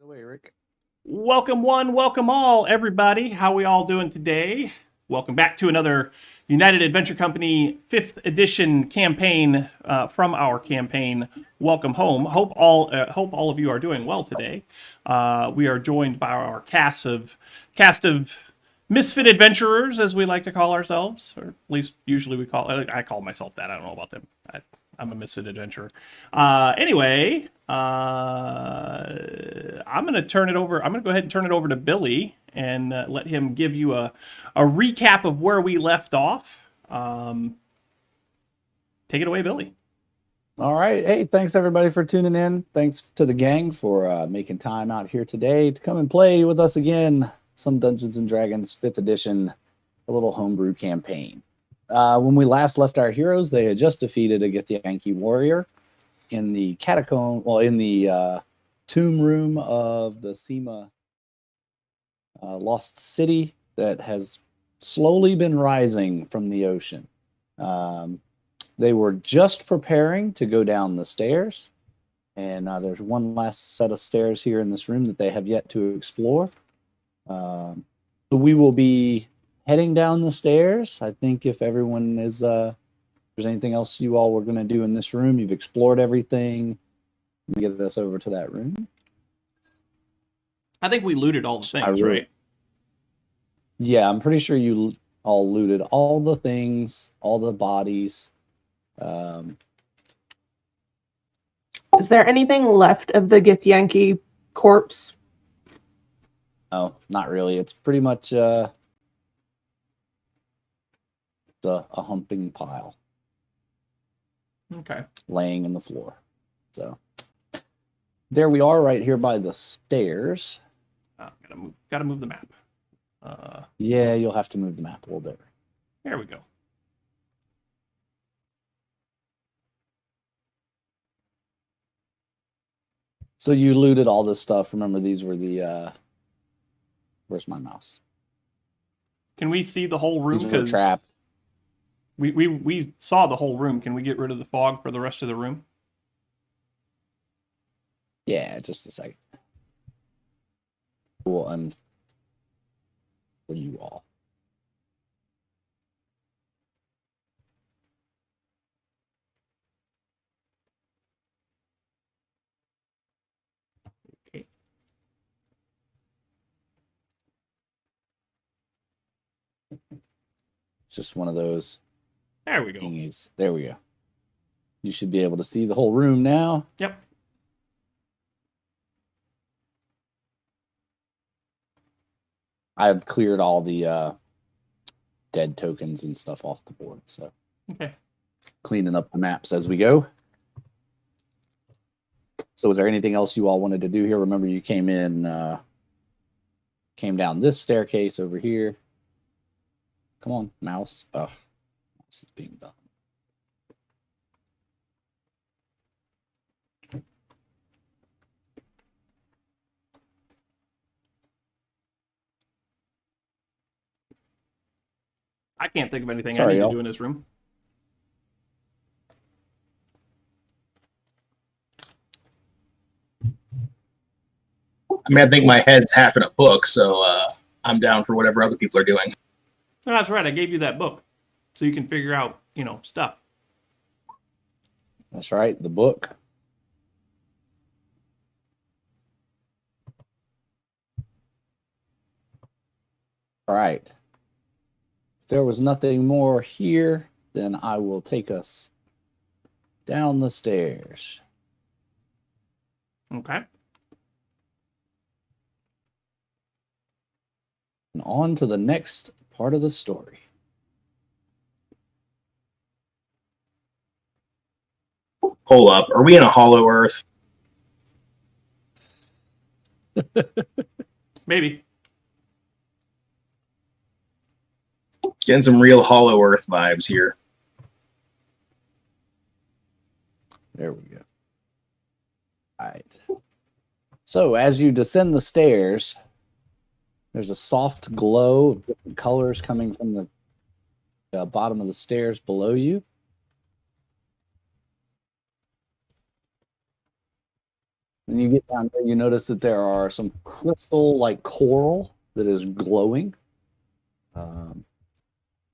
Away, Rick. Welcome one, welcome all, everybody. How we all doing today? Welcome back to another United Adventure Company 5th edition campaign from our campaign Welcome Home. Hope all of you are doing well today. We are joined by our cast of misfit adventurers, as we like to call ourselves, or at least usually I call myself that. I don't know about them. I'm a misfit adventurer. Anyway, I'm going to turn it over. I'm going to go ahead and turn it over to Billy and let him give you a recap of where we left off. Take it away, Billy. All right. Hey, thanks everybody for tuning in. Thanks to the gang for making time out here today to come and play with us again. Some Dungeons and Dragons 5th edition, a little homebrew campaign. When we last left our heroes, they had just defeated a Githyanki warrior in the in the tomb room of the Sema lost city that has slowly been rising from the ocean. They were just preparing to go down the stairs, and there's one last set of stairs here in this room that they have yet to explore. So we will be heading down the stairs. I think if everyone is, if there's anything else you all were going to do in this room, you've explored everything. Get us over to that room. I think we looted all the things, right? Yeah, I'm pretty sure you all looted all the things, all the bodies. Is there anything left of the Githyanki corpse? No, not really. It's pretty much a humping pile. Okay. Laying in the floor. So there we are, right here by the stairs. Gotta move the map. Yeah, you'll have to move the map a little bit. There we go. So you looted all this stuff. Remember, these were the where's my mouse? Can we see the whole room? These were trapped. We saw the whole room. Can we get rid of the fog for the rest of the room? Yeah, just a second. Cool, and for you all. Okay. It's just one of those. There we go. Thingies. There we go. You should be able to see the whole room now. Yep. I've cleared all the dead tokens and stuff off the board, so okay. Cleaning up the maps as we go. So is there anything else you all wanted to do here? Remember, you came down this staircase over here. Come on, mouse. Oh, mouse is being done. I can't think of anything Sorry, I need y'all. to do in this room. I mean, I think my head's half in a book, so I'm down for whatever other people are doing. No, that's right. I gave you that book so you can figure out, stuff. That's right, the book. All right. If there was nothing more here, then I will take us down the stairs. Okay. And on to the next part of the story. Hold up. Are we in a hollow earth? Maybe. Getting some real hollow earth vibes here. There we go. All right. So as you descend the stairs, there's a soft glow of different colors coming from the bottom of the stairs below you. When you get down there, you notice that there are some crystal like coral that is glowing.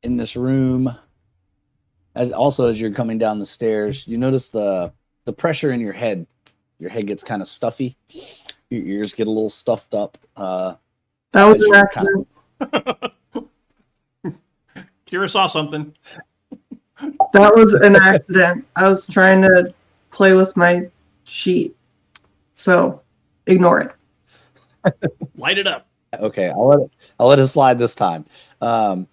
In this room, as you're coming down the stairs, you notice the pressure in your head. Your head gets kind of stuffy. Your ears get a little stuffed up. That was as an you're kind accident. Kira saw something. That was an accident. I was trying to play with my sheet. So ignore it. Light it up. Okay, I'll let it slide this time. And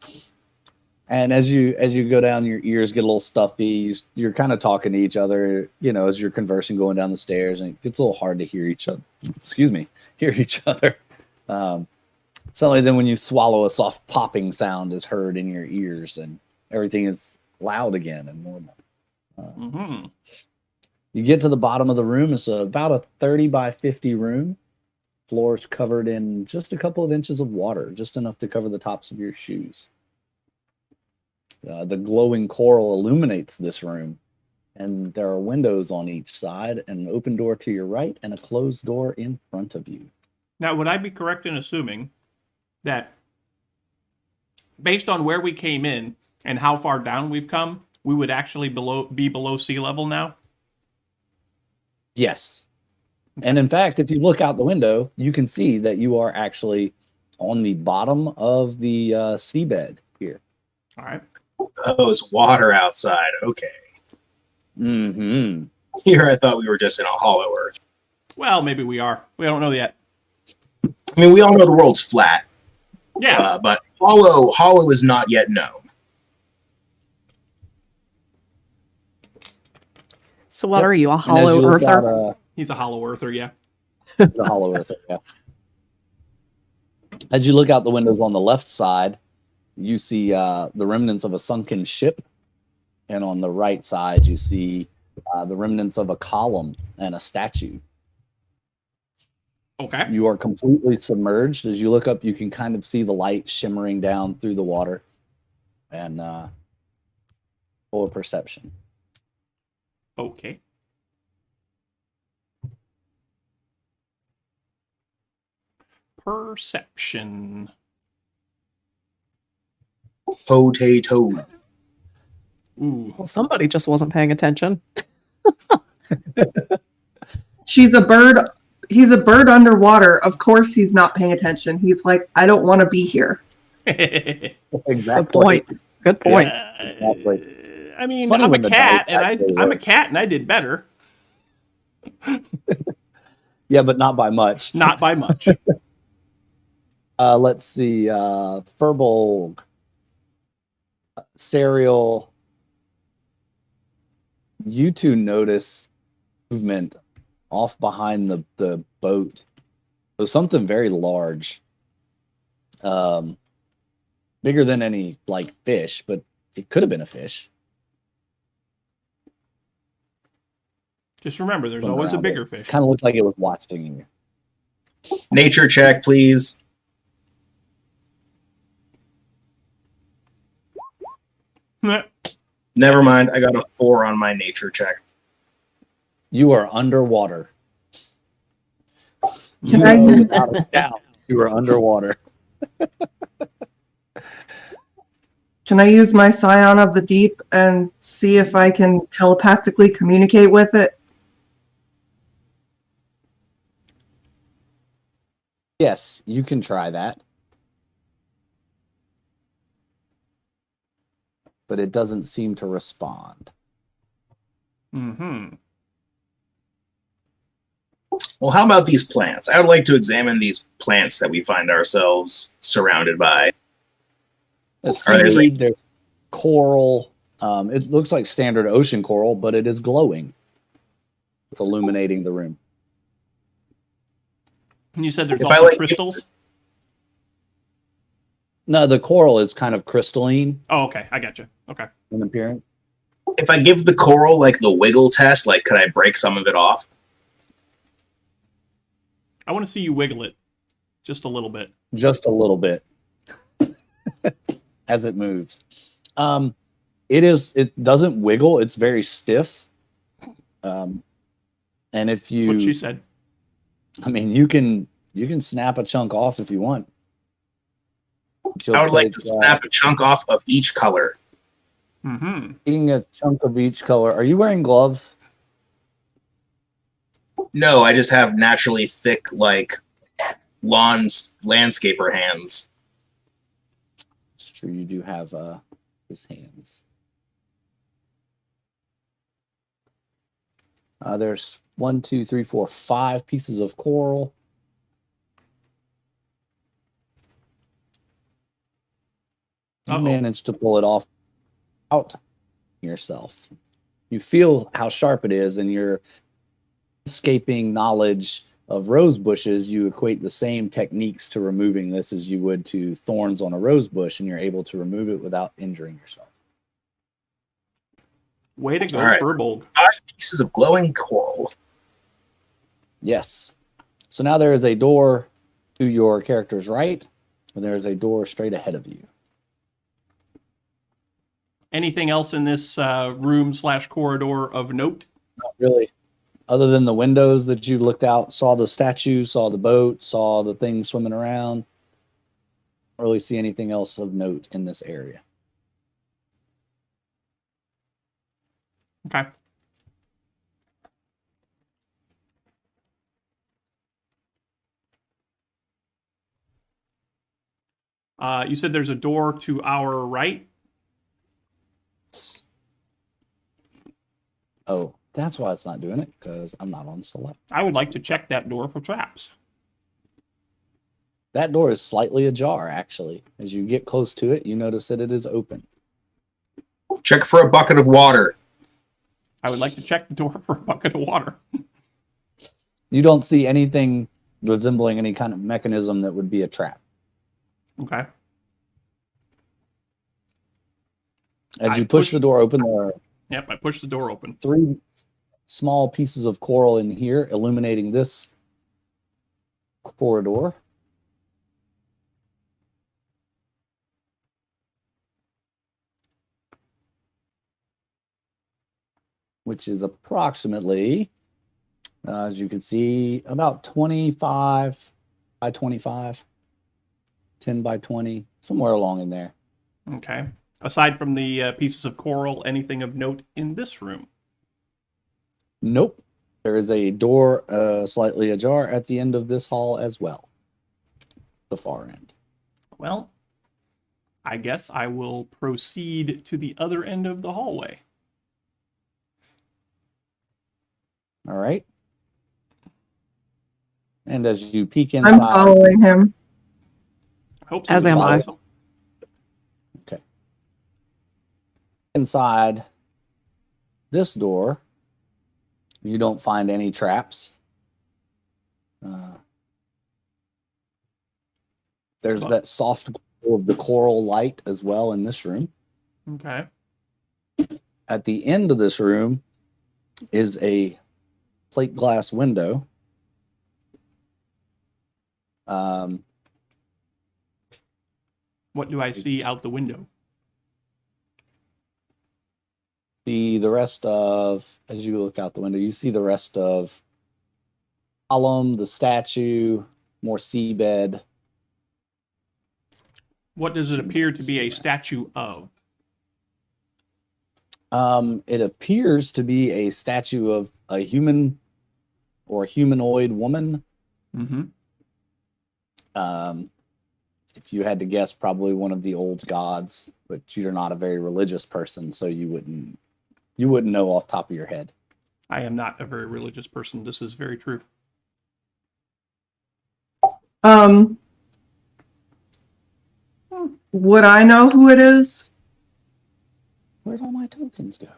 as you go down, your ears get a little stuffy. You're kind of talking to each other, as you're conversing, going down the stairs, and it gets a little hard to hear each other. Hear each other. Suddenly, then when you swallow, a soft popping sound is heard in your ears, and everything is loud again and normal. You get to the bottom of the room. It's about a 30 by 50 room. Floor's covered in just a couple of inches of water, just enough to cover the tops of your shoes. The glowing coral illuminates this room, and there are windows on each side, an open door to your right, and a closed door in front of you. Now, would I be correct in assuming that based on where we came in and how far down we've come, we would actually be below sea level now? Yes. And in fact, if you look out the window, you can see that you are actually on the bottom of the seabed here. All right. Oh, it's water outside. Okay. Mm-hmm. Here I thought we were just in a hollow earth. Well, maybe we are. We don't know yet. I mean, we all know the world's flat. Yeah. But hollow is not yet known. So what are you, a And as hollow you look earther? out, He's a hollow earther, yeah. the hollow earth. Yeah. As you look out the windows on the left side, you see the remnants of a sunken ship, and on the right side, you see the remnants of a column and a statue. Okay. You are completely submerged. As you look up, you can kind of see the light shimmering down through the water, and full of perception. Okay. Perception. Potato. Ooh. Well, somebody just wasn't paying attention. She's a bird. He's a bird underwater. Of course he's not paying attention. He's like, I don't want to be here. Exactly. Good point. Good point. Exactly. I mean, It's funny I'm a when the cat, dice and actually I'm a work. cat, and I did better. Yeah, but not by much. Not by much. Let's see. Furbolg, Serial. You two notice movement off behind the boat. It was something very large. Bigger than any like fish, but it could have been a fish. Just remember, there's Swimming always a around bigger it. fish. Kind of looked like it was watching you. Nature check, please. Never mind. I got a 4 on my nature check. You are underwater. Can You I- know without a doubt, you are underwater. Can I use my Scion of the Deep and see if I can telepathically communicate with it? Yes, you can try that. But it doesn't seem to respond. Mm-hmm. Well, how about these plants? I would like to examine these plants that we find ourselves surrounded by. A Are there, seaweed, there's coral. It looks like standard ocean coral, but it is glowing. It's illuminating the room. And you said there's If I also like- crystals? No, the coral is kind of crystalline Oh, okay. I got you. Okay. in appearance. If I give the coral like the wiggle test, like could I break some of it off? I want to see you wiggle it just a little bit. Just a little bit as it moves. It doesn't wiggle. It's very stiff. And if That's what she you said. I mean, you can snap a chunk off if you want. I would like to snap a chunk off of each color. Mm-hmm. Eating a chunk of each color. Are you wearing gloves? No, I just have naturally thick, like, landscaper hands. It's true, you do have his hands. There's 1, 2, 3, 4, 5 pieces of coral. You Uh-oh. managed to pull it off out yourself. You feel how sharp it is, and your escaping knowledge of rose bushes, you equate the same techniques to removing this as you would to thorns on a rose bush, and you're able to remove it without injuring yourself. Way to go, All right. Furbolg. 5 pieces of glowing coral. Yes. So now there is a door to your character's right, and there is a door straight ahead of you. Anything else in this room/corridor of note? Not really. Other than the windows that you looked out, saw the statue, saw the boat, saw the thing swimming around. Don't really see anything else of note in this area. Okay. You said there's a door to our right. Oh, that's why it's not doing it, because I'm not on select. I would like to check that door for traps. That door is slightly ajar, actually. As you get close to it, you notice that it is open. Check for a bucket of water. I would like to check the door for a bucket of water. You don't see anything resembling any kind of mechanism that would be a trap. Okay. As you push the door open, there are Yep, I pushed the door open. 3 small pieces of coral in here, illuminating this corridor. Which is approximately, as you can see, about 25 by 25, 10 by 20, somewhere along in there. Okay. Aside from the pieces of coral, anything of note in this room? Nope. There is a door slightly ajar at the end of this hall as well. The far end. Well, I guess I will proceed to the other end of the hallway. All right. And as you peek inside, I'm following him. I hope As am I. inside this door, you don't find any traps. There's that soft glow of the coral light as well in this room. Okay. At the end of this room is a plate glass window. What do I see out the window? See the rest of, as you look out the window, you see the rest of column, the statue, more seabed. What does it appear to be a statue of? It appears to be a statue of a human or a humanoid woman. Mm-hmm. If you had to guess, probably one of the old gods, but you're not a very religious person, so you wouldn't know off the top of your head. I am not a very religious person. This is very true. Would I know who it is? Where'd all my tokens go?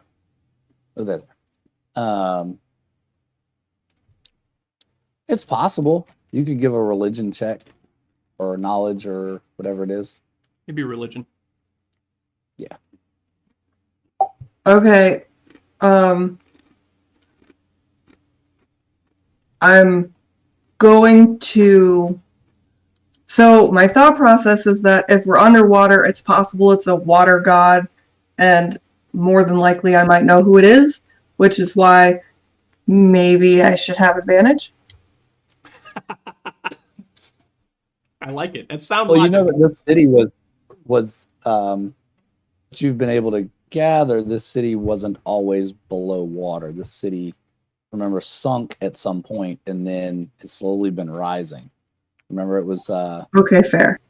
Oh, there. It's possible. You could give a religion check or knowledge or whatever it is. Maybe religion. Yeah. Okay. I'm going to. So my thought process is that if we're underwater, it's possible it's a water god, and more than likely I might know who it is, which is why maybe I should have advantage. I like it. That sounds Well, you know logical. that this city was what you've been able to gather. This city wasn't always below water. This city, remember, sunk at some point and then has slowly been rising. Remember, it was Okay, fair.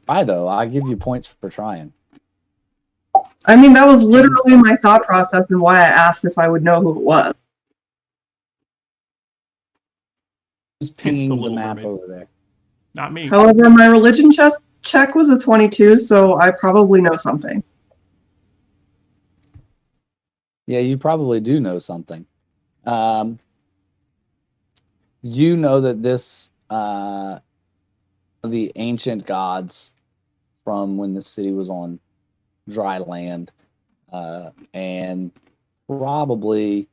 though. I give you points for trying. I mean, that was literally my thought process and why I asked if I would know who it was. Who's the pinging the Little map Mermaid. over there? Not me. However, my religion check was a 22, so I probably know something. Yeah, you probably do know something. You know that this the ancient gods from when the city was on dry land, and probably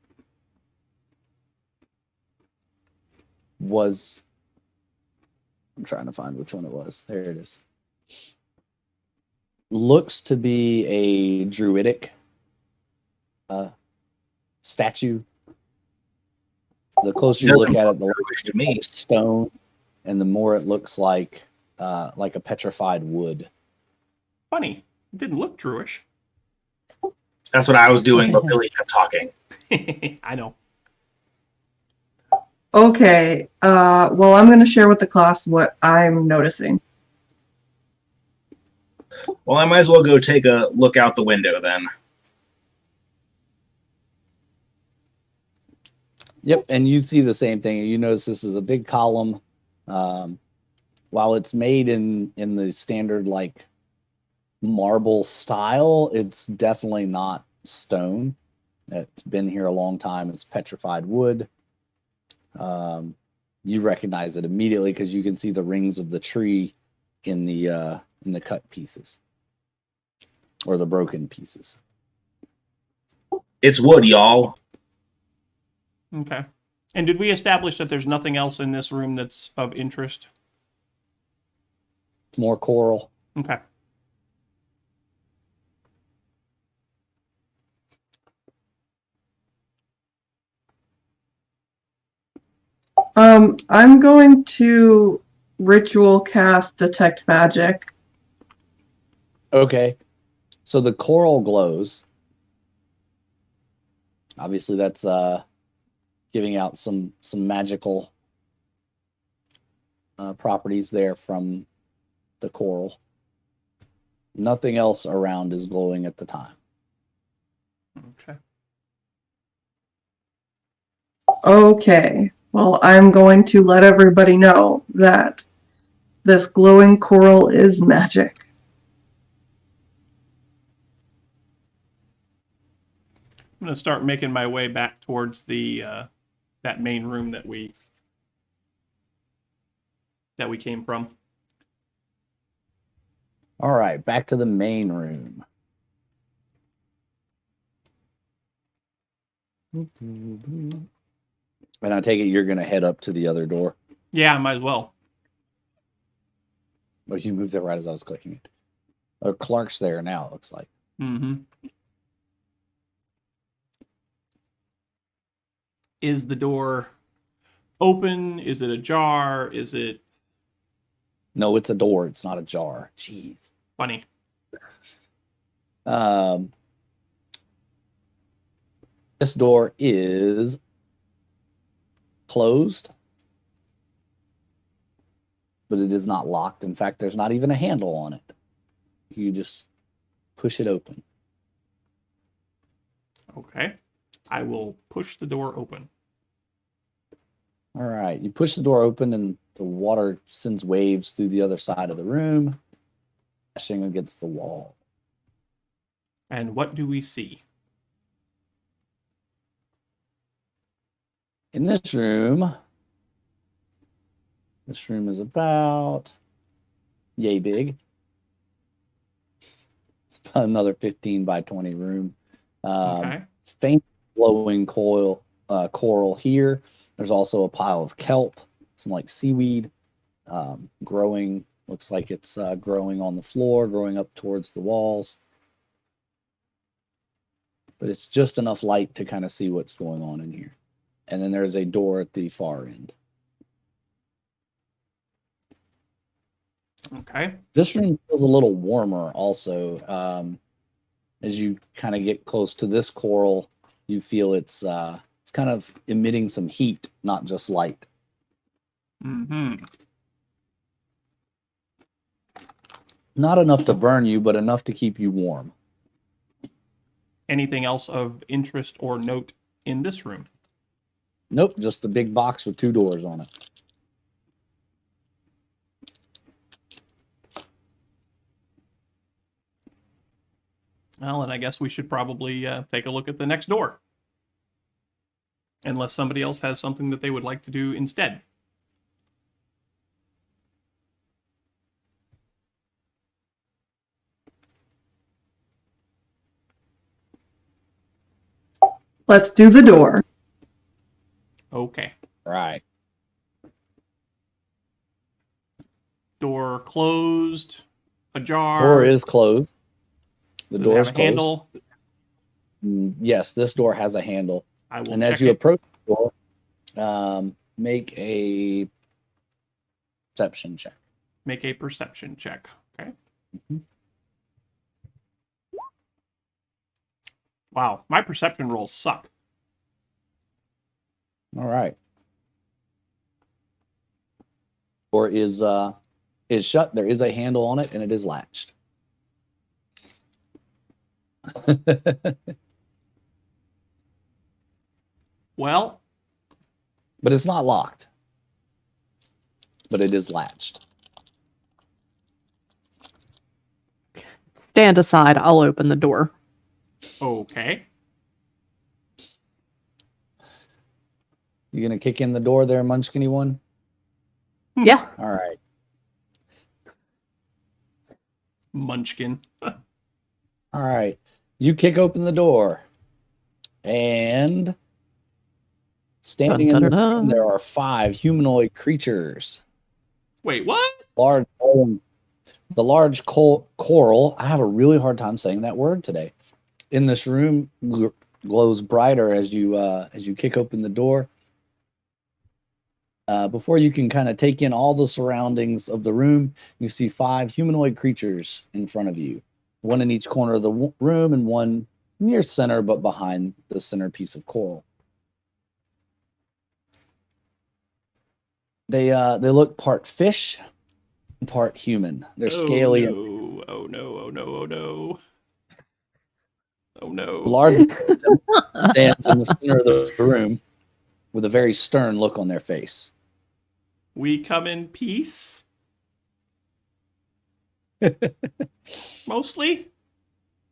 was. I'm trying to find which one it was. There it is. Looks to be a druidic statue. The closer you look Doesn't at look it, the less Jewish to it looks me. like stone, and the more it looks like a petrified wood. Funny. It didn't look Druish. That's what I was doing, but Billy kept talking. I know. Okay, well, I'm going to share with the class what I'm noticing. Well, I might as well go take a look out the window then. Yep, and you see the same thing. You notice this is a big column. While it's made in the standard like marble style, it's definitely not stone. It's been here a long time. It's petrified wood. You recognize it immediately because you can see the rings of the tree in the cut pieces or the broken pieces. It's wood, y'all. Okay. And did we establish that there's nothing else in this room that's of interest? More coral. Okay. I'm going to ritual cast detect magic. Okay. So the coral glows. Obviously that's giving out some magical properties there from the coral. Nothing else around is glowing at the time. Okay. Okay, well, I'm going to let everybody know that this glowing coral is magic. I'm going to start making my way back towards the that main room that we came from. All right, back to the main room. And I take it you're going to head up to the other door. Yeah, might as well. Well, you moved it right as I was clicking it. Oh, Clark's there now, it looks like. Mm-hmm. Is the door open? Is it ajar? Is it No, it's a door. It's not a jar. Jeez. funny? This door is closed, but it is not locked. In fact, there's not even a handle on it. You just push it open. Okay. I will push the door open. All right. You push the door open, and the water sends waves through the other side of the room, crashing against the wall. And what do we see? In this room is about yay big. It's about another 15 by 20 room. Okay. Faint glowing coral here. There's also a pile of kelp, some like seaweed growing. Looks like it's growing on the floor, growing up towards the walls. But it's just enough light to kind of see what's going on in here. and then there's a door at the far end. Okay. This room feels a little warmer also. As you kind of get close to this coral, you feel it's kind of emitting some heat, not just light. Mm-hmm. Not enough to burn you, but enough to keep you warm. Anything else of interest or note in this room? Nope, just a big box with 2 doors on it. Well, and I guess we should probably take a look at the next door. Unless somebody else has something that they would like to do instead. Let's do the door. Okay. Right. Door closed. Ajar. Door is closed. The Does it door have is a closed. handle? Yes, this door has a handle. I will And check as you it. approach the door, make a perception check. Make a perception check. Okay. Mhm. Wow, my perception rolls suck. All right. Door is shut. There is a handle on it, and it is latched. Well, But it's not locked. But it is latched. Stand aside. I'll open the door. okay. You gonna kick in the door there, Munchkiny one? Yeah. All right. Munchkin. All right. You kick open the door. And standing in the Dun-dun-dun. room, there are 5 humanoid creatures. Wait, what? The large coral, I have a really hard time saying that word today. In this room glows brighter as you kick open the door. Before you can kind of take in all the surroundings of the room, you see 5 humanoid creatures in front of you. One in each corner of the room and one near center, but behind the centerpiece of coral. They look part fish, part human. They're scaly. No. Oh no! Oh no! Oh no! Oh no! Large stands in the center of the room with a very stern look on their face. We come in peace. Mostly.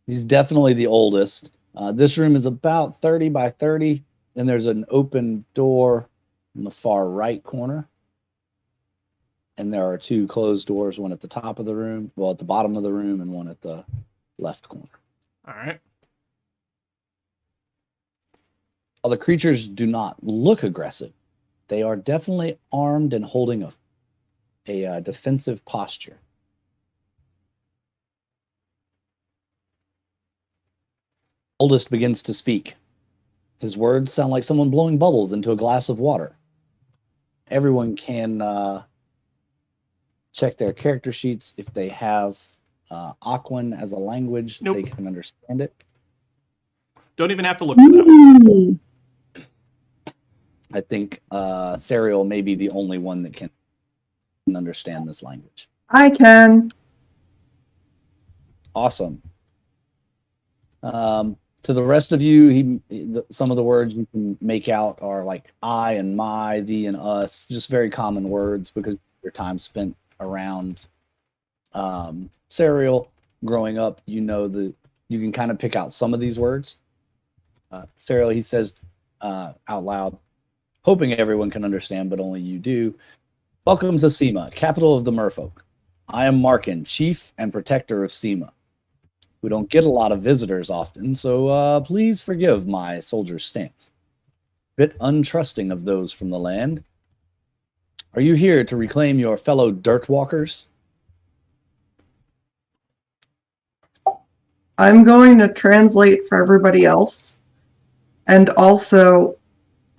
He's definitely the oldest. This room is about 30 by 30, and there's an open door in the far right corner. And there are 2 closed doors, one at the top of the room, well, at the bottom of the room, and one at the left corner. All right. While the creatures do not look aggressive, they are definitely armed and holding a defensive posture. Oldest begins to speak. His words sound like someone blowing bubbles into a glass of water. Everyone can check their character sheets. If they have Aquan as a language, Nope. they can understand it. Don't even have to look for that one. Ooh. I think Serial may be the only one that can understand this language. I can. Awesome. To the rest of you, some of the words you can make out are like I and my, thee and us, just very common words because of your time spent around Serial growing up. You can kind of pick out some of these words. Serial, he says out loud, hoping everyone can understand, but only you do. Welcome to Sema, capital of the Merfolk. I am Markin, chief and protector of Sema. We don't get a lot of visitors often, so please forgive my soldier's stance. Bit untrusting of those from the land. Are you here to reclaim your fellow dirt walkers? I'm going to translate for everybody else. And also,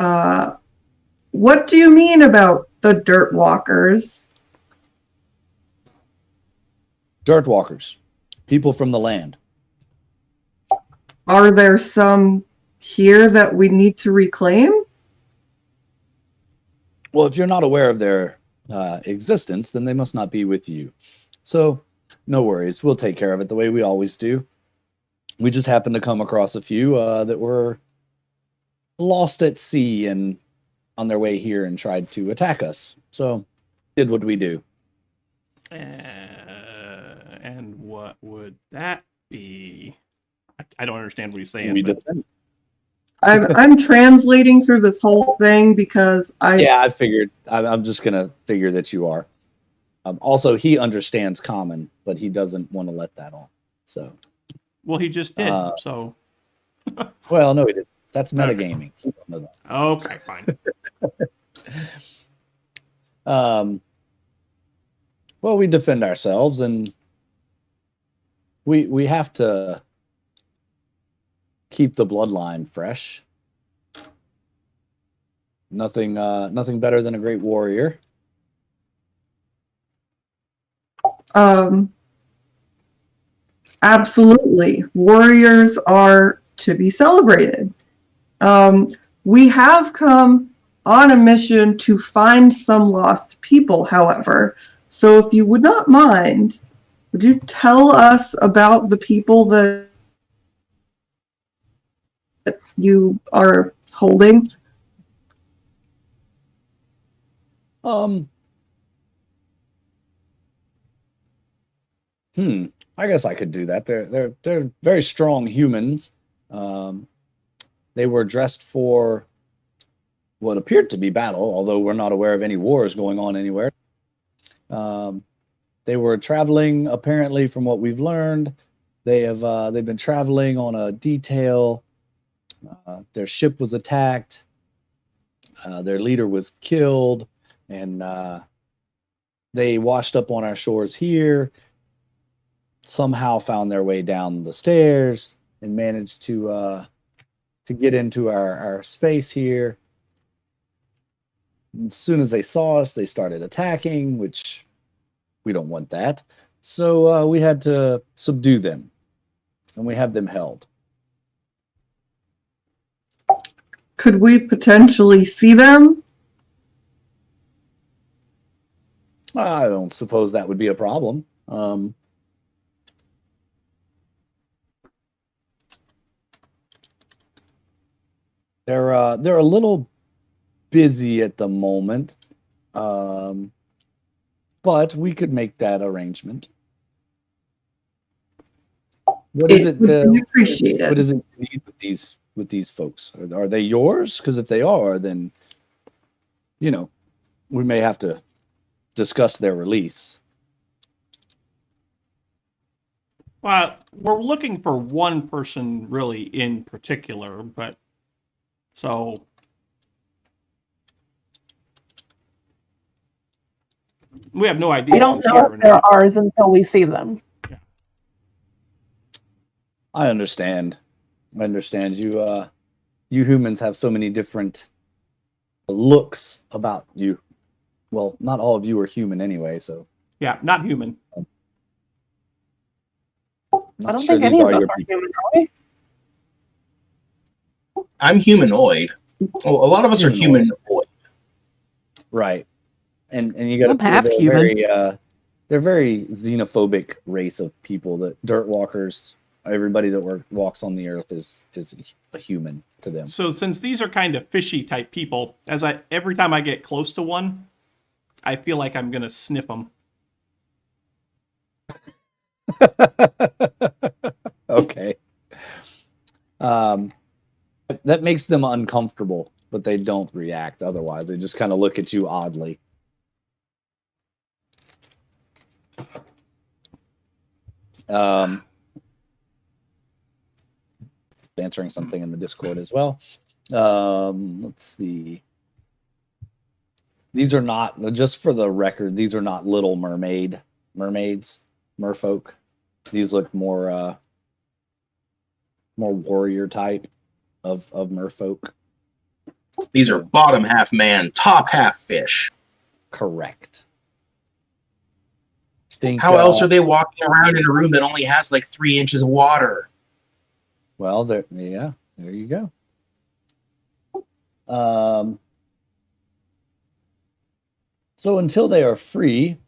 What do you mean about the dirt walkers? Dirt walkers, people from the land. Are there some here that we need to reclaim? Well, if you're not aware of their existence, then they must not be with you. So, no worries. We'll take care of it the way we always do. We just happened to come across a few that were lost at sea and on their way here and tried to attack us. So, did what we do. And what would that be? I don't understand what you're saying. We but- defend. I'm translating through this whole thing because Yeah, I figured. I'm just gonna figure that you are. Also, he understands common, but he doesn't want to let that on. So, Well, he just did. So, well, no, he didn't. That's Okay. metagaming. You don't know that. okay, fine. Well, we defend ourselves, and we have to keep the bloodline fresh. Nothing better than a great warrior. Absolutely. Warriors are to be celebrated. We have come on a mission to find some lost people, however. So if you would not mind, would you tell us about the people that you are holding? I guess I could do that. They're very strong humans. They were dressed for what appeared to be battle, although we're not aware of any wars going on anywhere. They were traveling, apparently, from what we've learned. They've been traveling on a detail. Their ship was attacked. Their leader was killed, and they washed up on our shores here. Somehow found their way down the stairs and managed to get into our space here. As soon as they saw us, they started attacking, which we don't want that. So we had to subdue them, and we have them held. Could we potentially see them? I don't suppose that would be a problem. They're a little busy at the moment, but we could make that arrangement. What is It it? would be appreciated. What is it you need with these folks? Are they yours? Because if they are, then we may have to discuss their release. Well, we're looking for one person really in particular, but so we have no idea. We don't who's know here or if they're not. ours until we see them. I understand. You humans have so many different looks about you. Well, not all of you are human anyway, so Yeah, not human. I not don't sure think these any of are us your are people. human, are we? I'm humanoid. Well, a lot of us are humanoid. Right. And you got to I'm half they're human. they're very xenophobic race of people. That dirt walkers, everybody that walks on the earth is a human to them. So since these are kind of fishy type people, every time I get close to one, I feel like I'm gonna sniff them. Okay. That makes them uncomfortable, but they don't react otherwise. They just kind of look at you oddly. Answering something in the Discord as well. Let's see. These are not, just for the record, these are not little mermaids, merfolk. These look more warrior type of merfolk. These are bottom half man, top half fish. Correct. Think, How else are they walking around in a room that only has like 3 inches of water? Well, there you go. So until they are free,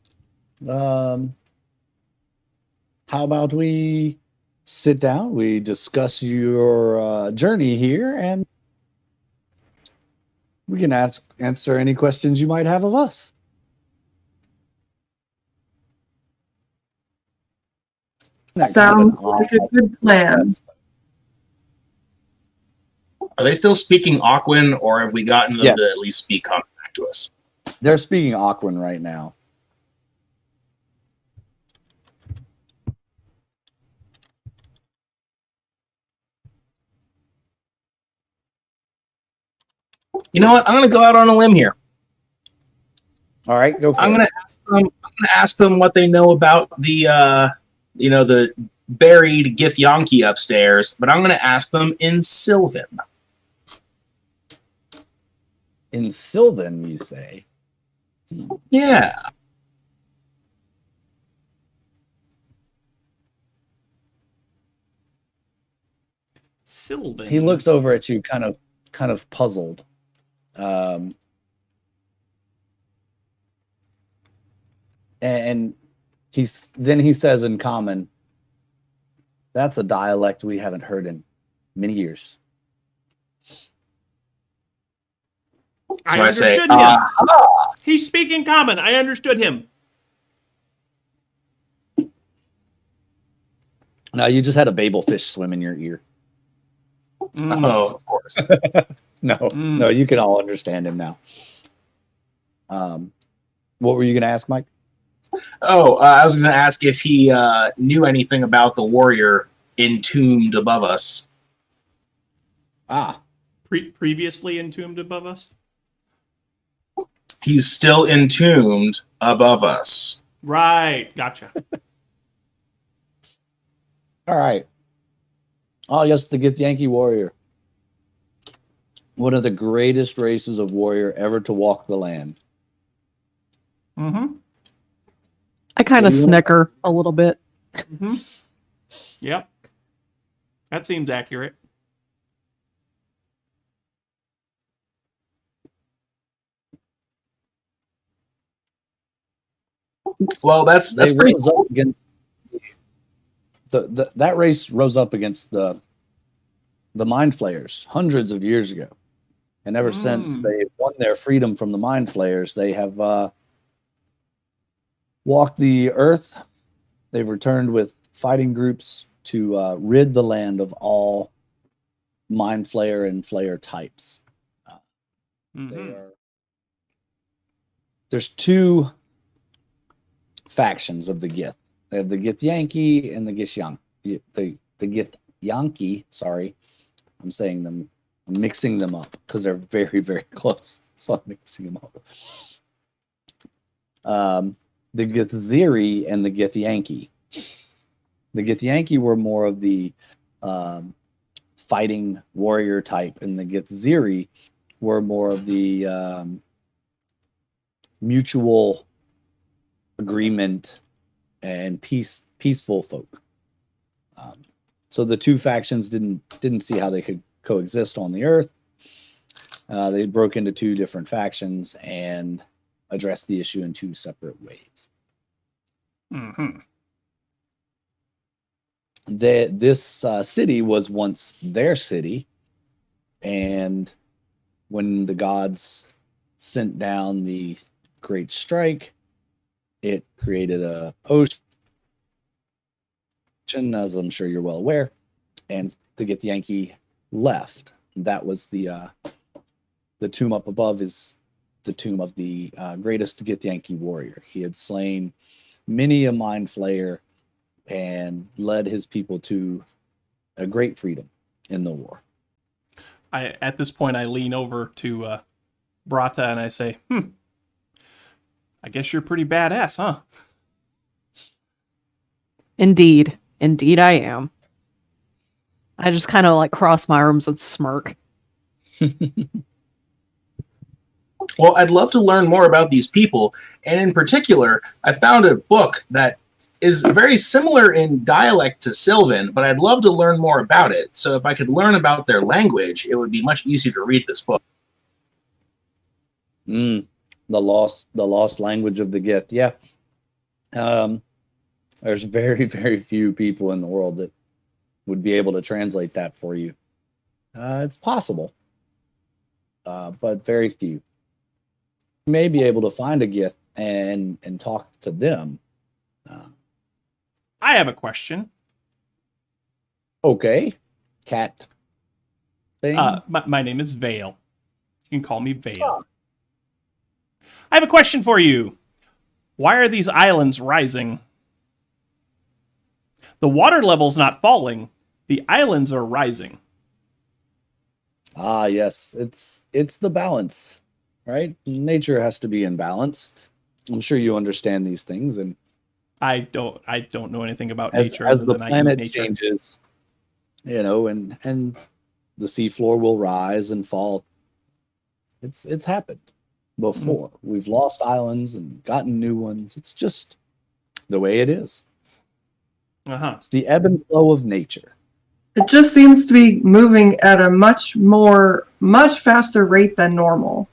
how about we sit down, we discuss your journey here, and we can answer any questions you might have of us. Sounds like a good plan. Are they still speaking Aquan, or have we gotten them Yes. to at least speak common back to us? They're speaking Aquan right now. You know what? I'm going to go out on a limb here. All right, go for I'm it. going to ask them what they know about the the buried Githyanki upstairs, but I'm going to ask them in Sylvan. In Sylvan, you say? Yeah. Sylvan. He looks over at you, kind of puzzled. And he says in common, "That's a dialect we haven't heard in many years." I So I say, understood him. He's speaking common. I understood him. Now you just had a babel fish swim in your ear. oh, of course. No, you can all understand him now. What were you going to ask, Mike? Oh, I was going to ask if he knew anything about the warrior entombed above us. Previously entombed above us? He's still entombed above us. Right. Gotcha. All right. Oh, yes, the Githyanki warrior. One of the greatest races of warrior ever to walk the land. Mm-hmm. I kind of snicker a little bit. Mm-hmm. Yep. That seems accurate. Well, that's pretty cool. That race rose up against the mind flayers hundreds of years ago, and ever since they won their freedom from the mind flayers, they have walked the earth. They've returned with fighting groups to rid the land of all mind flayer and flayer types. There's two factions of the Gith. They have the Githyanki and the Githyanki. The Githyanki, sorry, I'm mixing them up because they're very, very close. So I'm mixing them up. The Githziri and the Githyanki. The Githyanki were more of the fighting warrior type, and the Githziri were more of the mutual agreement and peaceful folk. So the two factions didn't see how they could coexist on the earth. They broke into two different factions and addressed the issue in two separate ways. Mm-hmm. This city was once their city, and when the gods sent down the Great Strike, it created a ocean, as I'm sure you're well aware, and the Githyanki left. That was the tomb up above is the tomb of the greatest Githyanki warrior. He had slain many a mind flayer and led his people to a great freedom in the war. At this point, I lean over to Brata and I say, I guess you're pretty badass, huh? Indeed. Indeed I am. I just kind of like cross my arms and smirk. Well, I'd love to learn more about these people. And in particular, I found a book that is very similar in dialect to Sylvan, but I'd love to learn more about it. So if I could learn about their language, it would be much easier to read this book. Mm, the lost language of the Gith. Yeah. Um, there's very, very few people in the world that would be able to translate that for you. It's possible, but very few. You may be able to find a Gith and talk to them. Uh, I have a question. okay, cat thing. My name is Vale. You can call me Vale. I have a question for you. Why are these islands rising? The water level's not falling. The islands are rising. Ah, yes, it's the balance, right? Nature has to be in balance. I'm sure you understand these things, and I don't know anything about as nature as other the than I eat planet nature. changes, and the seafloor will rise and fall. It's happened before. We've lost islands and gotten new ones. It's just the way it is. Uh-huh. It's the ebb and flow of nature. It just seems to be moving at a much faster rate than normal.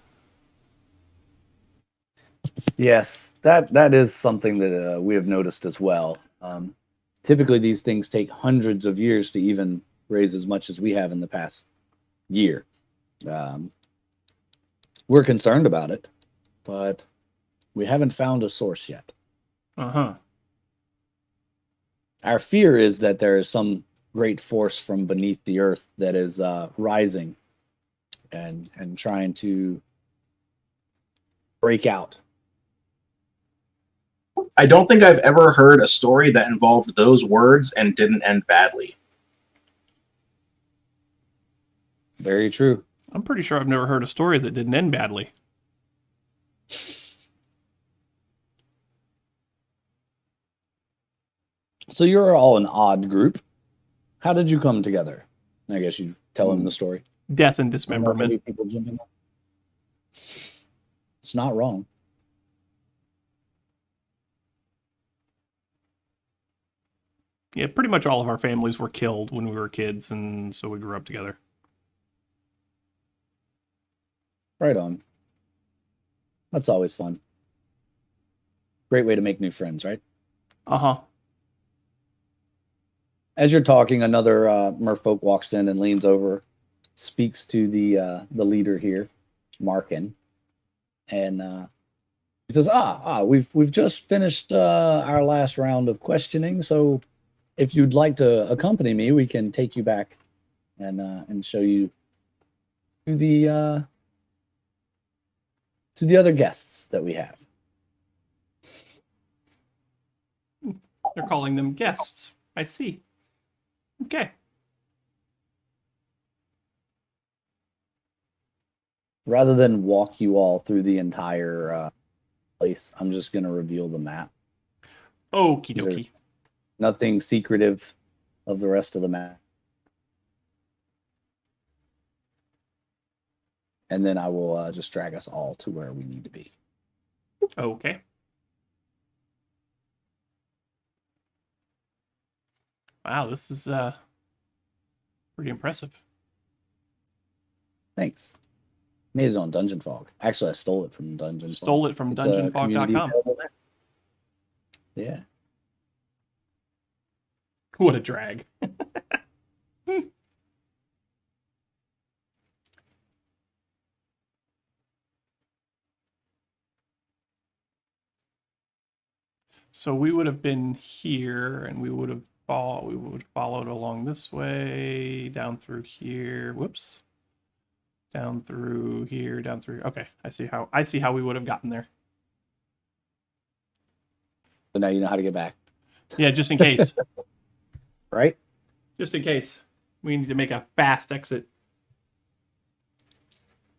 Yes, that is something that we have noticed as well. Typically, these things take hundreds of years to even raise as much as we have in the past year. Um, we're concerned about it, but we haven't found a source yet. Uh-huh. Our fear is that there is some great force from beneath the earth that is rising and trying to break out. I don't think I've ever heard a story that involved those words and didn't end badly. Very true. I'm pretty sure I've never heard a story that didn't end badly. So you're all an odd group. How did you come together? I guess you tell him the story. Death and I know dismemberment. people jumping up. It's not wrong. Yeah, pretty much all of our families were killed when we were kids, and so we grew up together. Right on. That's always fun. Great way to make new friends, right? Uh-huh. As you're talking, another merfolk walks in and leans over, speaks to the leader here, Markin, and he says, we've just finished our last round of questioning. So, if you'd like to accompany me, we can take you back and show you to the other guests that we have. They're calling them guests. I see. Okay. Rather than walk you all through the entire place, I'm just going to reveal the map. Okie There's dokie. nothing secretive of the rest of the map. And then I will just drag us all to where we need to be. Okay. Wow, this is pretty impressive. Thanks. Made it on Dungeon Fog. Actually, I stole it from Dungeon Fog. Stole it from It's a community dungeonfog.com. available map. Yeah. What a drag. So we would have been here, and we would have followed along this way, down through here. Whoops. Down through here, down through. Okay, I see how we would have gotten there. So now you know how to get back, Yeah, just in case. right? Just in case. We need to make a fast exit.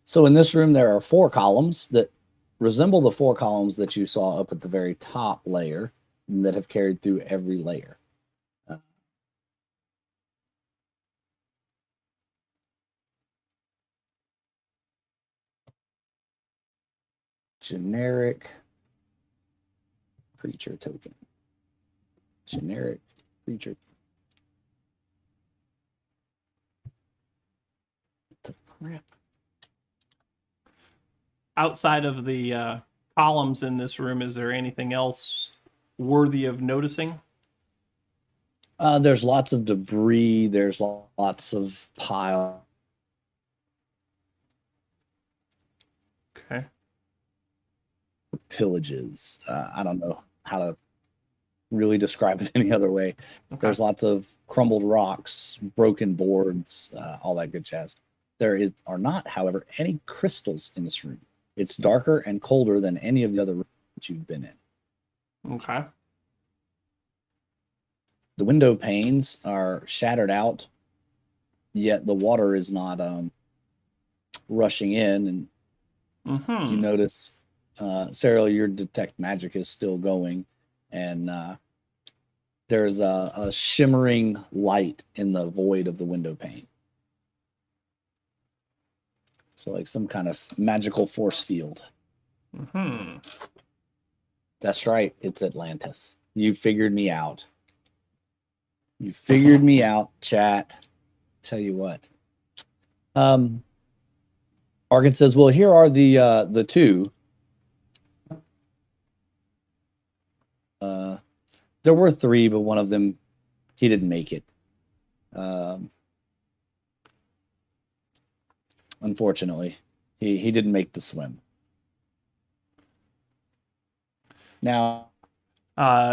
So in this room, there are 4 columns that resemble the 4 columns that you saw up at the very top layer and that have carried through every layer. generic creature token. Generic creature. What the crap? Outside of the columns in this room, is there anything else worthy of noticing? There's lots of debris. There's lots of pile. Okay. Pillages. I don't know how to really describe it any other way. Okay. There's lots of crumbled rocks, broken boards, all that good jazz. Are not, however, any crystals in this room. It's darker and colder than any of the other rooms that you've been in. Okay. The window panes are shattered out, yet the water is not rushing in. And you notice, Sarah, your detect magic is still going, and there's a shimmering light in the void of the window pane. So like some kind of magical force field. That's right. It's Atlantis. You figured me out. You figured me out, chat. Tell you what. Arkin says, well, here are the two. There were three, but one of them, he didn't make it. Unfortunately, he didn't make the swim. Now,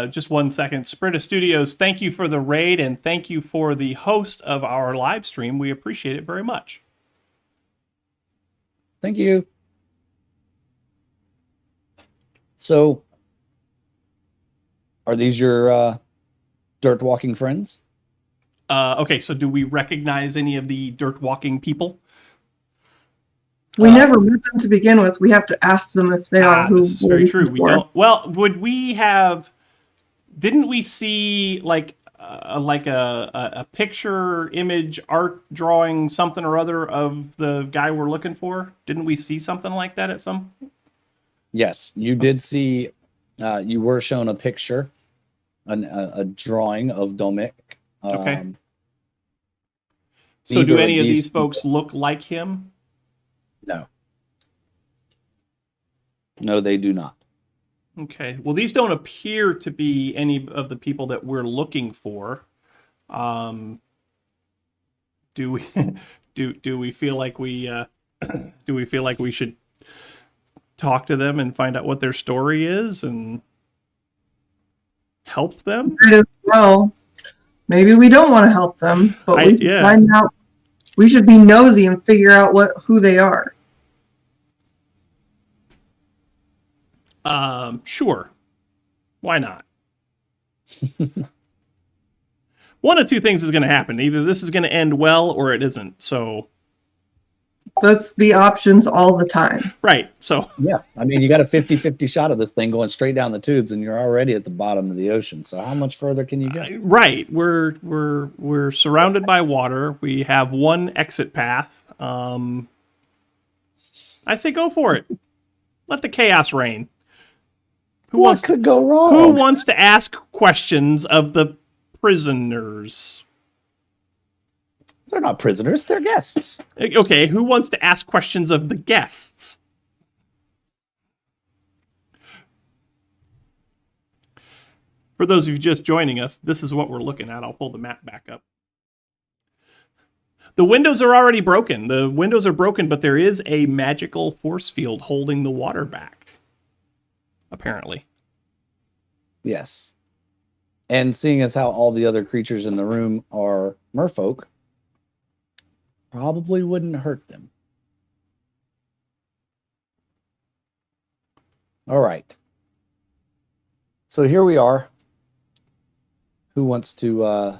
just 1 second. Sprita Studios, thank you for the raid and thank you for the host of our live stream. We appreciate it very much. Thank you. So, are these your dirt walking friends? Okay, so do we recognize any of the dirt walking people? We never met them to begin with. We have to ask them if they are who. This is very true. We don't. Well, would we have? Didn't we see like a picture, image, art drawing, something or other of the guy we're looking for? Didn't we see something like that at some? Yes, you did see. You were shown a picture, a drawing of Domik. Okay. So, do any of these folks look like him? No. No, they do not. Okay. Well, these don't appear to be any of the people that we're looking for. Do we do we feel like we do we feel like we should talk to them and find out what their story is and help them? Well, maybe we don't want to help them, but we should find out. We should be nosy and figure out who they are. Sure. Why not? One of two things is going to happen. Either this is going to end well or it isn't. So that's the options all the time. Right. So yeah, I mean, you got a 50-50 shot of this thing going straight down the tubes and you're already at the bottom of the ocean. So how much further can you get? Right. We're surrounded by water. We have one exit path. I say go for it. Let the chaos reign. What could go wrong? Who wants to ask questions of the prisoners? They're not prisoners, they're guests. Okay, who wants to ask questions of the guests? For those of you just joining us, this is what we're looking at. I'll pull the map back up. The windows are already broken. The windows are broken, but there is a magical force field holding the water back. Apparently. Yes. And seeing as how all the other creatures in the room are merfolk, probably wouldn't hurt them. All right. So here we are. Who wants to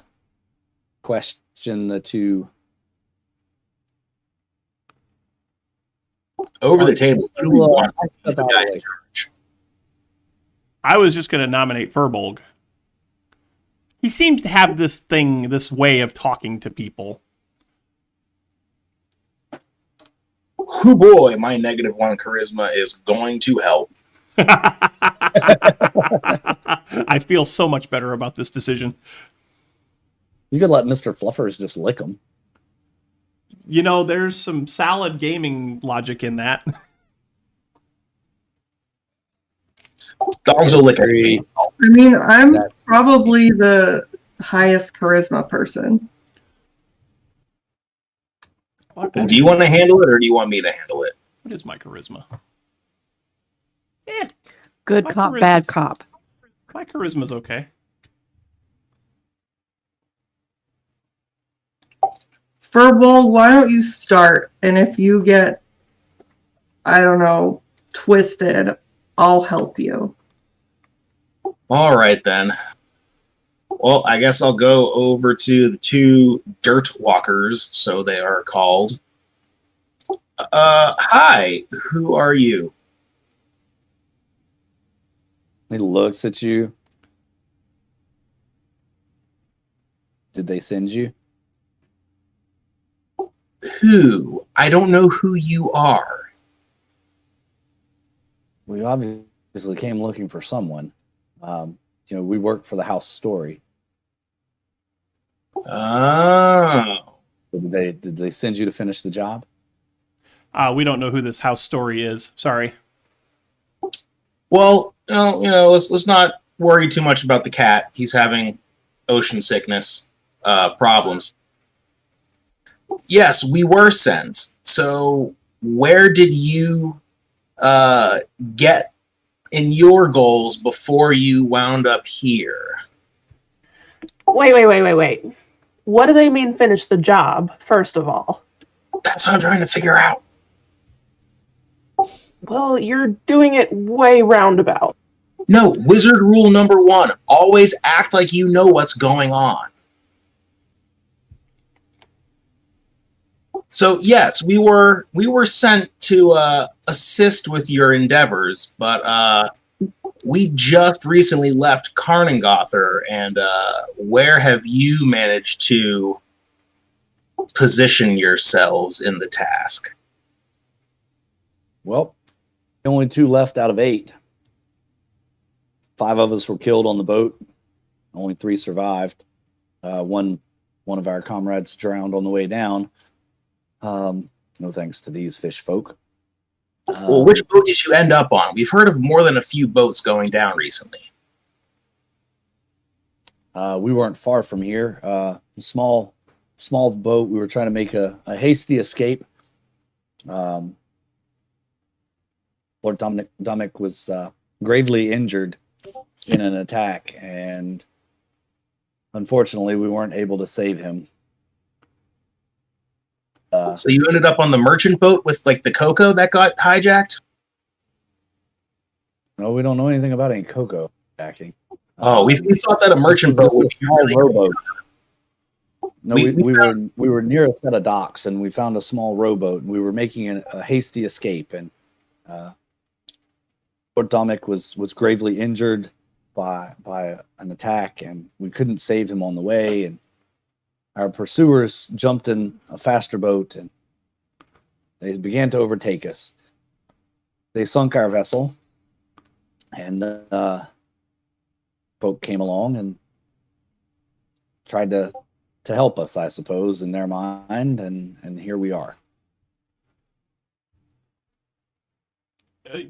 question the two? Over the table. Who do we want to be the guy in charge? I was just going to nominate Furbolg. He seems to have this way of talking to people. whoo boy, my -1 charisma is going to help. I feel so much better about this decision. You could let Mr. Fluffers just lick him. You know, there's some solid gaming logic in that. Dogs will lick everything. I mean, I'm That's- probably the highest charisma person. Do you want to handle it, or do you want me to handle it? What is my charisma? Good My cop, charisma's- bad cop. My charisma's okay. Furball, why don't you start? And if you get, I don't know, twisted, I'll help you. All right, then. Well, I guess I'll go over to the two dirt walkers, so they are called. Hi, who are you? He looks at you. Did they send you? Who? I don't know who you are. We obviously came looking for someone. We work for the house story. Oh. Did they send you to finish the job? We don't know who this house story is. Sorry. Well, let's not worry too much about the cat. He's having ocean sickness problems. Yes, we were sent. So where did you get in your goals before you wound up here? Wait. What do they mean finish the job, first of all? That's what I'm trying to figure out. Well, you're doing it way roundabout. No, wizard rule number 1, always act like you know what's going on. So yes, we were sent to assist with your endeavors, but we just recently left Karnengother, and where have you managed to position yourselves in the task? Well, only 2 left out of 8. 5 of us were killed on the boat. Only 3 survived. One of our comrades drowned on the way down. No thanks to these fish folk. Well, which boat did you end up on? We've heard of more than a few boats going down recently. We weren't far from here. A small boat. We were trying to make a hasty escape. Lord Dominic was gravely injured in an attack, and unfortunately, we weren't able to save him. So you ended up on the merchant boat with like the cocoa that got hijacked? No, we don't know anything about any cocoa hacking. Oh, we thought that a merchant boat would be really rowboat. No, We we were near a set of docks, and we found a small rowboat, and we were making a hasty escape, and Lord Dominic was gravely injured by an attack, and we couldn't save him on the way, and our pursuers jumped in a faster boat, and they began to overtake us. They sunk our vessel, and folk came along and tried to help us, I suppose, in their mind, and here we are.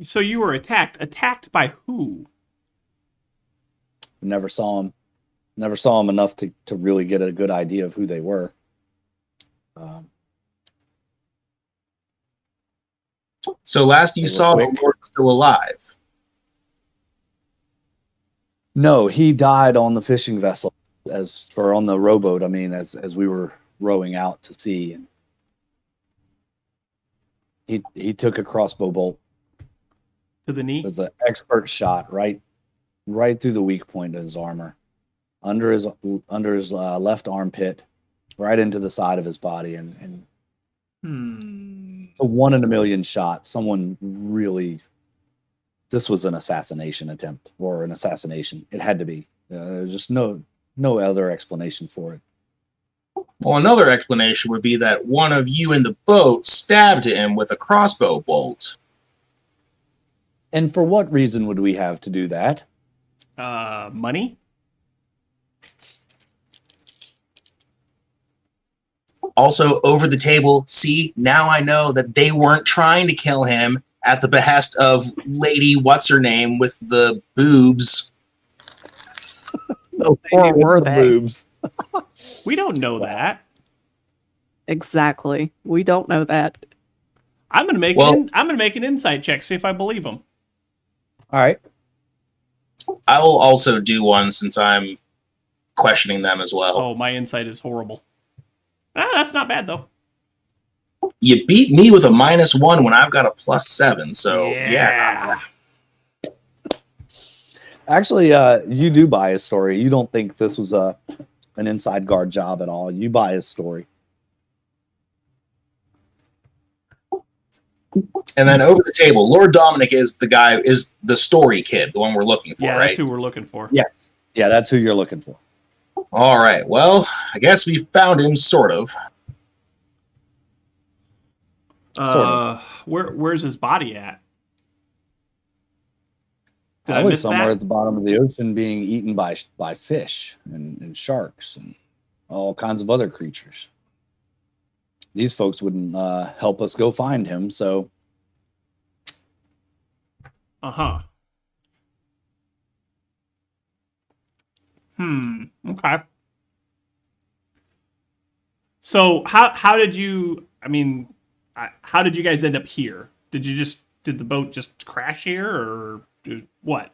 So you were attacked. Attacked by who? Never saw him enough to really get a good idea of who they were. So last you They were saw, the quick. Lord was still alive. No, he died on the fishing vessel, or on the rowboat. I mean, as we were rowing out to sea, and he took a crossbow bolt. To the knee? It was an expert shot right through the weak point of his armor, under his left armpit, right into the side of his body, and it's a 1 in a million shot. Someone really. This was an assassination attempt, or an assassination. It had to be. There's just no other explanation for it. Well, another explanation would be that one of you in the boat stabbed him with a crossbow bolt. And for what reason would we have to do that? Money? Also, over the table, see, now I know that they weren't trying to kill him at the behest of Lady What's-Her-Name with the boobs. The Or lady with were the they? boobs. We don't know that. Exactly. We don't know that. I'm gonna make Well- I'm gonna make an insight check, see if I believe him. All right. I will also do one since I'm questioning them as well. Oh, my insight is horrible. That's not bad though. You beat me with a -1 when I've got a +7, so yeah. Actually, you do buy his story. You don't think this was an inside guard job at all. You buy his story. And then over the table, Lord Dominic is the story kid, the one we're looking for, Yeah, right? that's who we're looking for. Yes. Yeah, that's who you're looking for. All right. Well, I guess we found him, sort of. Where's his body at? Did I Probably miss somewhere that? at the bottom of the ocean, being eaten by fish and sharks and all kinds of other creatures. These folks wouldn't help us go find him, so Uh-huh. Okay. So how did you? How did you guys end up here? Did the boat just crash here, or what?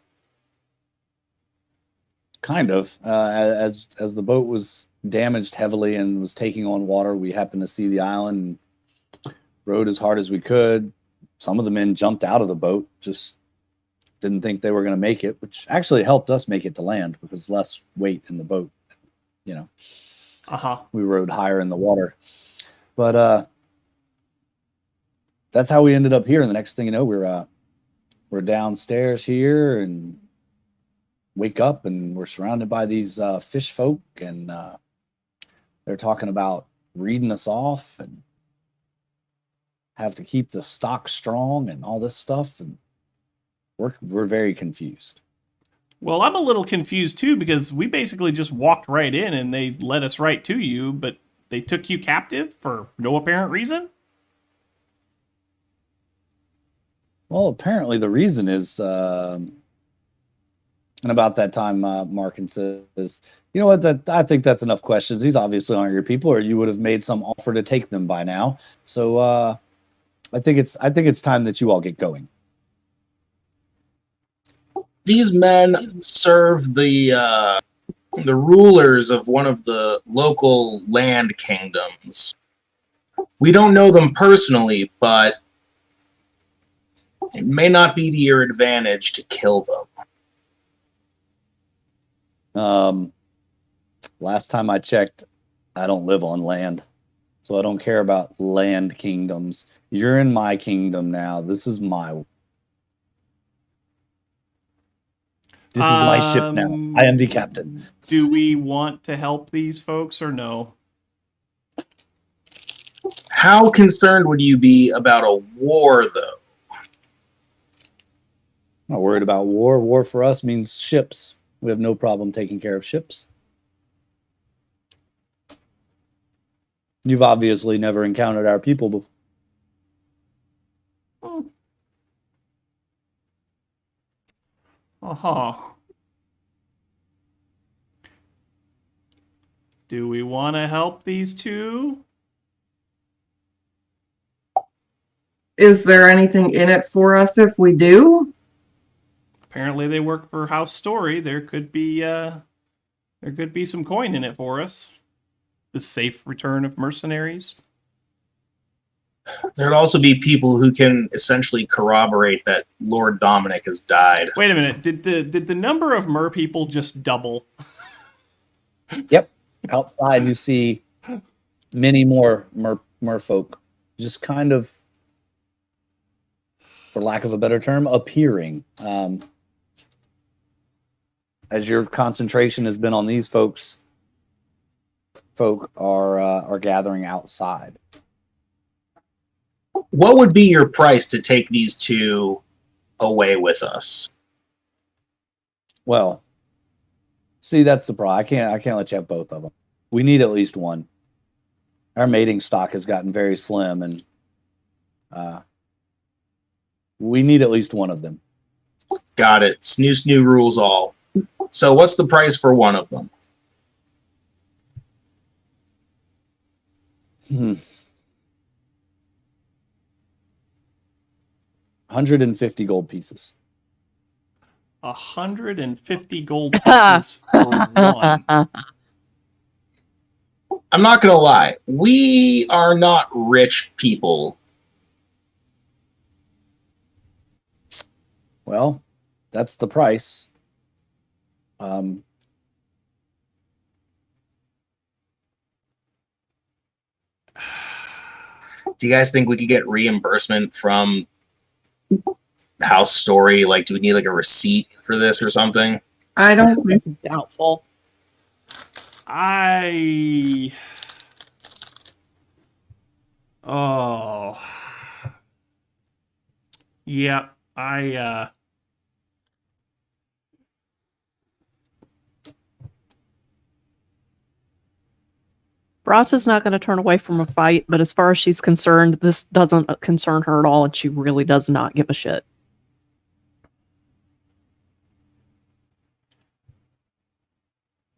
kind of. As the boat was damaged heavily and was taking on water, we happened to see the island and rowed as hard as we could. Some of the men jumped out of the boat, just didn't think they were going to make it, which actually helped us make it to land because less weight in the boat. Uh-huh. We rode higher in the water. But that's how we ended up here. And the next thing you know, we're downstairs here and wake up and we're surrounded by these fish folk, and they're talking about reading us off and have to keep the stock strong and all this stuff, and we're very confused. Well, I'm a little confused too because we basically just walked right in and they led us right to you, but they took you captive for no apparent reason? Well, apparently the reason is, and about that time, Markin says, "You know what? That I think that's enough questions. These obviously aren't your people, or you would have made some offer to take them by now. So I think it's time that you all get going." These men serve the rulers of one of the local land kingdoms. We don't know them personally, but it may not be to your advantage to kill them. Last time I checked, I don't live on land, so I don't care about land kingdoms. You're in my kingdom now. This is my ship now. I am the captain. Do we want to help these folks or no? How concerned would you be about a war, though? I'm not worried about war. War for us means ships. We have no problem taking care of ships. You've obviously never encountered our people before. Uh-huh. Do we want to help these two? Is there anything in it for us if we do? Apparently they work for House Story. There could be some coin in it for us. The safe return of mercenaries. There'd also be people who can essentially corroborate that Lord Dominic has died. Wait a minute. Did the number of mer people just double? Yep. Outside, you see many more merfolk, just kind of, for lack of a better term, appearing. As your concentration has been on these folks, folk are gathering outside. What would be your price to take these two away with us? Well, see, that's the problem. I can't let you have both of them. We need at least one. Our mating stock has gotten very slim, and we need at least one of them. Got it. Snoo rules all. So what's the price for one of them? Hmm. 150 gold pieces. 150 gold pieces for one. I'm not going to lie. We are not rich people. Well, that's the price. Do you guys think we could get reimbursement from House Story? Like, do we need like a receipt for this or something? I don't think Doubtful. Oh. Yeah, Brata's not going to turn away from a fight, but as far as she's concerned, this doesn't concern her at all, and she really does not give a shit.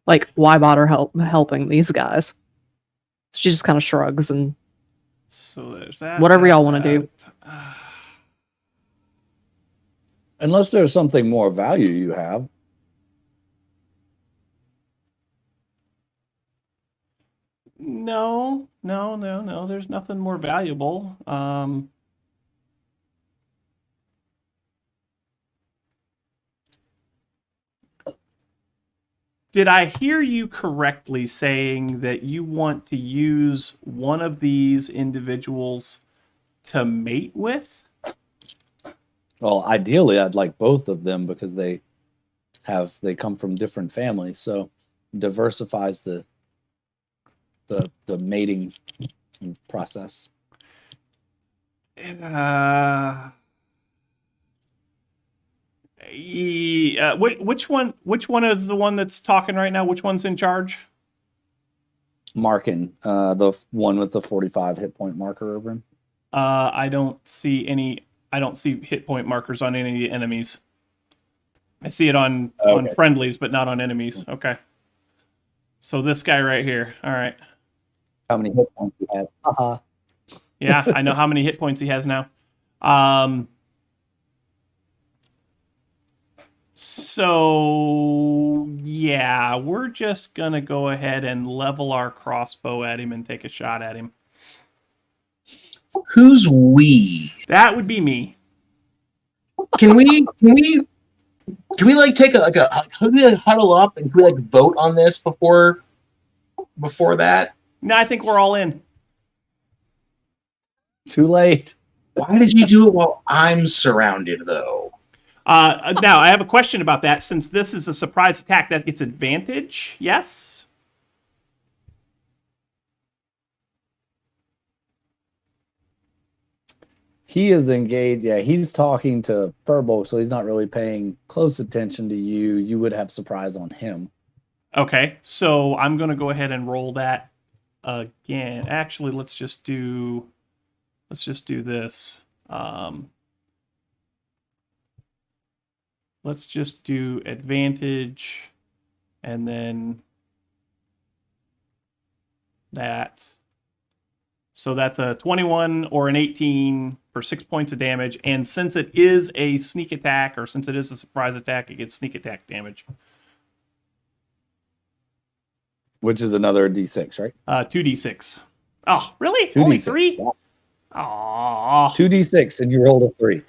Like, why bother helping these guys? She just kind of shrugs and so there's that. Whatever y'all wanna do. Unless there's something more value you have. No. There's nothing more valuable. Did I hear you correctly saying that you want to use one of these individuals to mate with? Well, ideally, I'd like both of them because they come from different families, so diversifies the mating process. Which one is the one that's talking right now? Which one's in charge? Markin, the one with the 45 hit point marker over him. I don't see hit point markers on any of the enemies. I see it on friendlies, but not on enemies. Okay. So this guy right here. All right. How many hit points he has? Yeah, I know how many hit points he has now. So yeah, we're just gonna go ahead and level our crossbow at him and take a shot at him. Who's we? That would be me. Can we like take can we like huddle up and can we like vote on this before that? No, I think we're all in. Too late. Why did you do it while I'm surrounded though? Now I have a question about that. Since this is a surprise attack, that gets advantage. Yes. He is engaged. Yeah, he's talking to Furbo, so he's not really paying close attention to you. You would have surprise on him. Okay, so I'm going to go ahead and roll that again. Actually, let's just do this. Let's just do advantage and then that. So that's a 21 or an 18 for 6 points of damage. And since it is a sneak attack, or since it is a surprise attack, it gets sneak attack damage. Which is another D6, right? 2d6. Oh, really? 2d6. Only 3? Yeah. Aww. 2d6, and you rolled a 3.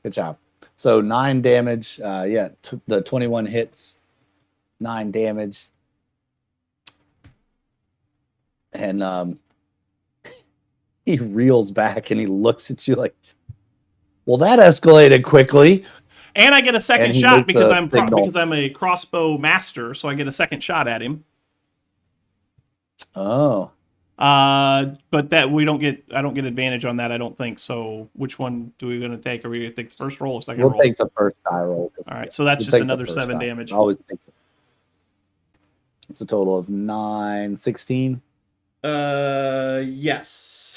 Good job. So 9 damage. The 21 hits. 9 damage. And he reels back and he looks at you like, well, that escalated quickly. And I get a second And he shot makes because a I'm signal. because I'm a crossbow master, so I get a second shot at him. Oh, But that I don't get advantage on that. I don't think so. Which one do we going to take? Are we going to take the first roll or second we'll roll? take the first die roll. All right, so that's We'll just take the another first 7 die. damage. Always take it's a total of 9, 16. Yes.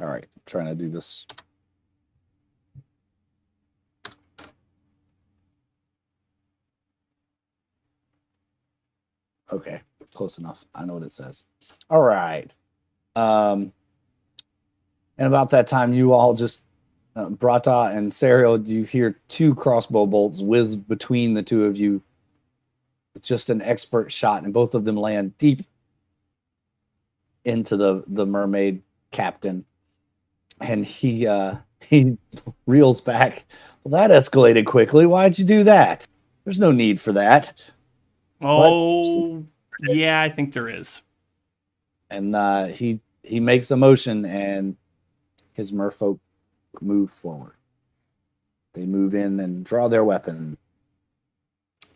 All right, trying to do this. Okay, close enough. I know what it says. All right. And about that time, you all just, Brata and Serial, you hear 2 crossbow bolts whiz between the two of you. Just an expert shot, and both of them land deep into the mermaid captain. And he reels back. Well, that escalated quickly. Why'd you do that? There's no need for that. Oh, yeah, I think there is. And he makes a motion, and his merfolk move forward. They move in and draw their weapon,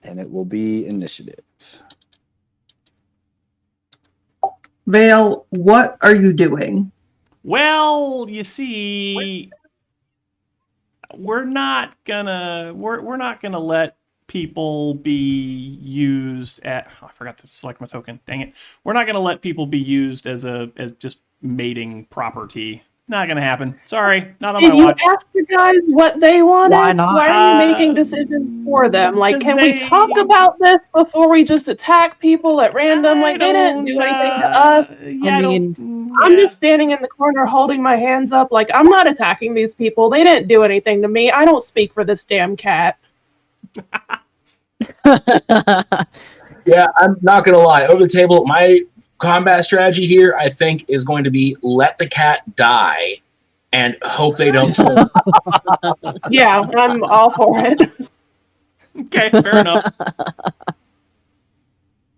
and it will be initiative. Vale, what are you doing? Well, you see, we're not gonna let people be used at. Oh, I forgot to select my token. Dang it! We're not gonna let people be used as just mating property. Not gonna happen. Sorry, not on my Did you watch. ask the guys what they wanted? Why not? Why are you making decisions for them? Like, 'Cause can we talk about this before we just attack people at random? Like, they didn't do anything to us. Yeah, I I mean, don't. I'm Yeah. just standing in the corner holding my hands up like, I'm not attacking these people. They didn't do anything to me. I don't speak for this damn cat. Yeah, I'm not gonna lie. Over the table, my combat strategy here, I think, is going to be let the cat die and hope they don't kill him. Yeah, I'm all for it. Okay, fair enough.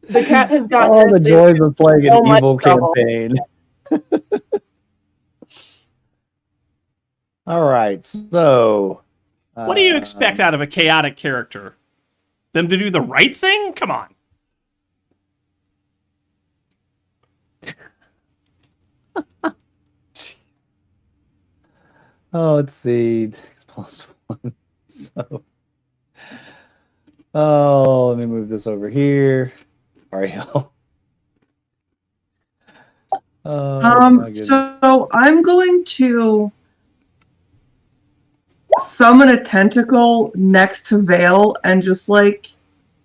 The cat has gotten All the us joys of playing so an much evil trouble. campaign. All right, so What do you expect out of a chaotic character? Them to do the right thing? Come on. Oh, let's see. Dex plus 1. So, oh, let me move this over here. Ariel. Oh, my goodness. So I'm going to summon a tentacle next to Vale and just like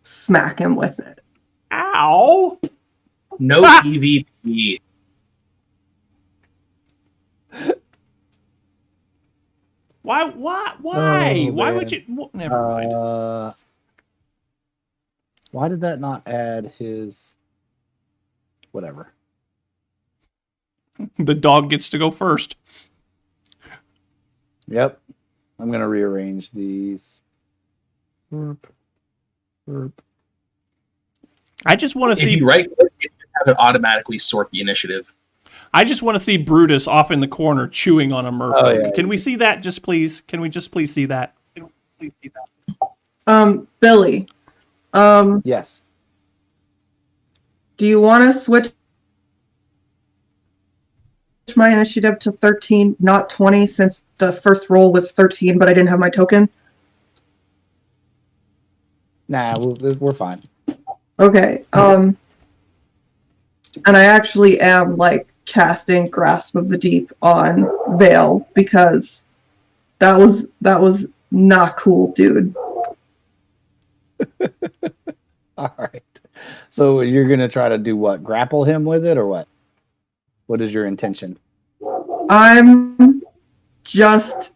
smack him with it. Ow! No PvP. Why? Why? Oh, Why man. would you? Well, never mind. Why did that not add his whatever? The dog gets to go first. Yep. I'm going to rearrange these. Burp. Burp. I just want to If see. you right click, you have it automatically sort the initiative. I just want to see Brutus off in the corner chewing on a merfolk. Oh, yeah. Can we see that, just please? Can we just please see that? Billy, Yes. do you want to switch my initiative to 13, not 20, since the first roll was 13, but I didn't have my token? Nah, we're fine. Okay. And I actually am like casting Grasp of the Deep on Vale because that was not cool, dude. All right. So you're going to try to do what? Grapple him with it or what? What is your intention? I'm just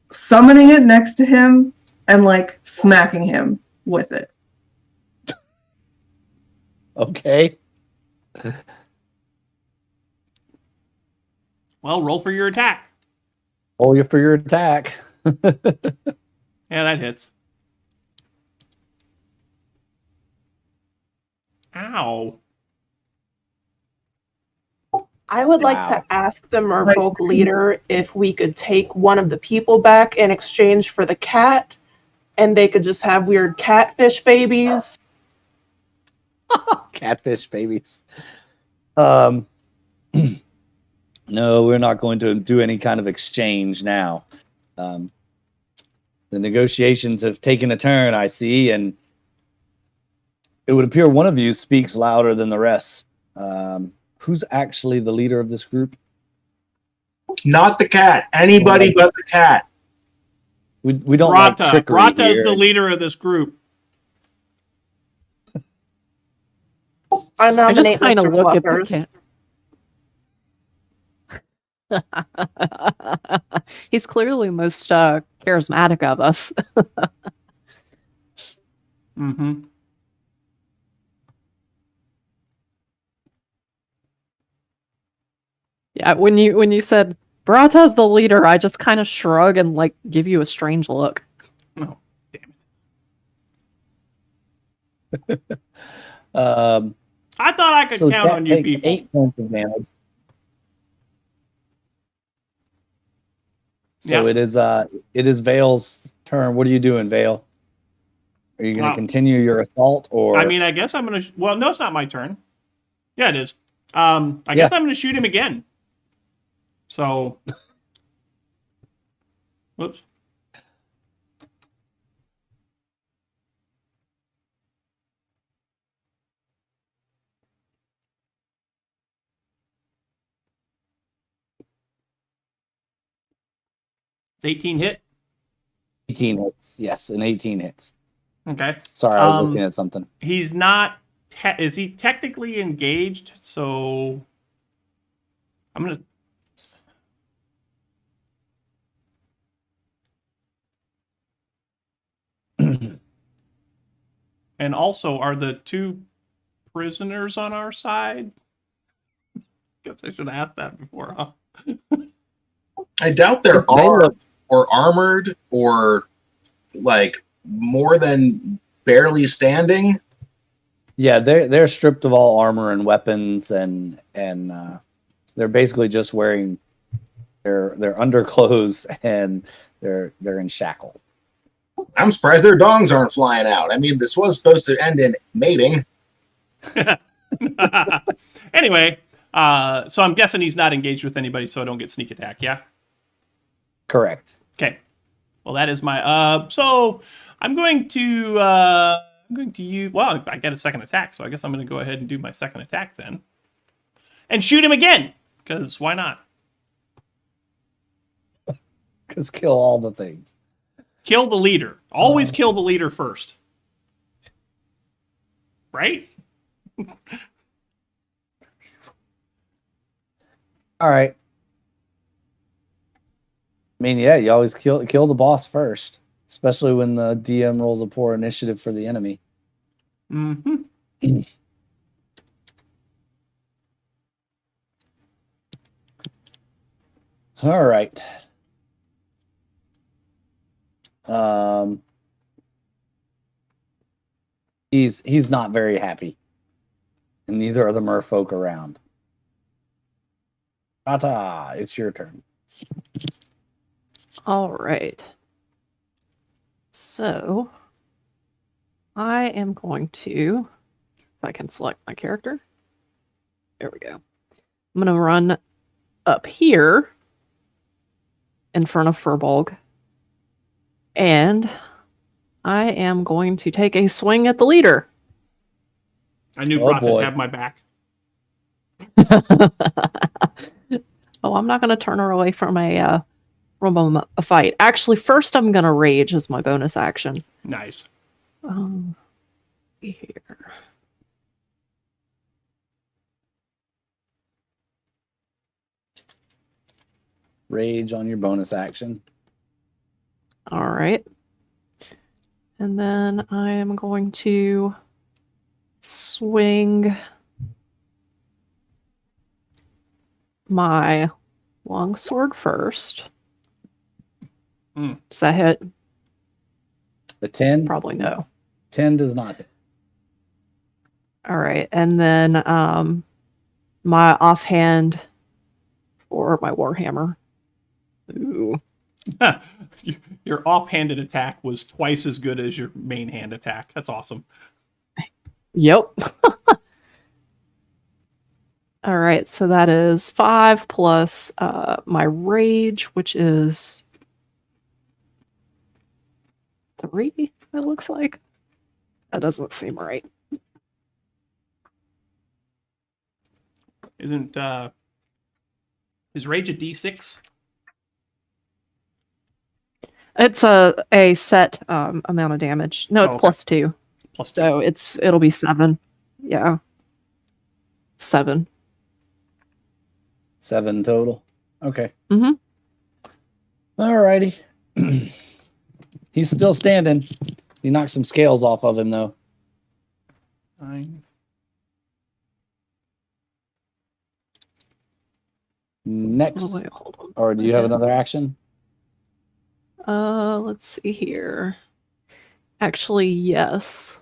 summoning it next to him and like smacking him with it. Okay. Well, roll for your attack. Roll you for your attack. Yeah, that hits. now. I would like Wow. to ask the merfolk leader if we could take one of the people back in exchange for the cat, and they could just have weird catfish babies. Catfish babies. No, we're not going to do any kind of exchange now. The negotiations have taken a turn, I see, and it would appear one of you speaks louder than the rest. Who's actually the leader of this group? Not the cat. Anybody but the cat. We don't like Brata. trickery Brata is here. the leader of this group. I I just nominate kind of Mr. look at Fluffers. the cat. He's clearly the most charismatic of us. Mm-hmm. Yeah, when you said Barata's the leader, I just kind of shrug and like give you a strange look. Oh, damn it. I thought I could So count that on you takes people. 8 points of damage. Yeah. So it is Vale's turn. What are you doing, Vale? Are you going to continue your assault, or? I mean, I guess I'm gonna. Well, no, it's not my turn. Yeah, it is. I guess I'm gonna shoot him again. So, whoops. It's 18 hit. 18 hits. Yes, an 18 hits. Okay. Sorry, I was looking at something. He's not. Is he technically engaged? So, I'm gonna. And also, are the 2 prisoners on our side? Guess I should have asked that before, huh? I doubt they're They armed look- or armored or like more than barely standing. Yeah, they're stripped of all armor and weapons, and they're basically just wearing their underclothes, and they're in shackles. I'm surprised their dongs aren't flying out. I mean, this was supposed to end in mating. Anyway, so I'm guessing he's not engaged with anybody, so I don't get sneak attack. Yeah. Correct. Okay. Well, that is my. So I'm going to use. Well, I get a second attack, so I guess I'm going to go ahead and do my second attack then, and shoot him again. Because why not? Because kill all the things. Kill the leader. Always kill the leader first. Right? All right. I mean, yeah, you always kill the boss first, especially when the DM rolls a poor initiative for the enemy. Mm-hmm. All right. He's not very happy, and neither are the merfolk around. Tata, it's your turn. All right. So I am going to, if I can select my character. There we go. I'm going to run up here in front of Furbolg. And I am going to take a swing at the leader. I knew Oh, Brock would boy. have my back. Oh, I'm not going to turn her away from a fight. Actually, first I'm going to rage as my bonus action. Nice. See here. Rage on your bonus action. All right. And then I am going to swing my longsword first. Does that hit? The 10? Probably no. 10 does not hit. All right, and then my offhand for my warhammer. Ooh, Your offhanded attack was twice as good as your main hand attack. That's awesome. yep. All right, so that is 5 plus my rage, which is 3. It looks like that doesn't seem right. Isn't is rage a D6? It's a set amount of damage. No, it's Oh, okay. +2. Plus 2. So it'll be 7. Yeah. 7. 7 total. Okay. Mhm. Alrighty. He's still standing. You knocked some scales off of him, though. 9. Next. Oh, wait, hold on. Or do you have another action? Let's see here. Actually, yes.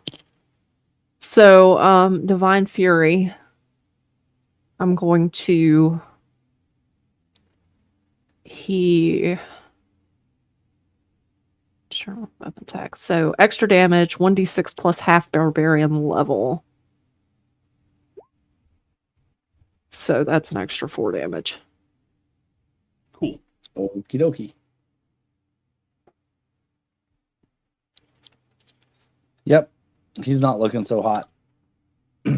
So, Divine Fury. I'm going to sure weapon attack. So extra damage, 1d6 plus half barbarian level. So that's an extra 4 damage. Cool. Okie dokie. Yep. He's not looking so hot. All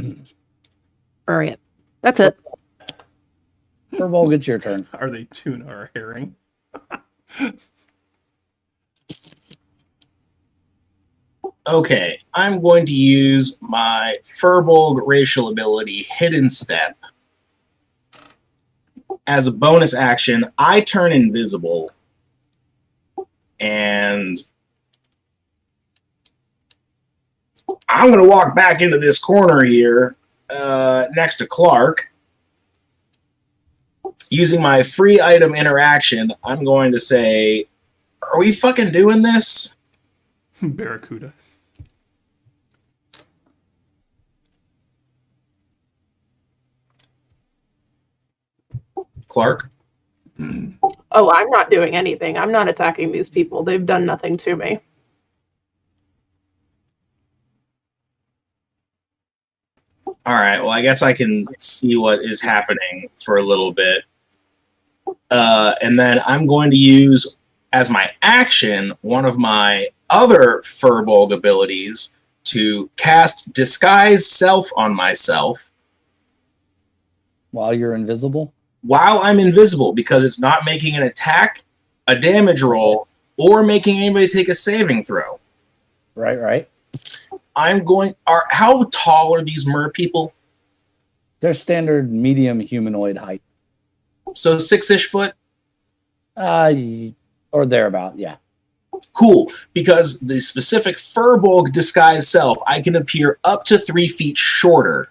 right. That's it. Furball, it's your turn. Are they tuna or herring? Okay, I'm going to use my Furbolg racial ability, Hidden Step. As a bonus action, I turn invisible. And I'm going to walk back into this corner here next to Clark. Using my free item interaction, I'm going to say, are we fucking doing this? Barracuda. Clark? Oh, I'm not doing anything. I'm not attacking these people. They've done nothing to me. All right, well, I guess I can see what is happening for a little bit. And then I'm going to use, as my action, one of my other Furbolg abilities to cast Disguise Self on myself While you're invisible? while I'm invisible, because it's not making an attack, a damage roll, or making anybody take a saving throw. Right. How tall are these mer people? They're standard medium humanoid height. So 6-ish foot? Or thereabout, yeah. Cool, because the specific Furbolg Disguise Self, I can appear up to 3 feet shorter.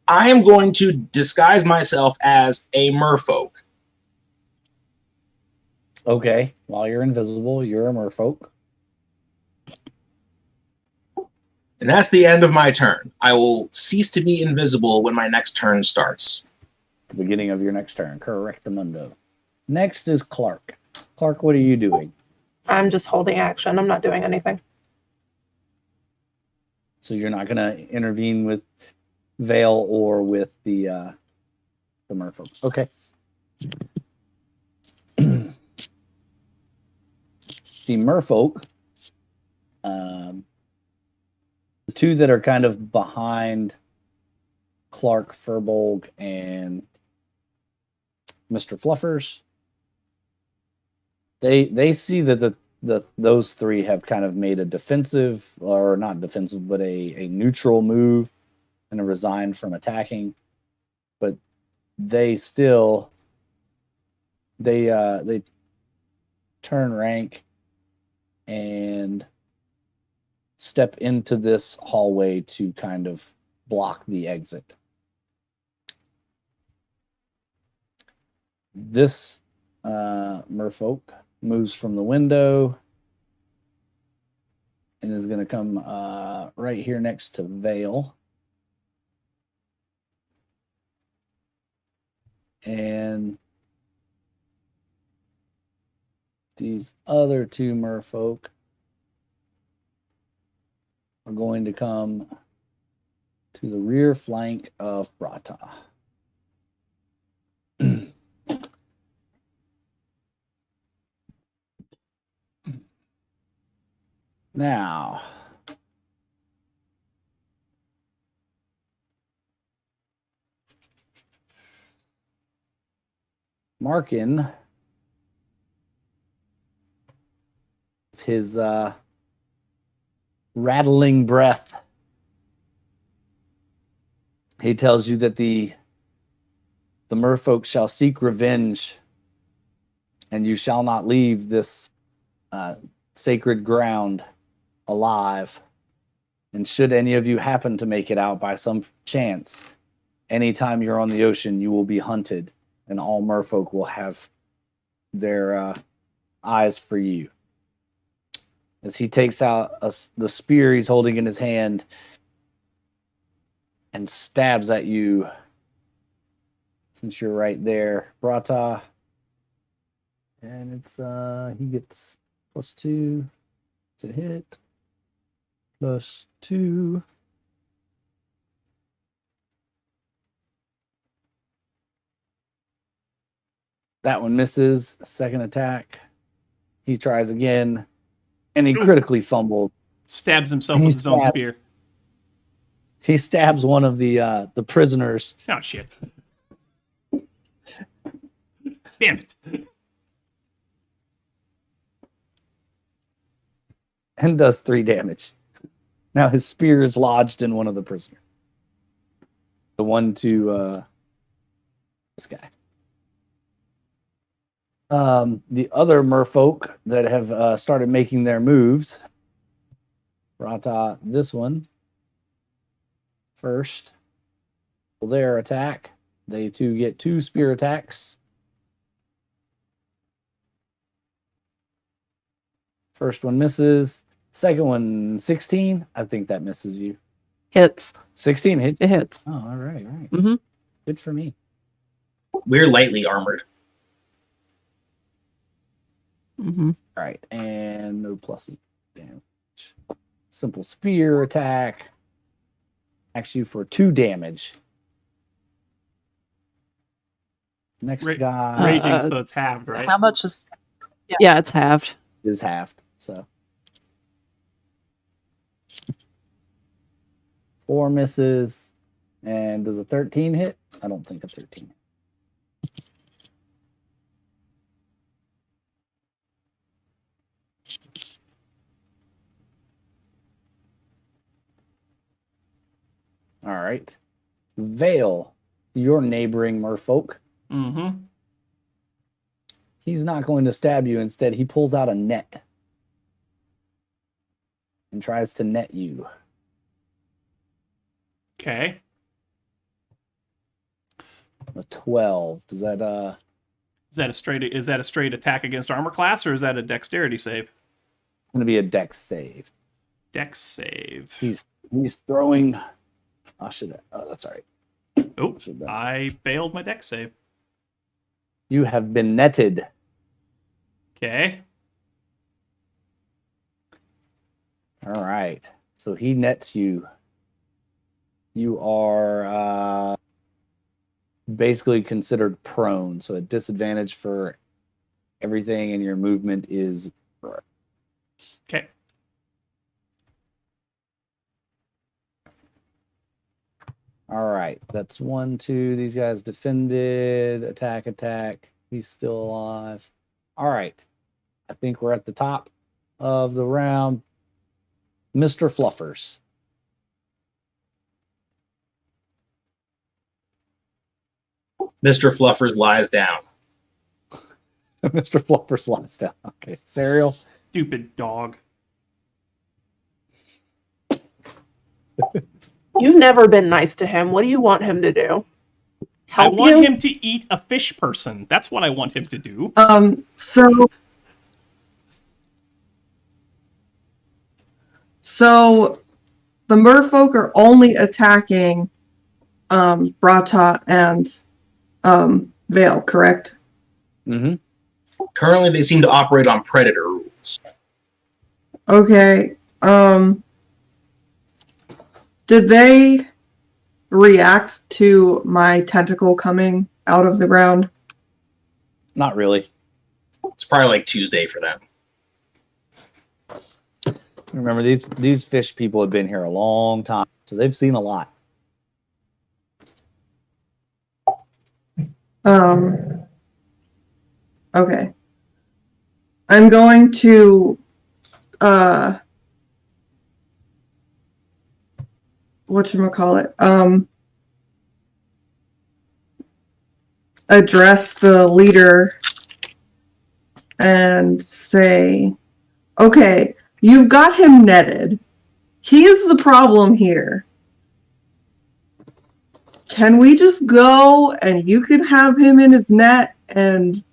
I am going to disguise myself as a merfolk. Okay. While you're invisible, you're a merfolk. And that's the end of my turn. I will cease to be invisible when my next turn starts. Beginning of your next turn. Correctamundo. Next is Clark. Clark, what are you doing? I'm just holding action. I'm not doing anything. So you're not going to intervene with Vale or with the merfolk. Okay. The merfolk, the two that are kind of behind Clark, Furbolg, and Mr. Fluffers, they see that those three have kind of made a defensive, or not defensive, but a neutral move and resigned from attacking. But they still they turn rank and step into this hallway to kind of block the exit. This merfolk moves from the window and is going to come right here next to Vale. And these other two merfolk are going to come to the rear flank of Brata. Now, Markin, his rattling breath, he tells you that the merfolk shall seek revenge, and you shall not leave this sacred ground alive. And should any of you happen to make it out by some chance, anytime you're on the ocean, you will be hunted, and all merfolk will have their eyes for you. As he takes out the spear he's holding in his hand and stabs at you, since you're right there, Brata. And it's he gets +2 to hit, +2. That one misses. Second attack. He tries again, and he critically fumbled. Stabs himself with his own spear. He stabs one of the prisoners. Oh, shit. Damn it. And does 3 damage. Now his spear is lodged in one of the prisoners. The one to this guy. The other merfolk that have started making their moves. Rata, this one first. Well, their attack. They too get 2 spear attacks. First one misses. Second one, 16. I think that misses you. Hits. 16 hits. It hits. Oh, all right, all right. Mm-hmm. Good for me. We're lightly armored. Mm-hmm. All right, and no pluses. Damage. Simple spear attack. Attacks you for 2 damage. Next guy Raging, so it's halved, right? How much is? Yeah, it's halved. is halved. So 4 misses. And does a 13 hit? I don't think a 13. All right. Vale, your neighboring merfolk. Mm-hmm. He's not going to stab you. Instead, he pulls out a net and tries to net you. Okay. A 12. Does that Is that a straight attack against armor class, or is that a dexterity save? going to be a dex save? Dex save. He's throwing. Oh, that's all right. Oh, I failed my dex save. You have been netted. Okay. All right. So he nets you. You are basically considered prone, so a disadvantage for everything, and your movement is. Okay. All right. That's 1, 2. These guys defended. Attack. He's still alive. All right. I think we're at the top of the round. Mr. Fluffers. Mr. Fluffers lies down. Mr. Fluffers lies down. Okay. Serial. Stupid dog. You've never been nice to him. What do you want him to do? I want him to eat a fish person. That's what I want him to do. So the merfolk are only attacking Brata and Vale, correct? Mm-hmm. Currently, they seem to operate on predator rules. Okay. Did they react to my tentacle coming out of the ground? Not really. It's probably like Tuesday for them. Remember, these fish people have been here a long time, so they've seen a lot. Okay. I'm going to whatchamacallit, address the leader and say, okay, you've got him netted. He's the problem here. Can we just go and you can have him in his net and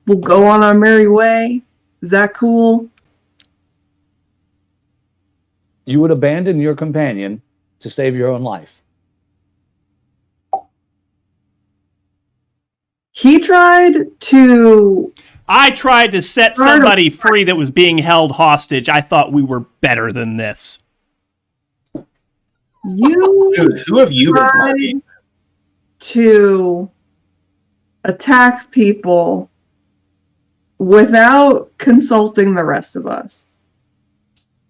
we'll go on our merry way? Is that cool? You would abandon your companion to save your own life. He tried to. I tried to set somebody free that was being held hostage. I thought we were better than this. You Dude, who have you been tried marking? to attack people without consulting the rest of us.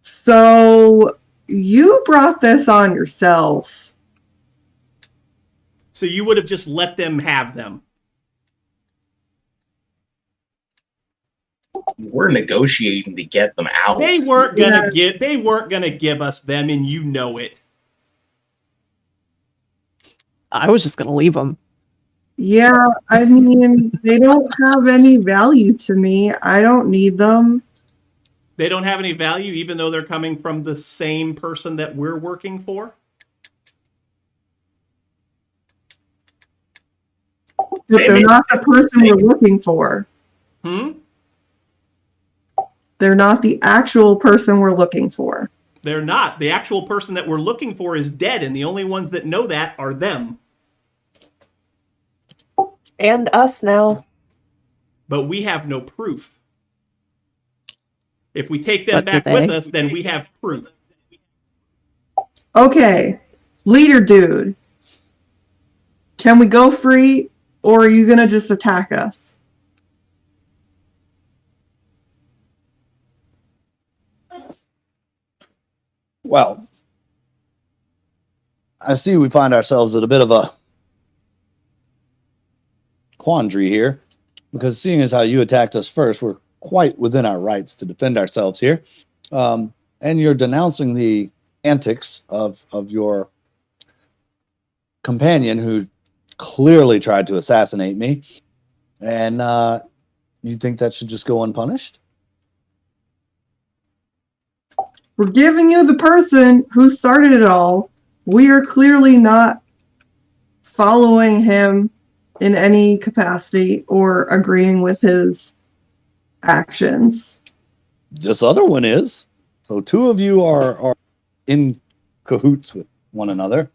So you brought this on yourself. So you would have just let them have them. We're negotiating to get them out. They weren't gonna give us them, and you know it. I was just going to leave them. Yeah, I mean, they don't have any value to me. I don't need them. They don't have any value, even though they're coming from the same person that we're working for. But they're not the person we're looking for. They're not the actual person we're looking for. They're not. The actual person that we're looking for is dead, and the only ones that know that are them. And us now. But we have no proof. If we take them But do back with they? us, then we have proof. Okay, leader dude. Can we go free, or are you gonna just attack us? Well, I see we find ourselves at a bit of a quandary here, because seeing as how you attacked us first, we're quite within our rights to defend ourselves here. And you're denouncing the antics of your companion who clearly tried to assassinate me. And you think that should just go unpunished? We're giving you the person who started it all. We are clearly not following him in any capacity or agreeing with his actions. This other one is. So two of you are in cahoots with one another.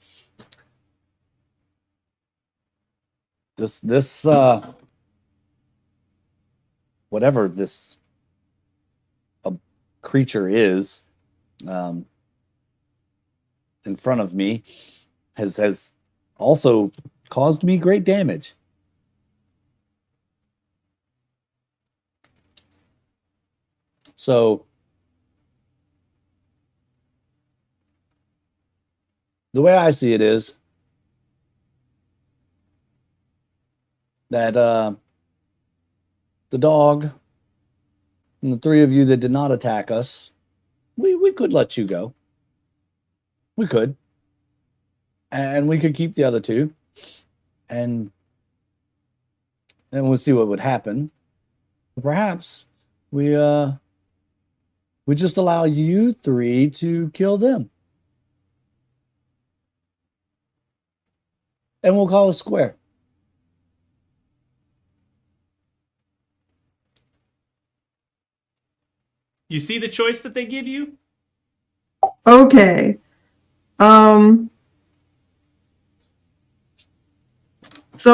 This whatever this creature is in front of me has also caused me great damage. So the way I see it is that the dog and the three of you that did not attack us, we could let you go. We could. And we could keep the other two. And we'll see what would happen. Perhaps we just allow you three to kill them. And we'll call it square. You see the choice that they give you? Okay. So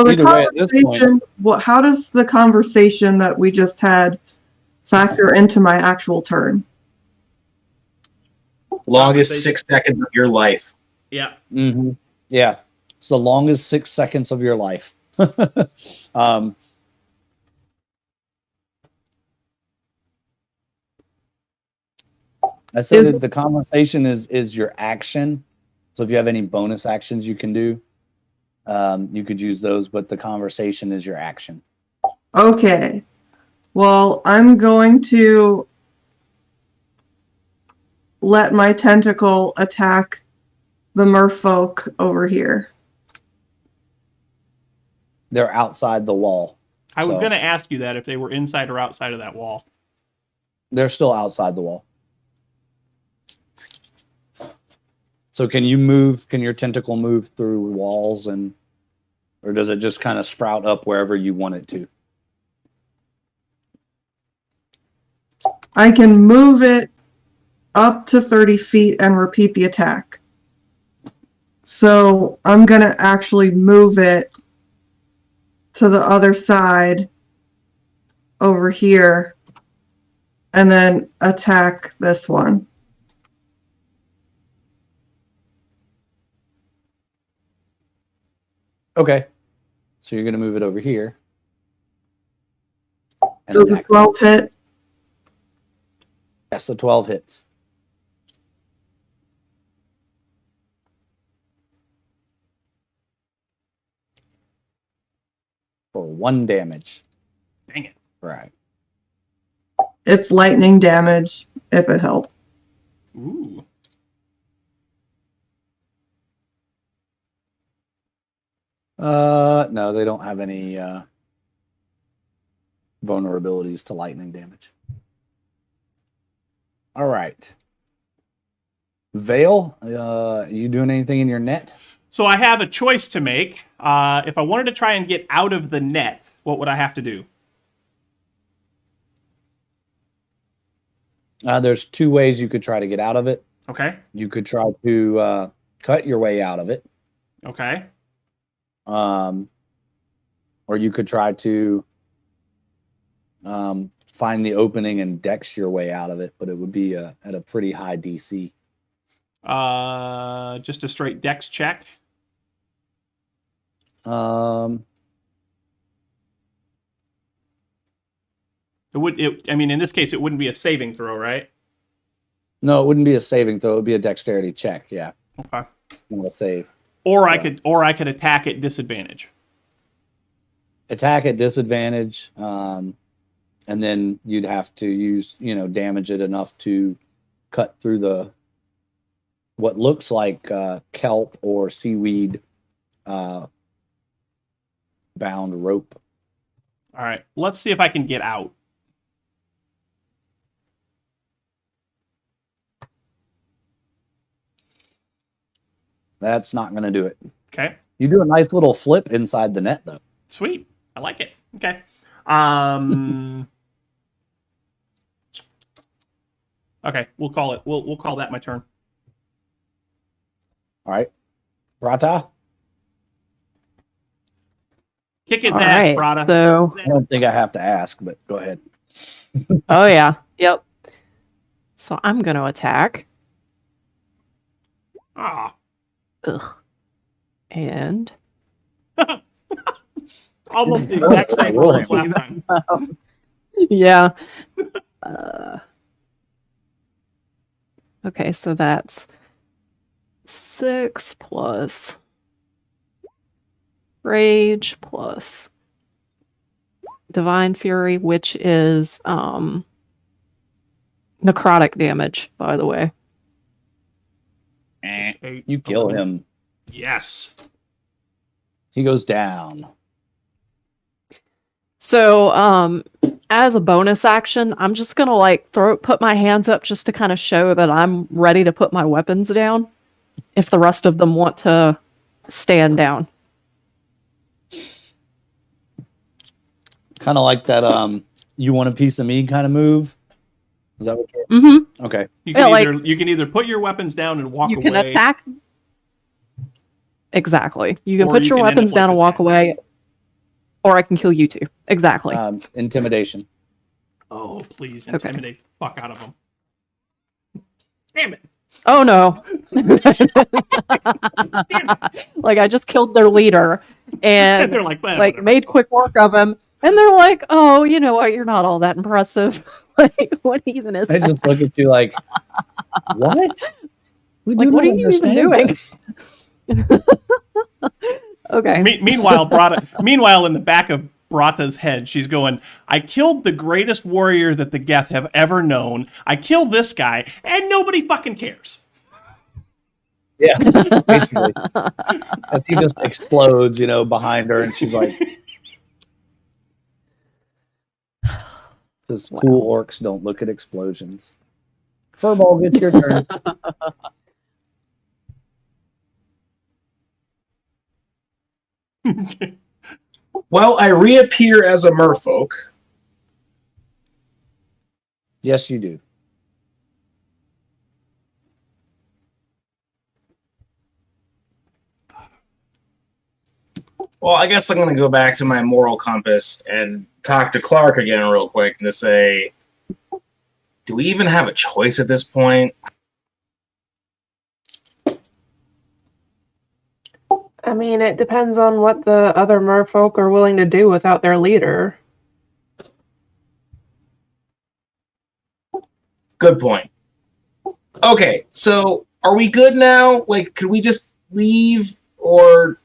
the Either way, at this point, conversation, how does the conversation that we just had factor into my actual turn? Longest Conversation. 6 seconds of your life. Yeah. yeah, it's the longest 6 seconds of your life. um, I said that the conversation is your action. So if you have any bonus actions you can do, you could use those, but the conversation is your action. Okay. Well, I'm going to let my tentacle attack the merfolk over here. They're outside the wall. I was So going to ask you that if they were inside or outside of that wall. they're still outside the wall. So can you move? Can your tentacle move through walls, or does it just kind of sprout up wherever you want it to? I can move it up to 30 feet and repeat the attack. So I'm going to actually move it to the other side over here and then attack this one. Okay. So you're going to move it over here. And Does the attack. 12 hit? Yes, the 12 hits. For 1 damage. Dang it. Right. It's lightning damage, if it helps. Ooh. No, they don't have any vulnerabilities to lightning damage. All right. Vale, you doing anything in your net? So I have a choice to make. If I wanted to try and get out of the net, what would I have to do? There's 2 ways you could try to get out of it. Okay. You could try to cut your way out of it. Okay. Or you could try to find the opening and dex your way out of it, but it would be at a pretty high DC. Just a straight dex check. I mean, in this case, it wouldn't be a saving throw, right? No, it wouldn't be a saving throw. It would be a dexterity check. Yeah. Okay. Not a save. Or So. I could attack at disadvantage. Attack at disadvantage, and then you'd have to use, damage it enough to cut through what looks like kelp or seaweed bound rope. All right. Let's see if I can get out. That's not going to do it. Okay. You do a nice little flip inside the net, though. Sweet. I like it. Okay. Okay, we'll call it. We'll call that my turn. All right. Brata? Kick his All ass, right, Brata. so I don't think I have to ask, but go ahead. oh yeah, yep. So I'm going to attack. Ah. Ugh. And Almost the exact same roll as last time. yeah. Okay, so that's 6 plus rage plus divine fury, which is necrotic damage, by the way. You kill him. Yes. He goes down. So, as a bonus action, I'm just gonna put my hands up just to kind of show that I'm ready to put my weapons down. If the rest of them want to stand down, Kind of like that. You want a piece of me kind of move. Is that what you're... Mm-hmm. Okay. You Yeah, can either put your weapons down and walk You away. can attack. Exactly. You can Or put you your can end weapons up like down and this walk guy. away, or I can kill you too. Exactly. Intimidation. Oh, please Okay. intimidate the fuck out of them. Damn it. Oh no. Damn it. Like I just killed their leader and They're like, "Well, like whatever." made quick work of him. And they're like, oh, you know what? You're not all that impressive. Like, what even is I that? just look at you like, what? We Like, do what not are you even understand doing? that. Okay. Meanwhile, in the back of Brata's head, she's going, I killed the greatest warrior that the Geth have ever known. I killed this guy, and nobody fucking cares. Yeah, basically. As he just explodes, behind her, and she's like, "Because cool orcs don't look at explosions." Furball, gets your turn. Well, I reappear as a merfolk. Yes, you do. Well, I guess I'm going to go back to my moral compass and talk to Clark again real quick and to say, do we even have a choice at this point? I mean, it depends on what the other merfolk are willing to do without their leader. Good point. Okay, so are we good now? Like, could we just leave, or...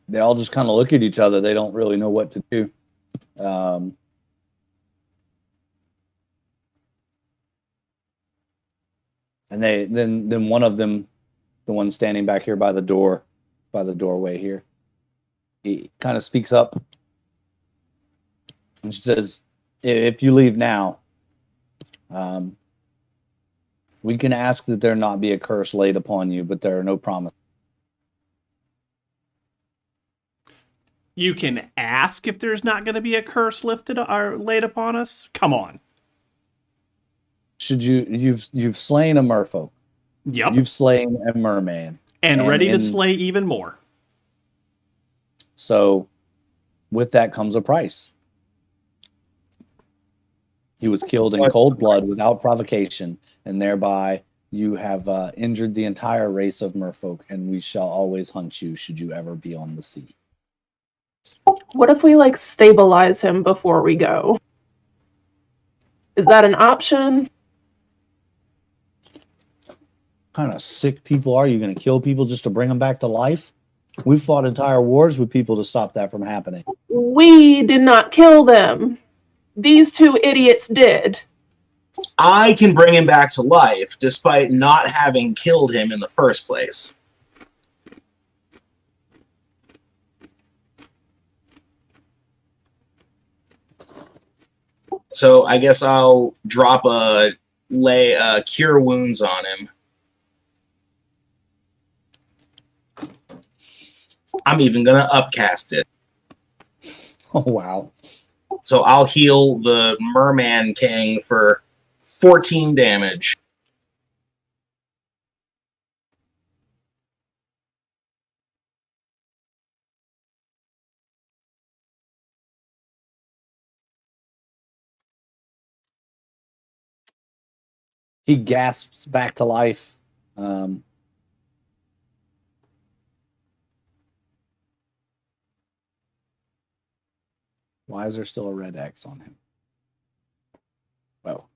They all just kind of look at each other. They don't really know what to do. And then one of them, the one standing back here by the doorway here, he kind of speaks up and she says, "If you leave now, we can ask that there not be a curse laid upon you, but there are no promises." You can ask if there's not going to be a curse lifted or laid upon us? Come on. You've slain a merfolk. Yep. You've slain a merman. And ready to slay even more. So with that comes a price. He was killed in cold blood without provocation, and thereby you have injured the entire race of merfolk, and we shall always hunt you should you ever be on the sea. What if we stabilize him before we go? Is that an option? What kind of sick people are you going to kill people just to bring them back to life? We've fought entire wars with people to stop that from happening. We did not kill them. These two idiots did. I can bring him back to life despite not having killed him in the first place. So I guess I'll drop cure wounds on him. I'm even gonna upcast it. Oh wow. So I'll heal the Merman King for 14 damage. He gasps back to life. Why is there still a red X on him? Well,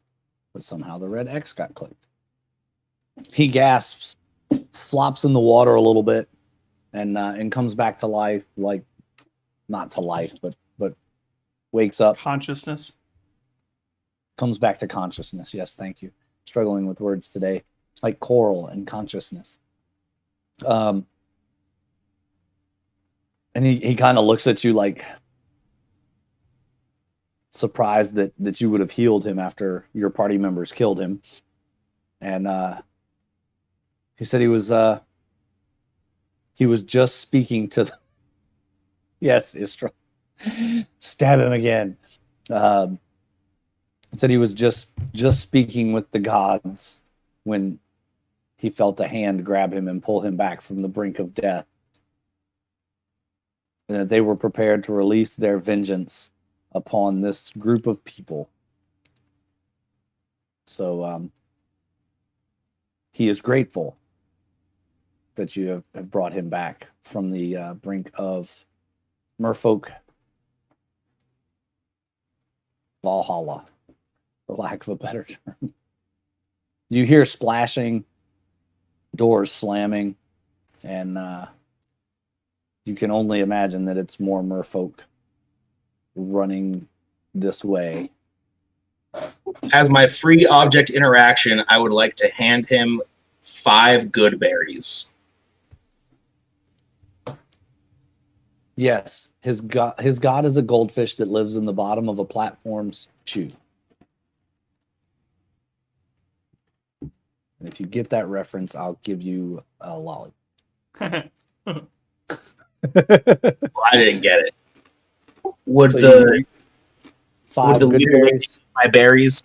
but somehow the red X got clicked. He gasps, flops in the water a little bit, and comes back to life, like not to life, but wakes up. Consciousness. Comes back to consciousness. Yes, thank you. Struggling with words today, like coral and consciousness. And he kind of looks at you like surprised that you would have healed him after your party members killed him. And he said he was just speaking to Yes, Istra. Stab him again. Said he was just speaking with the gods when he felt a hand grab him and pull him back from the brink of death, and that they were prepared to release their vengeance upon this group of people. So he is grateful that you have brought him back from the brink of Merfolk Valhalla, for lack of a better term. You hear splashing, doors slamming, and you can only imagine that it's more merfolk running this way. As my free object interaction, I would like to hand him 5 good berries. Yes, his god is a goldfish that lives in the bottom of a platform's shoe. And if you get that reference, I'll give you a lolly. Well, I didn't get it. Would So the you- 5 would the good leader like berries. my berries?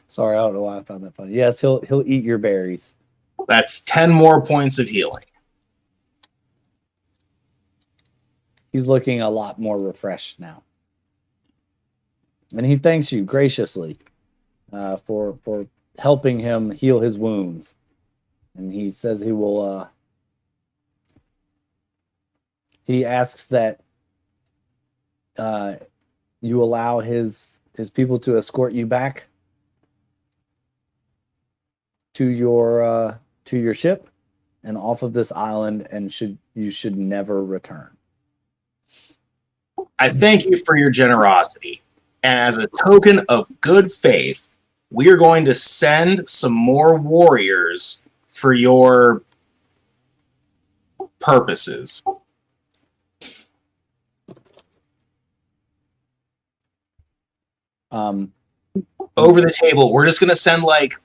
Sorry, I don't know why I found that funny. Yes, he'll eat your berries. That's 10 more points of healing. He's looking a lot more refreshed now, and he thanks you graciously for helping him heal his wounds. And he says he will. He asks that you allow his people to escort you back to your ship and off of this island, and you should never return. I thank you for your generosity. And as a token of good faith, we are going to send some more warriors for your purposes. Over the table, we're just going to send like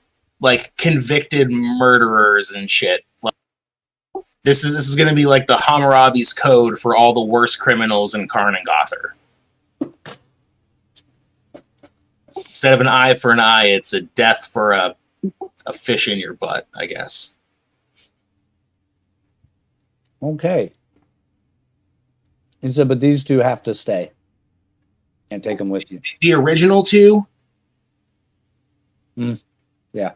convicted murderers and shit. Like, this is going to be like the Hammurabi's code for all the worst criminals in Karn and Gother. Instead of an eye for an eye, it's a death for a fish in your butt, I guess. Okay. He said, but these 2 have to stay. Can't take them with you. The original 2? Yeah.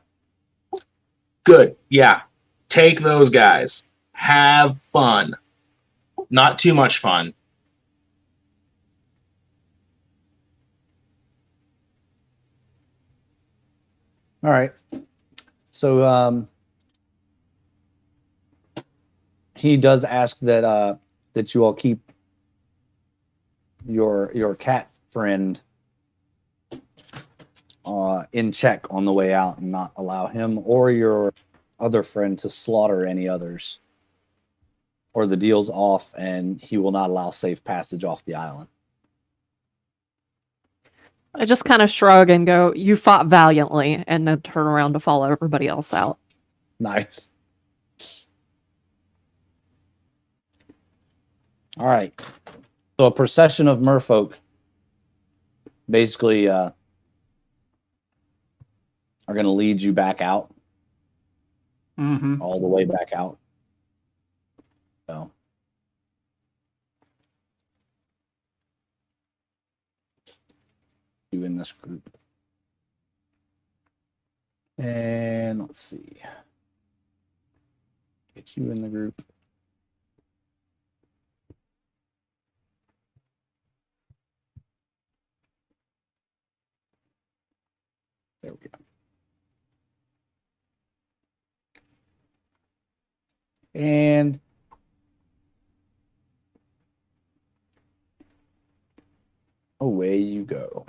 Good. Yeah. Take those guys. Have fun. Not too much fun. All right. So he does ask that you all keep your cat friend in check on the way out, and not allow him or your other friend to slaughter any others, or the deal's off and he will not allow safe passage off the island. I just kind of shrug and go, "You fought valiantly," and then turn around to follow everybody else out. Nice. All right. So a procession of merfolk basically are going to lead you back out, Mm-hmm. all the way back out. So you in this group. And let's see. Get you in the group. There we go. And away you go.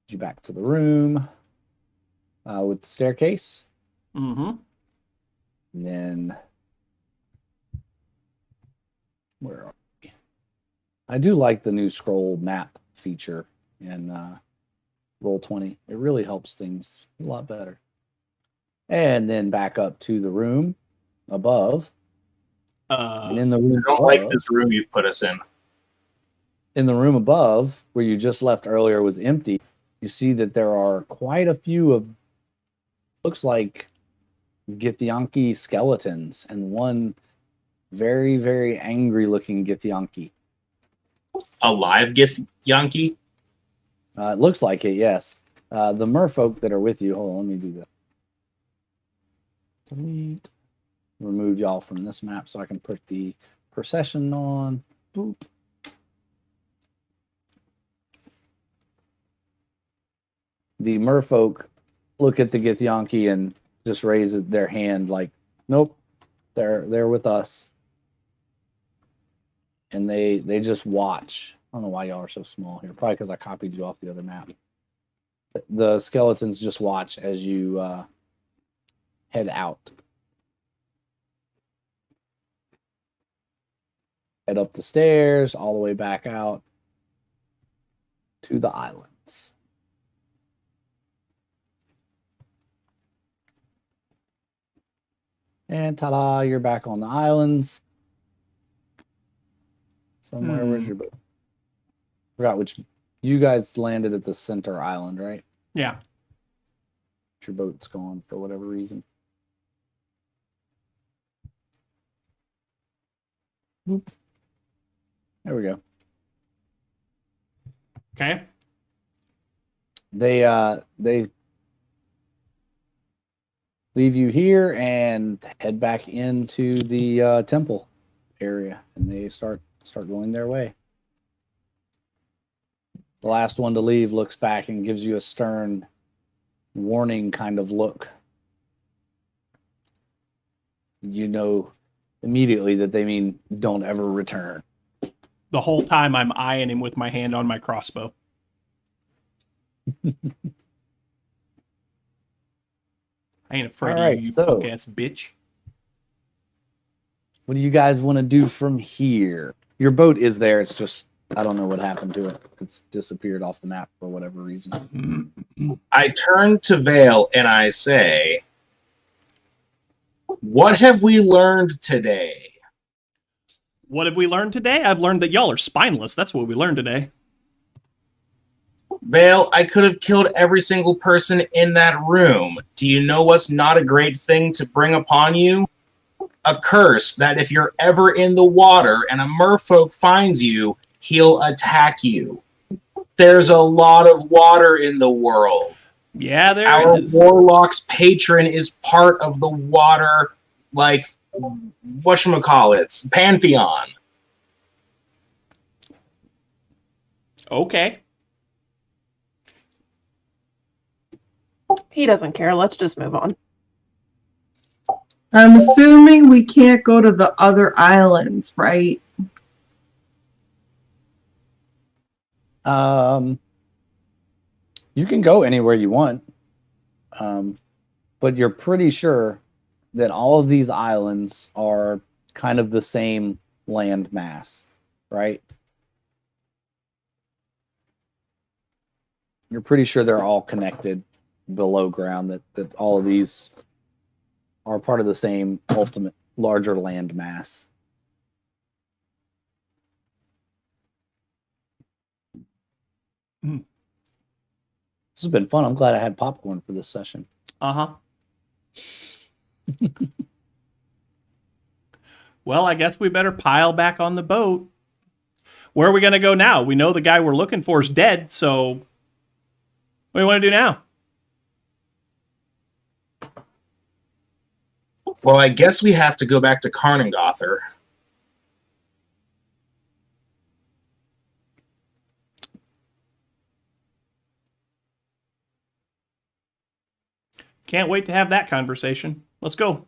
You back to the room with the staircase. Mm-hmm. And then where are we? I do like the new scroll map feature in Roll20. It really helps things a lot better. and then back up to the room above. And in the I room don't above, like this room you've put us in. in the room above, where you just left earlier was empty, you see that there are quite a few of, looks like Githyanki skeletons, and one very, very angry looking Githyanki. A live gift Yankee? It looks like it, yes. The merfolk that are with you, hold on, let me do that. Delete. Remove y'all from this map so I can put the procession on. Boop. The merfolk look at the Githyanki and just raise their hand like, nope, they're with us. And they just watch. I don't know why y'all are so small here. Probably because I copied you off the other map. The skeletons just watch as you head out. Head up the stairs, all the way back out to the islands. And ta-da, you're back on the islands. Somewhere, where's your boat? Forgot which. You guys landed at the center island, right? Yeah. Your boat's gone for whatever reason. Boop. There we go. Okay. They leave you here and head back into the temple area, and they start going their way. The last one to leave looks back and gives you a stern, warning kind of look. You know immediately that they mean don't ever return. The whole time I'm eyeing him with my hand on my crossbow. I ain't afraid All right, of you, so- punk ass bitch. What do you guys want to do from here? Your boat is there. It's just, I don't know what happened to it. It's disappeared off the map for whatever reason. I turn to Vale and I say, what have we learned today? What have we learned today? I've learned that y'all are spineless. That's what we learned today. Vale, I could have killed every single person in that room. Do you know what's not a great thing to bring upon you? A curse that if you're ever in the water and a merfolk finds you, he'll attack you. There's a lot of water in the world. Yeah, there Our is. warlock's patron is part of the water, like, whatchamacallits, pantheon. Okay. He doesn't care. Let's just move on. I'm assuming we can't go to the other islands, right? You can go anywhere you want, but you're pretty sure that all of these islands are kind of the same land mass, right? You're pretty sure they're all connected below ground, that all of these are part of the same ultimate larger land mass. Mm. This has been fun. I'm glad I had popcorn for this session. Uh-huh. Well, I guess we better pile back on the boat. Where are we going to go now? We know the guy we're looking for is dead, so what do you want to do now? Well, I guess we have to go back to Karnengother. Can't wait to have that conversation. Let's go.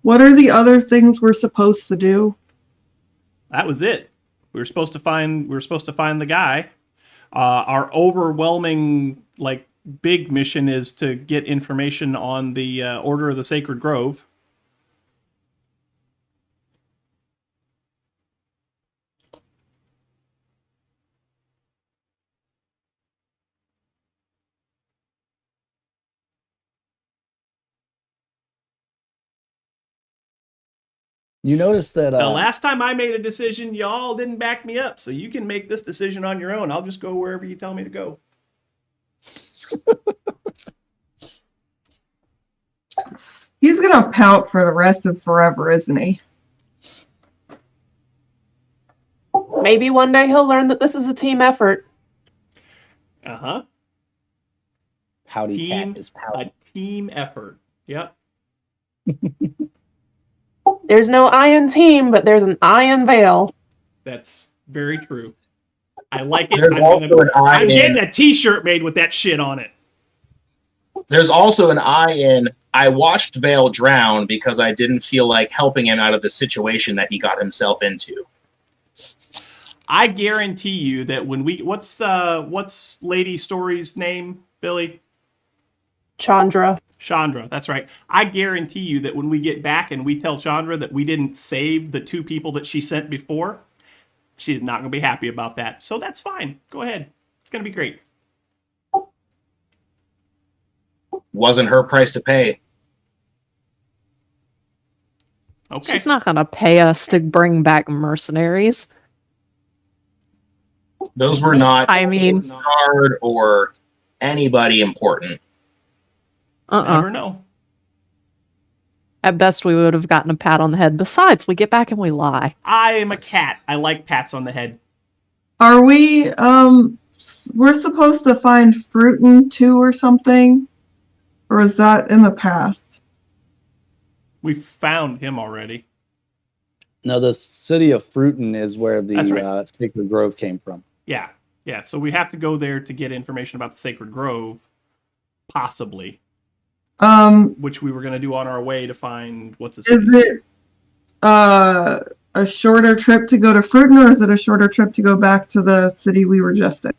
What are the other things we're supposed to do? That was it. We were supposed to find the guy. Our overwhelming, like, big mission is to get information on the Order of the Sacred Grove. You notice that The last time I made a decision, y'all didn't back me up, so you can make this decision on your own. I'll just go wherever you tell me to go. He's gonna pout for the rest of forever, isn't he? Maybe one day he'll learn that this is a team effort. Uh-huh. Pouty Team, cat is pouty. a team effort. Yep. There's no I in team, but there's an I in Vale. That's very true. I like it. There's also an I I'm getting in. a t-shirt made with that shit on it. There's also an I in. I watched Vale drown because I didn't feel like helping him out of the situation that he got himself into. I guarantee you that when we what's Lady Story's name, Billy? Chandra. Chandra, that's right. I guarantee you that when we get back and we tell Chandra that we didn't save the 2 people that she sent before, she's not going to be happy about that. So that's fine. Go ahead. It's going to be great. Wasn't her price to pay. Okay. She's not going to pay us to bring back mercenaries. Those were not I mean, Bernard or anybody important. Never know. At best, we would have gotten a pat on the head. Besides, we get back and we lie. I am a cat. I like pats on the head. Are we, we're supposed to find Fruitin 2 or something? Or is that in the past? We found him already. No, the city of Fruitin is where That's the right. Sacred Grove came from. Yeah. Yeah. So we have to go there to get information about the Sacred Grove, possibly, which we were going to do on our way to find what's his Is it a shorter trip to go to Fruitin, or is it a shorter trip to go back to the city we were just in?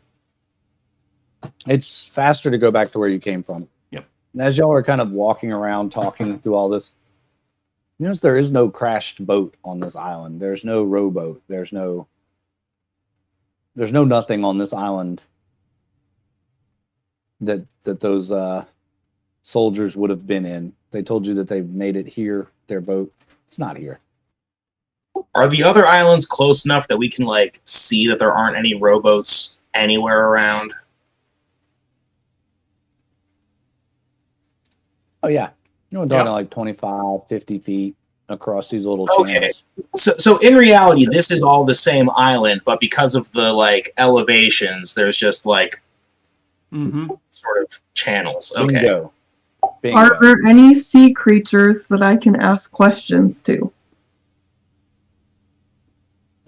It's faster to go back to where you came from. Yep. And as y'all are kind of walking around, talking through all this, you notice there is no crashed boat on this island. There's no rowboat. There's no nothing on this island that those soldiers would have been in. They told you that they made it here, their boat. It's not here. Are the other islands close enough that we can like see that there aren't any rowboats anywhere around? Oh, yeah. You know, I'm talking like 25, 50 feet across these little Okay. channels. So in reality, this is all the same island, but because of the like elevations, there's just like sort of channels. Okay. Bingo. Bingo. Are there any sea creatures that I can ask questions to?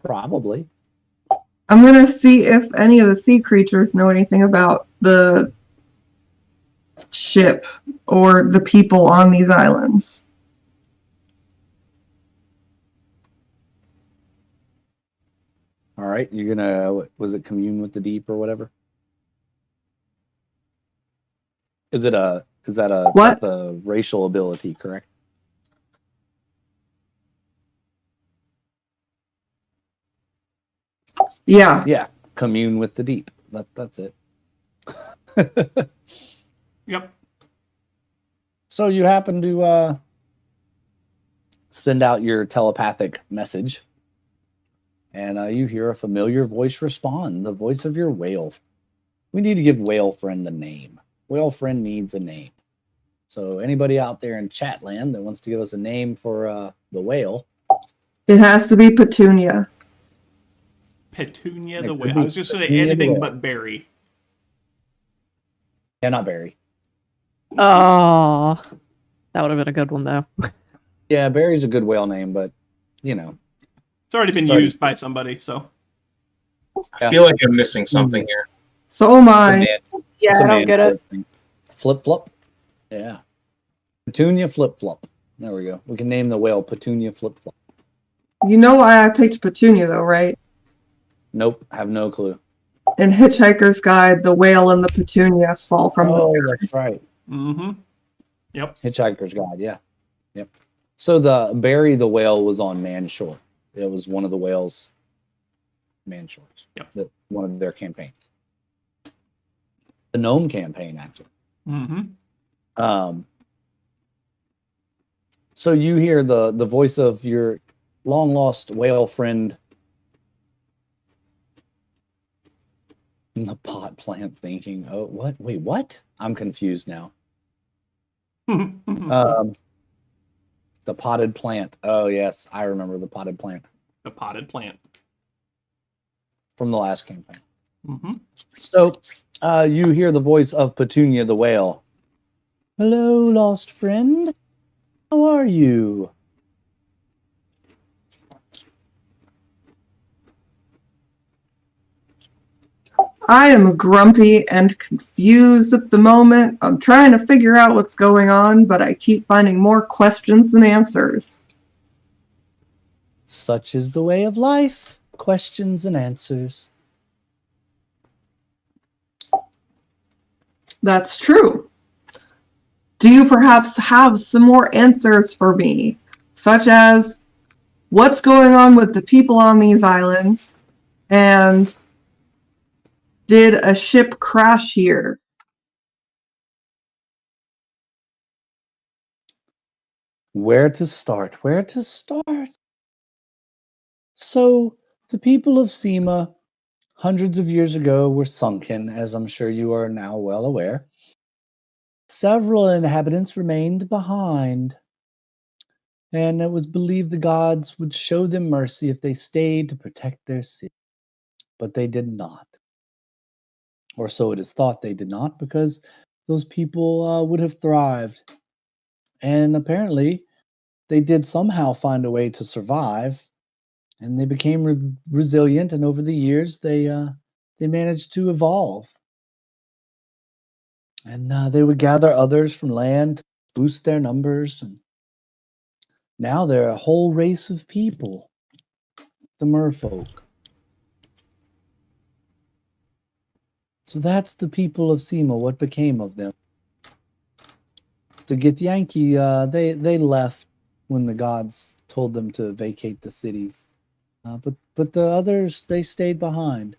Probably. I'm going to see if any of the sea creatures know anything about the ship or the people on these islands. All right. You're going to, was it commune with the deep or whatever? Is that a What? that's a racial ability, correct? Yeah. Yeah. Commune with the deep. That's it. Yep. So you happen to send out your telepathic message, and you hear a familiar voice respond, the voice of your whale. We need to give Whale Friend a name. Whale Friend needs a name. So anybody out there in Chatland that wants to give us a name for the whale, It has to be Petunia. Petunia It the could whale. be I was just saying Petunia the anything whale. but Barry. yeah, not Barry. Oh, that would have been a good one, though. Yeah, Barry's a good whale name, but you know, It's already been Sorry. used by somebody, so. I feel like I'm missing something here. So am I. Yeah, It's a I don't man get it. thing. Flip flop. Yeah. Petunia flip flop. There we go. We can name the whale Petunia flip flop. You know why I picked Petunia, though, right? Nope, have no clue. In Hitchhiker's Guide, the whale and the Petunia fall from the... That's right. Mm-hmm. Yep. Hitchhiker's Guide, yeah. Yep. So the Barry the whale was on Manshore. It was one of the whales' Manshores. Yep. One of their campaigns. The Gnome campaign, actually. Mm-hmm. So you hear the voice of your long lost whale friend in the pot plant thinking, oh, what? Wait, what? I'm confused now. The potted plant. Oh, yes, I remember the potted plant The potted plant. from the last campaign. Mm-hmm. So you hear the voice of Petunia the whale. Hello, lost friend. How are you? I am grumpy and confused at the moment. I'm trying to figure out what's going on, but I keep finding more questions than answers. Such is the way of life. Questions and answers. That's true. Do you perhaps have some more answers for me, such as what's going on with the people on these islands, and did a ship crash here? Where to start? Where to start? So, the people of Sema, hundreds of years ago, were sunken, as I'm sure you are now well aware. Several inhabitants remained behind, and it was believed the gods would show them mercy if they stayed to protect their city. But they did not. Or so it is thought they did not, because those people would have thrived. And apparently, they did somehow find a way to survive, and they became resilient. And over the years, they managed to evolve, and they would gather others from land to boost their numbers. And now they're a whole race of people, the merfolk. So that's the people of Sema. What became of them? The Githyanki, they left when the gods told them to vacate the cities. But the others, they stayed behind.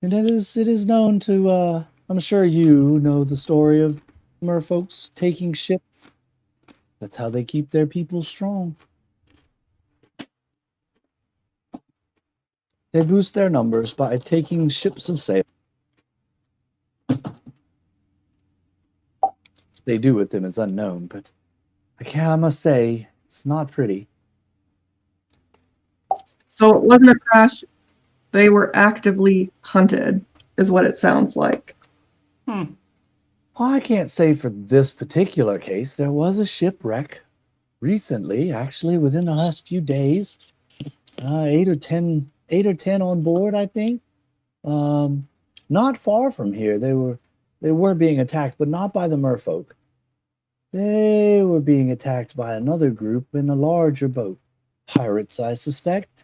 And it is known to, I'm sure you know the story of merfolks taking ships. That's how they keep their people strong. They boost their numbers by taking ships of sail. They do with them is unknown, but I must say, it's not pretty. So it wasn't a crash, they were actively hunted, is what it sounds like. Hmm. Well, I can't say for this particular case. There was a shipwreck recently, actually, within the last few days. 8 or 10 on board, I think. Not far from here. They were being attacked, but not by the merfolk. They were being attacked by another group in a larger boat. Pirates, I suspect.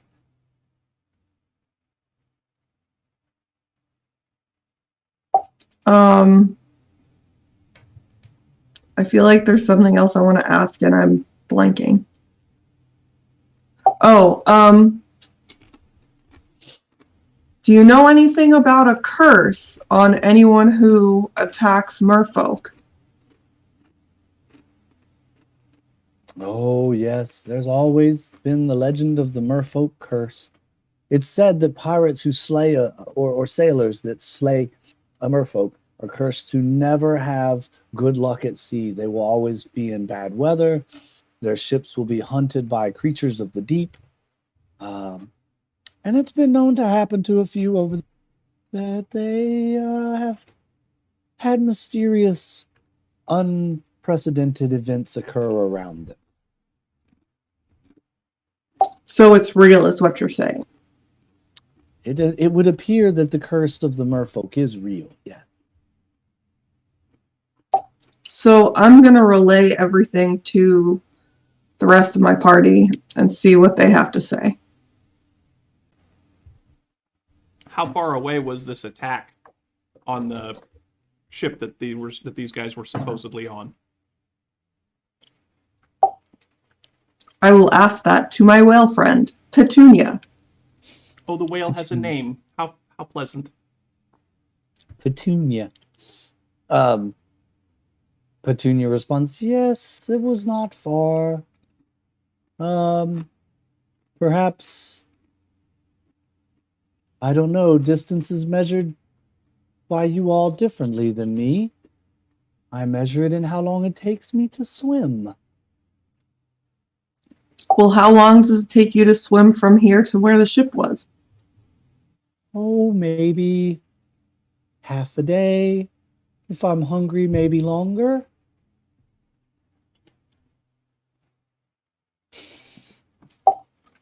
I feel like there's something else I want to ask and I'm blanking. Oh, do you know anything about a curse on anyone who attacks merfolk? Oh, yes, there's always been the legend of the merfolk curse. It's said that pirates who slay or sailors that slay a merfolk are cursed to never have good luck at sea. They will always be in bad weather. Their ships will be hunted by creatures of the deep. And it's been known to happen to a few over that they have had mysterious, unprecedented events occur around them. So it's real, is what you're saying. It would appear that the curse of the merfolk is real, yes. So I'm going to relay everything to the rest of my party and see what they have to say. How far away was this attack on the ship that these guys were supposedly on? I will ask that to my whale friend, Petunia. Oh, the whale has a name. How pleasant. Petunia. Petunia responds, yes, it was not far. Perhaps, I don't know, distance is measured by you all differently than me. I measure it in how long it takes me to swim. Well, how long does it take you to swim from here to where the ship was? Oh, maybe half a day. If I'm hungry, maybe longer.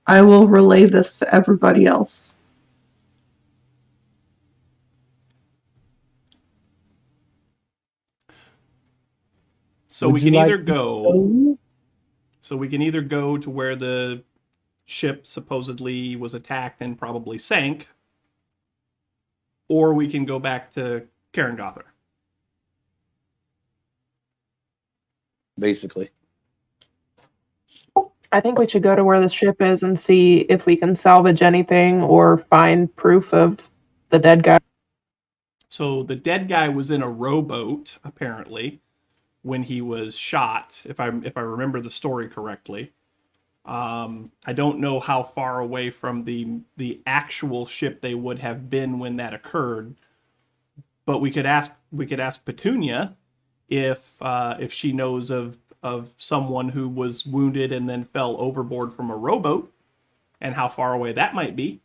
I will relay this to everybody else. So Would we you can either like go. So we can either go to where the ship supposedly was attacked and probably sank, or we can go back to Karen Gother. Basically. I think we should go to where the ship is and see if we can salvage anything or find proof of the dead guy. So the dead guy was in a rowboat, apparently, when he was shot, if I remember the story correctly. I don't know how far away from the actual ship they would have been when that occurred, but we could ask Petunia if she knows of someone who was wounded and then fell overboard from a rowboat, and how far away that might be.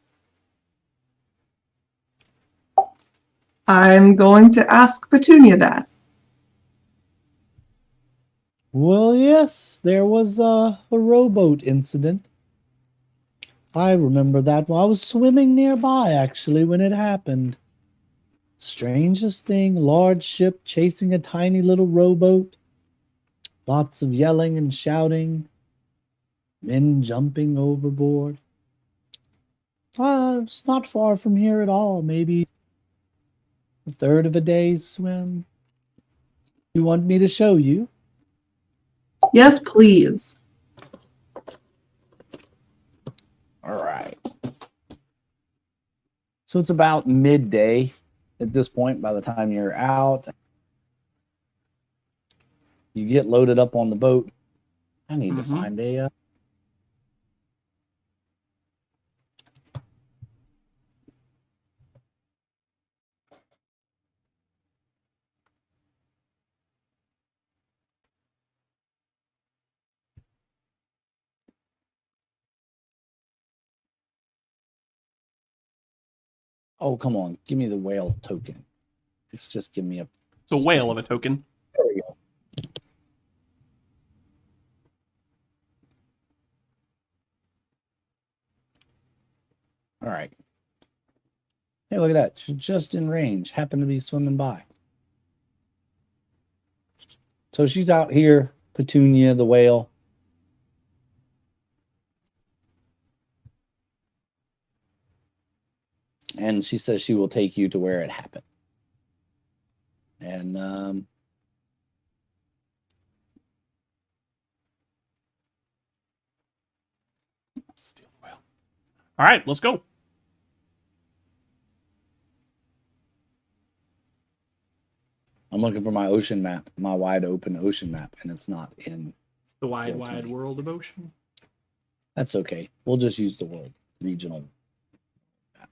I'm going to ask Petunia that. Well, yes, there was a rowboat incident. I remember that. I was swimming nearby, actually, when it happened. Strangest thing, large ship chasing a tiny little rowboat. Lots of yelling and shouting. Men jumping overboard. It's not far from here at all. Maybe a third of a day's swim. You want me to show you? Yes, please. All right. So it's about midday at this point by the time you're out. You get loaded up on the boat. I need to find a. Oh, come on. Give me the whale token. It's just give me a. It's a whale of a token. There we go. All right. Hey, look at that. She's just in range. Happened to be swimming by. So she's out here, Petunia the whale. And she says she will take you to where it happened. And Steal the whale. All right, let's go. I'm looking for my ocean map, my wide open ocean map, and it's not in. It's the wide, Roll wide 20. world of ocean. That's okay. We'll just use the world regional map.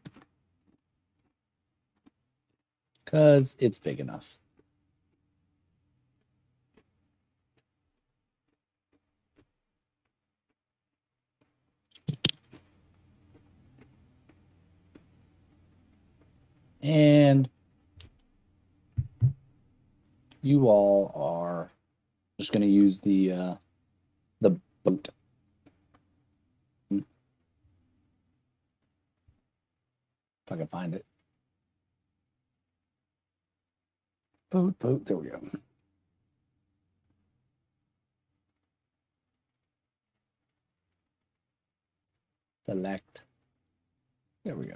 Because it's big enough. And you all are just going to use the boat. If I can find it. Boat. There we go. Select. There we go.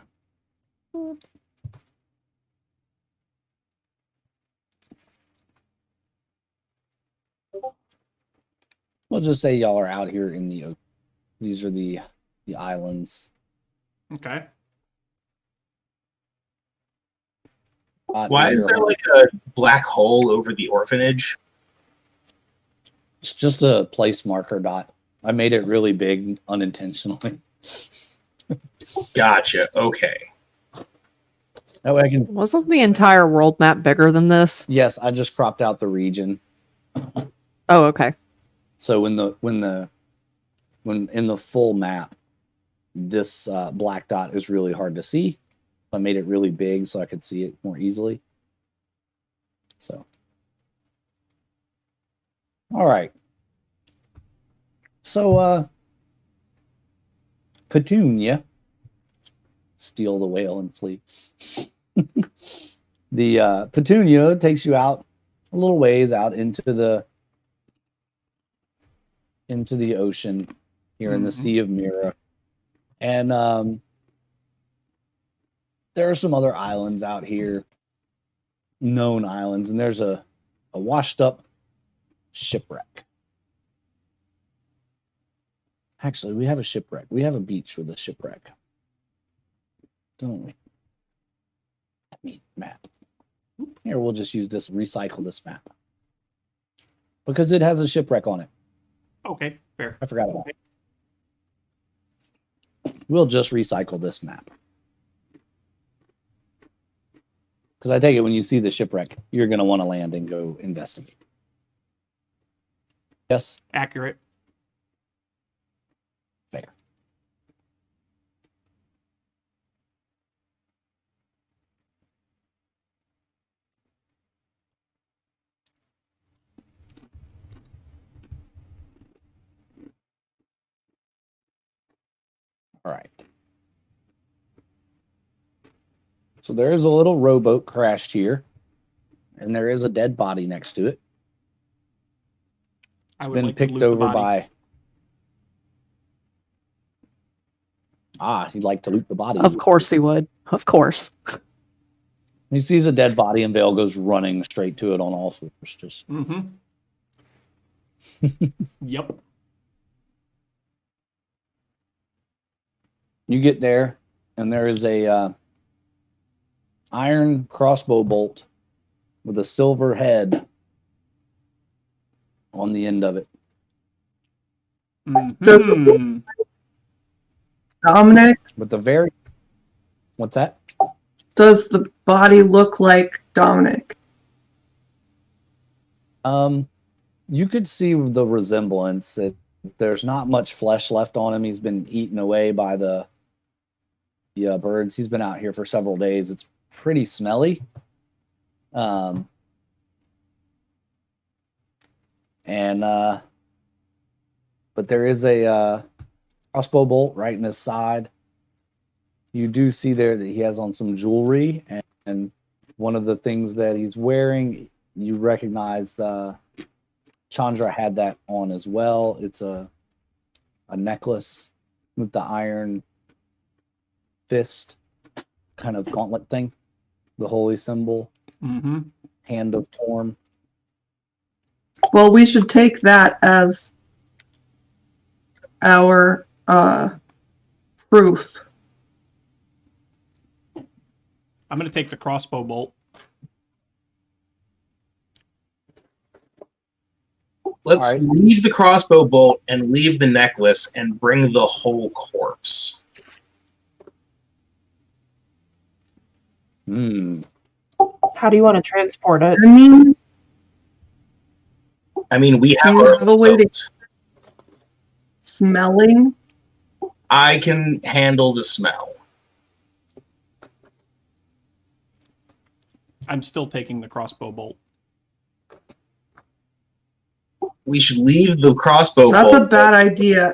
We'll just say y'all are out here in the ocean. These are the islands. Okay. Why is there like a black hole over the orphanage? It's just a place marker dot. I made it really big unintentionally. Gotcha. Okay. That way I can. Wasn't the entire world map bigger than this? Yes, I just cropped out the region. Oh, okay. So when in the full map, this black dot is really hard to see. I made it really big so I could see it more easily. So, all right. So, Petunia, steal the whale and flee. The Petunia takes you out a little ways out into the ocean here in the Sea of Mira, and there are some other islands out here, known islands, and there's a washed up shipwreck. Actually, we have a shipwreck. We have a beach with a shipwreck, don't we? I mean, map. Here, we'll just use this, recycle this map. Because it has a shipwreck on it. Okay, fair. I forgot about it. We'll just recycle this map. Because I take it when you see the shipwreck, you're going to want to land and go investigate. Yes? Accurate. Fair. All right. So there is a little rowboat crashed here, and there is a dead body next to it. I It's would been like to picked loot the over body. by. He'd like to loot the body. Of course he would. Of course. He sees a dead body, and Vale goes running straight to it on all fours. Just Mm-hmm. Yep. you get there, and there is a iron crossbow bolt with a silver head on the end of it. Mm-hmm. Dominic, But the very what's that? does the body look like Dominic? You could see the resemblance. There's not much flesh left on him. He's been eaten away by the birds. He's been out here for several days. It's pretty smelly. But there is a crossbow bolt right in his side. You do see there that he has on some jewelry, and one of the things that he's wearing, you recognize Chandra had that on as well. It's a necklace with the iron fist kind of gauntlet thing, the holy symbol, Mm-hmm. hand of Torm. Well, we should take that as our proof. I'm going to take the crossbow bolt. Let's All right. leave the crossbow bolt and leave the necklace and bring the whole corpse. How do you want to transport it? I mean, We do have you our have a way to boat. smelling? I can handle the smell. I'm still taking the crossbow bolt. We should leave the crossbow That's bolt. a bad idea.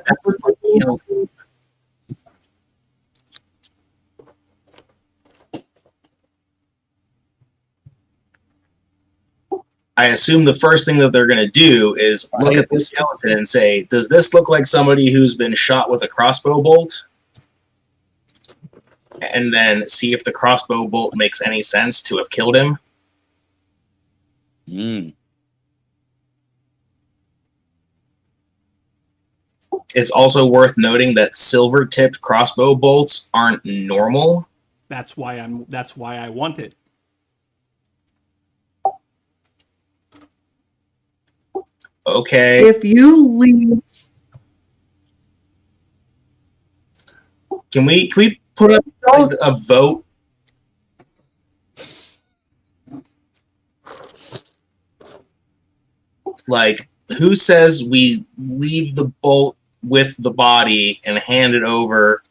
I assume the first thing that they're going to do is look at the skeleton and say, does this look like somebody who's been shot with a crossbow bolt? And then see if the crossbow bolt makes any sense to have killed him. It's also worth noting that silver-tipped crossbow bolts aren't normal. That's why I want it. Okay. If you leave Can we put up like, a vote? Like, who says we leave the bolt with the body and hand it over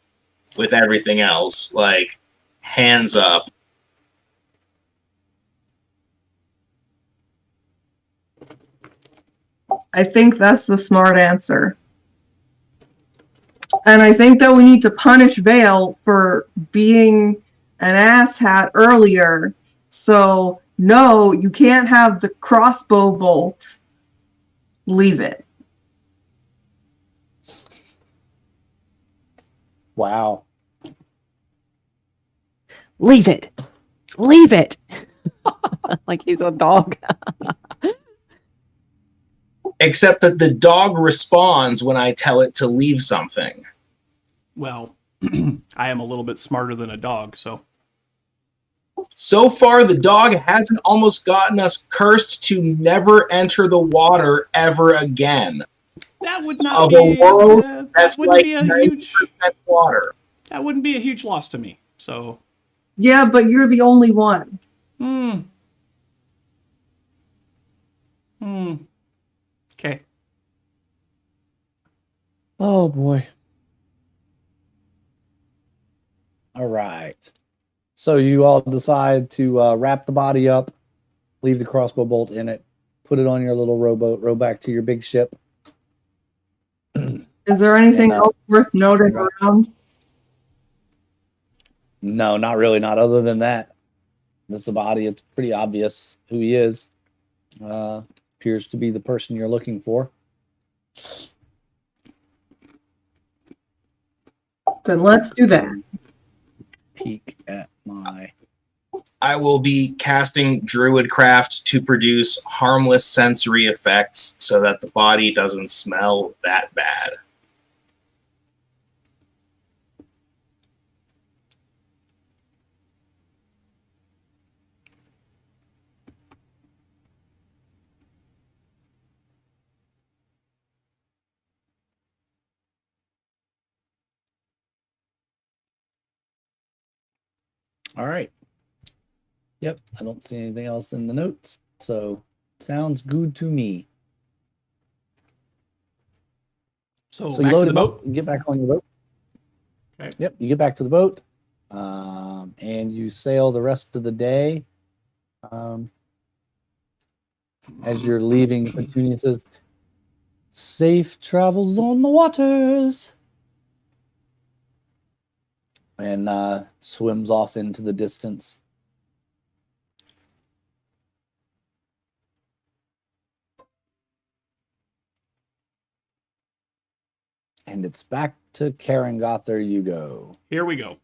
with everything else? Like, hands up. I think that's the smart answer. And I think that we need to punish Vale for being an asshat earlier. So, no, you can't have the crossbow bolt. Leave it. Wow. Leave it. Leave it. Like he's a dog. Except that the dog responds when I tell it to leave something. Well, I am a little bit smarter than a dog, so. So far, the dog hasn't almost gotten us cursed to never enter the water ever again. That would not Of be a world that that's wouldn't like be a 90% huge water. that wouldn't be a huge loss to me. So, Yeah, but you're the only one. Okay. Oh boy. All right. So you all decide to wrap the body up, leave the crossbow bolt in it, put it on your little rowboat, row back to your big ship. Is there anything And, else worth noting around? No, not really. Not other than that. That's the body. It's pretty obvious who he is. Appears to be the person you're looking for. Then let's do that. Peek at my. I will be casting Druidcraft to produce harmless sensory effects so that the body doesn't smell that bad. All right. Yep, I don't see anything else in the notes. So sounds good to me. So So back you load to the him up, boat. you get back on your boat. Okay. Yep, you get back to the boat, and you sail the rest of the day. As you're leaving, Petunia says, "Safe travels on the waters," and swims off into the distance. And it's back to Karangoth. There you go. Here we go.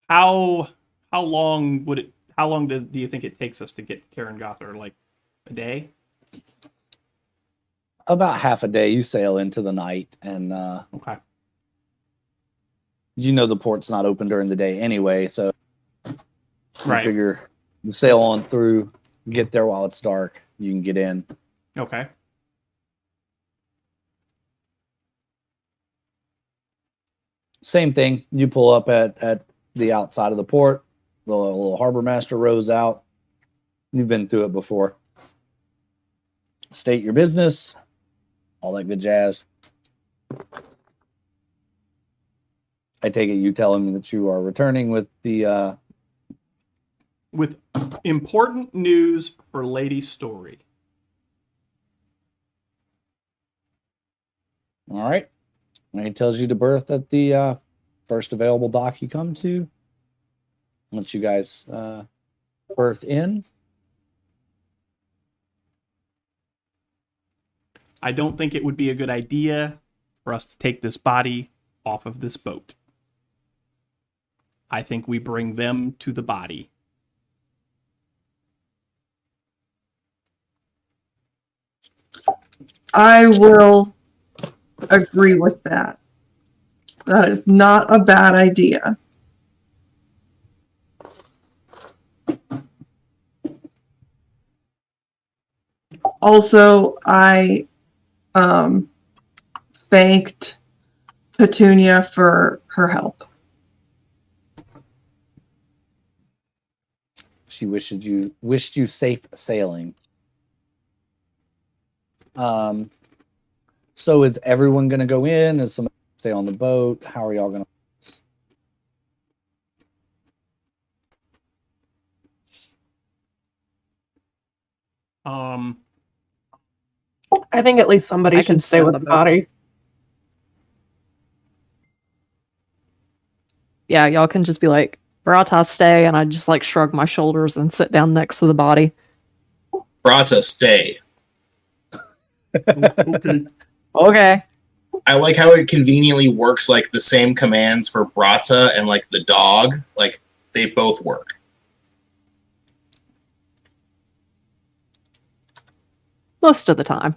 How long would it? How long do you think it takes us to get to Karen Gother? Like a day? About half a day. You sail into the night, and Okay. you know the port's not open during the day anyway, so you Right. figure you sail on through, get there while it's dark, you can get in. Okay. Same thing. You pull up at the outside of the port. The little harbor master rows out. You've been through it before. State your business, all that good jazz. I take it you tell him that you are returning with the With important news for Lady Story. all right. And he tells you to berth at the first available dock you come to. Once you guys berth in. I don't think it would be a good idea for us to take this body off of this boat. I think we bring them to the body. I will agree with that. That is not a bad idea. Also, I thanked Petunia for her help. She wished you safe sailing. So is everyone going to go in? Is somebody gonna stay on the boat? How are y'all going to? I think at least somebody I can should stay stay on with the the boat. body. Yeah, y'all can just be like, Barata, stay, and I just like shrug my shoulders and sit down next to the body. Brata, stay. Okay. Okay. I like how it conveniently works like the same commands for Brata and like the dog. Like they both work. Most of the time.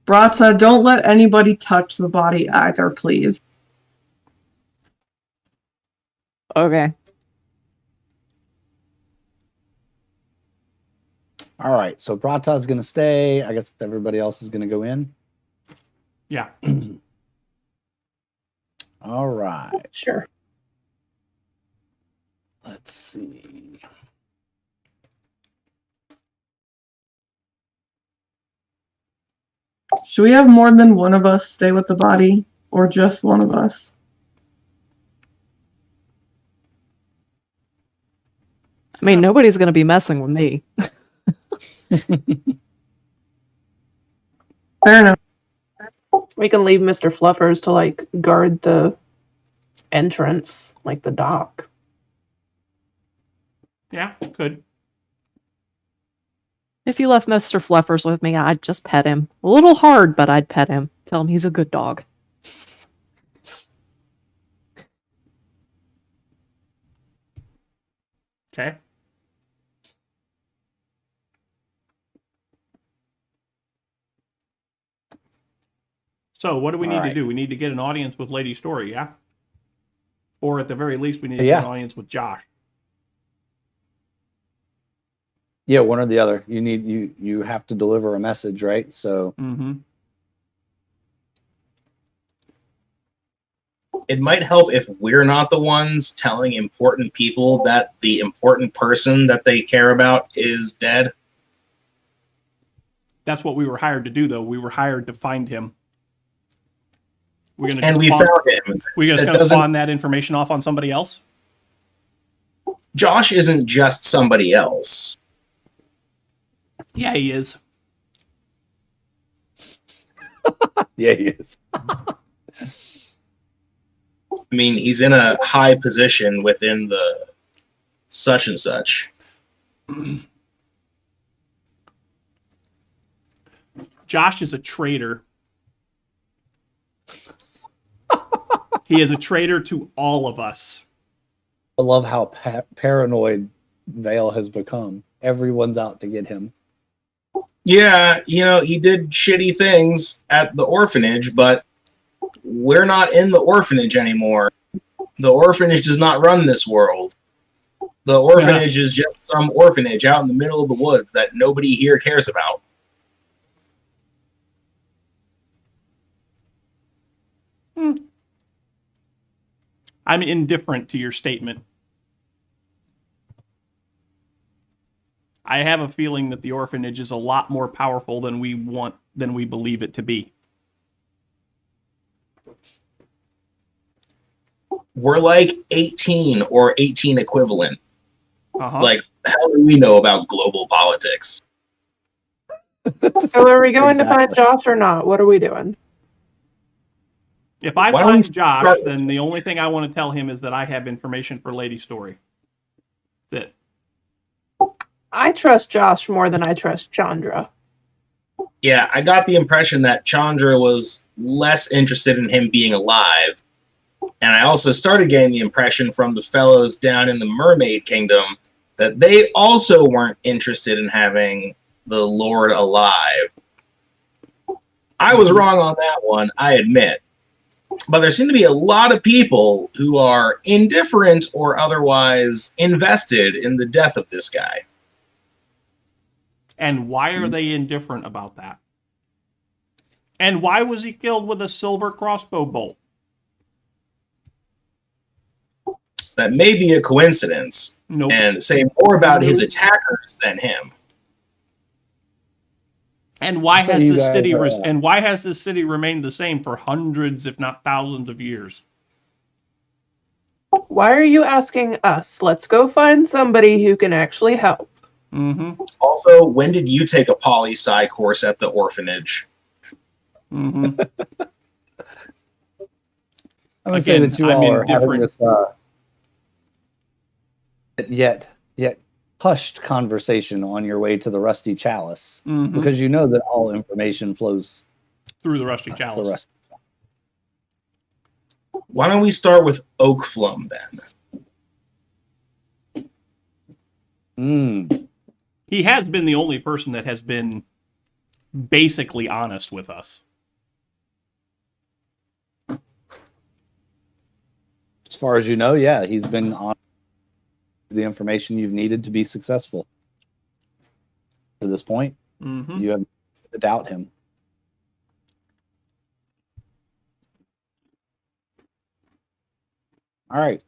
Brata, don't let anybody touch the body either, please. Okay. All right. So Brata's going to stay. I guess everybody else is going to go in. Yeah. All right. Sure. Let's see. Should we have more than one of us stay with the body, or just one of us? I mean, nobody's going to be messing with me. Fair enough. We can leave Mr. Fluffers to like guard the entrance, like the dock. Yeah, could. If you left Mr. Fluffers with me, I'd just pet him. A little hard, but I'd pet him. Tell him he's a good dog. Okay. So what do we All need right. to do? We need to get an audience with Lady Story, yeah? Or at the very least, we need to Yeah. get an audience with Josh. Yeah, one or the other. You have to deliver a message, right? So Mm-hmm. It might help if we're not the ones telling important people that the important person that they care about is dead. That's what we were hired to do, though. We were hired to find him. We're gonna And just we pawn, found him. we're just That gonna doesn't- pawn that information off on somebody else. Josh isn't just somebody else. Yeah, he is. yeah, he is. I mean, he's in a high position within the such and such. Josh is a traitor. He is a traitor to all of us. I love how paranoid Vale has become. Everyone's out to get him. Yeah, you know, he did shitty things at the orphanage, but we're not in the orphanage anymore. The orphanage does not run this world. The orphanage is just some orphanage out in the middle of the woods that nobody here cares about. I'm indifferent to your statement. I have a feeling that the orphanage is a lot more powerful than we believe it to be. We're like 18 or 18 equivalent. Uh-huh. Like, how do we know about global politics? So are we going to find Exactly. Josh or not? What are we doing? If I Why don't we find Josh, start- then the only thing I want to tell him is that I have information for Lady Story. That's it. I trust Josh more than I trust Chandra. Yeah, I got the impression that Chandra was less interested in him being alive. And I also started getting the impression from the fellows down in the Mermaid Kingdom that they also weren't interested in having the Lord alive. I was wrong on that one, I admit. But there seem to be a lot of people who are indifferent or otherwise invested in the death of this guy. And why are they indifferent about that? And why was he killed with a silver crossbow bolt? That may be a coincidence, Nope. and say more about his attackers than him. And why So has you this guys city are, and why has this city remained the same for hundreds, if not thousands, of years? Why are you asking us? Let's go find somebody who can actually help. Mm-hmm. Also, when did you take a poli-sci course at the orphanage? Mm-hmm. I'm gonna say Again, that you I'm all are having indifferent. this yet hushed conversation on your way to the Rusty Chalice, Mhm. because you know that all information flows Through the rusty the chalice. Rusty. Why don't we start with Oakflum then? He has been the only person that has been basically honest with us. As far as you know, yeah, he's been on the information you've needed to be successful to this point. Mm-hmm. You have to doubt him. All right.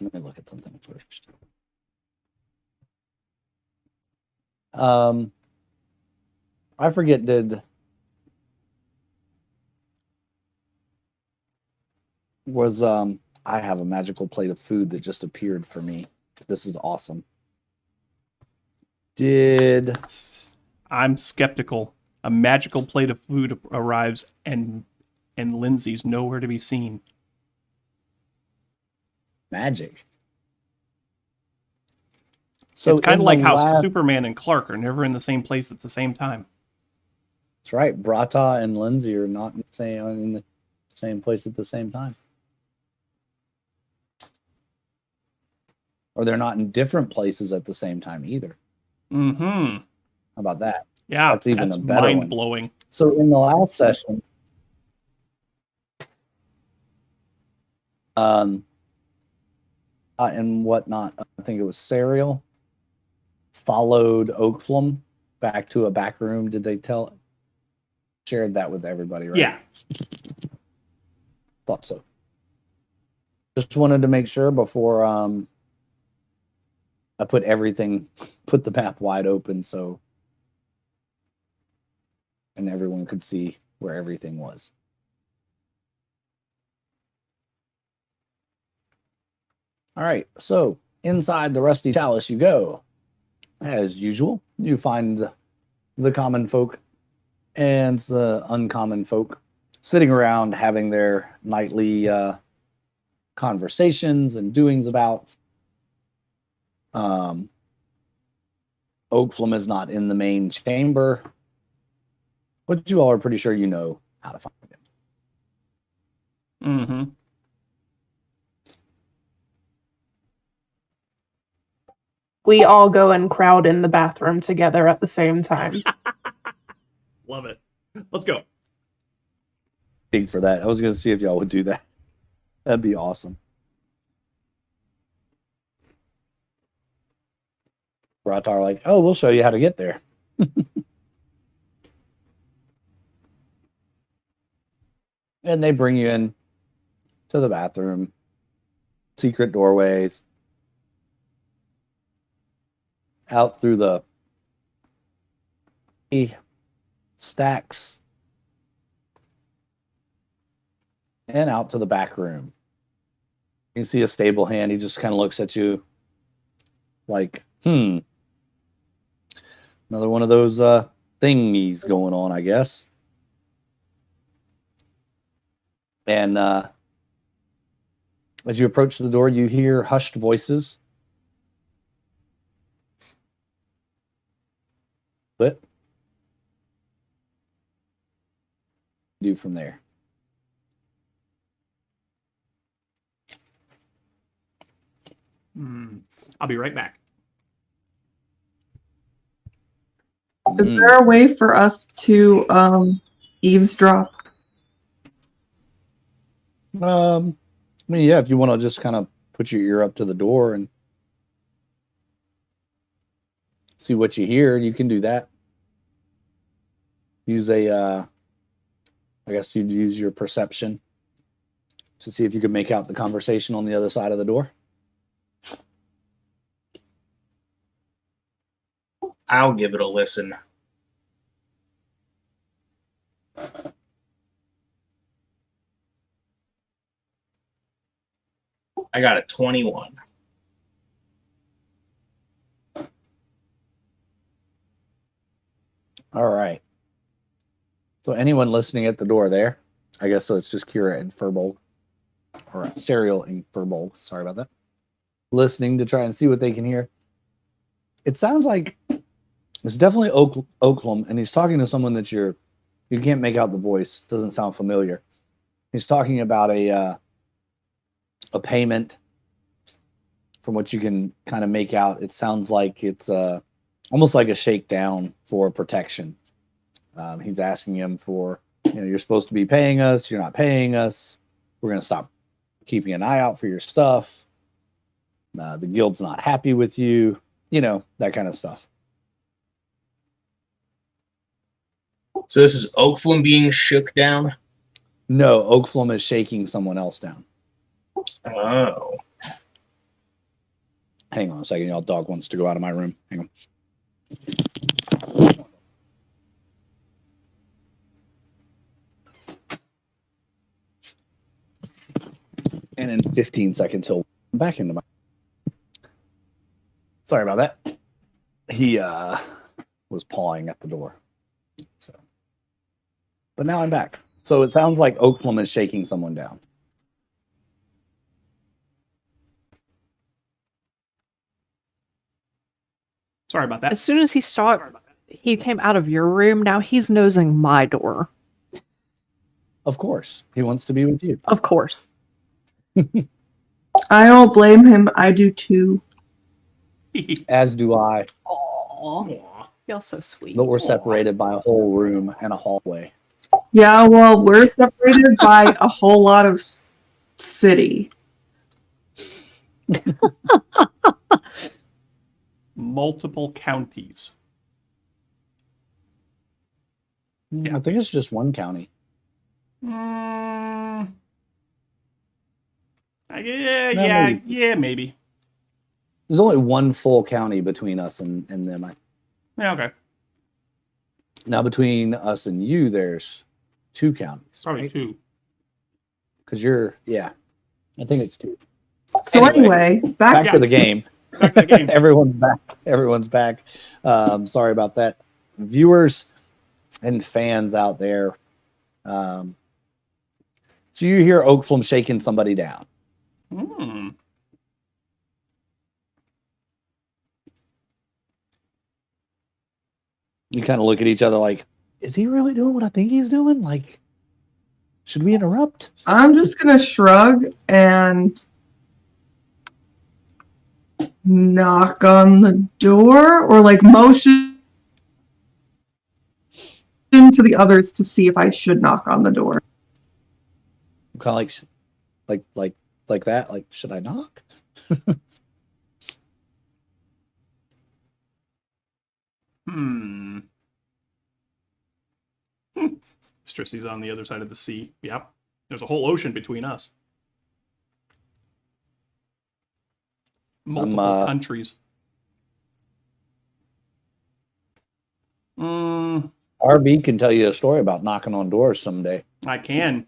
Let me look at something first. I forget, I have a magical plate of food that just appeared for me. This is awesome. I'm skeptical. A magical plate of food arrives and Lindsay's nowhere to be seen. Magic. So it's kind in of like the how last- Superman and Clark are never in the same place at the same time. That's right. Brata and Lindsay are not in the same place at the same time. Or they're not in different places at the same time either. Mm-hmm. How about that? Yeah, That's even a better one. mind-blowing. So in the last session, and whatnot, I think it was Serial followed Oakflum back to a back room. Did they shared that with everybody, right? Yeah. Thought so. Just wanted to make sure before I put the map wide open and everyone could see where everything was. All right, so inside the Rusty Chalice you go. As usual, you find the common folk and the uncommon folk sitting around having their nightly conversations and doings about. Oakflum is not in the main chamber, but you all are pretty sure you know how to find him. Mm-hmm. We all go and crowd in the bathroom together at the same time. Love it. Let's go. Big for that. I was going to see if y'all would do that. That'd be awesome. Ratar like, oh, we'll show you how to get there. And they bring you in to the bathroom, secret doorways, out through the stacks, and out to the back room. You see a stable hand. He just kind of looks at you like, another one of those thingies going on, I guess. And as you approach the door, you hear hushed voices. But do from there. I'll be right back. Is there a way for us to eavesdrop? I mean, yeah, if you want to just kind of put your ear up to the door and see what you hear, you can do that. Use I guess you'd use your perception to see if you could make out the conversation on the other side of the door. I'll give it a listen. I got a 21. All right. So anyone listening at the door there, I guess so it's just Kira and Furbolg, or Serial and Furbolg, sorry about that, listening to try and see what they can hear. It sounds like it's definitely Oaklam, and he's talking to someone that you can't make out the voice. Doesn't sound familiar. He's talking about a payment. From what you can kind of make out, it sounds like it's almost like a shakedown for protection. He's asking him for, you're supposed to be paying us. You're not paying us. We're going to stop keeping an eye out for your stuff. The guild's not happy with you. That kind of stuff. So this is Oakflum being shook down? No, Oakflum is shaking someone else down. Oh. Hang on a second, y'all. Dog wants to go out of my room. Hang on. And in 15 seconds, he'll come back into my... Sorry about that. He was pawing at the door. But now I'm back. So it sounds like Oakflum is shaking someone down. Sorry about that. As soon as he came out of your room, now he's nosing my door. Of course. He wants to be with you. Of course. I don't blame him. I do too. As do I. Aww. Aw. Y'all so sweet. But we're separated by a whole room and a hallway. Yeah, well, we're separated by a whole lot of city. Multiple counties. I think it's just one county. Yeah, maybe. yeah, maybe. There's only one full county between us and them. Yeah, okay. Now, between us and you, there's 2 counties. Probably right? 2. Because I think it's 2. So anyway, back to the game. Back to the game. Everyone's back. Sorry about that. Viewers and fans out there. So you hear Oakflum shaking somebody down. Hmm. You kind of look at each other like, is he really doing what I think he's doing? Like, should we interrupt? I'm just going to shrug and knock on the door or like motion to the others to see if I should knock on the door. Kind of like that. Like, should I knock? Strissy's on the other side of the sea. Yep. There's a whole ocean between us. Multiple countries. RB can tell you a story about knocking on doors someday. I can.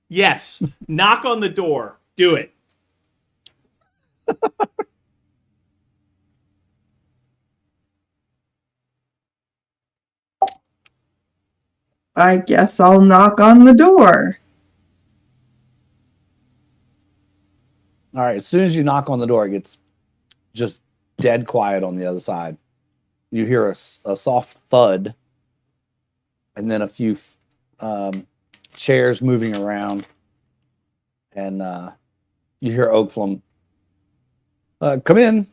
Yes. Knock on the door. Do it. I guess I'll knock on the door. All right. As soon as you knock on the door, it gets just dead quiet on the other side. You hear a soft thud, and then a few chairs moving around, and you hear Oakflum, come in.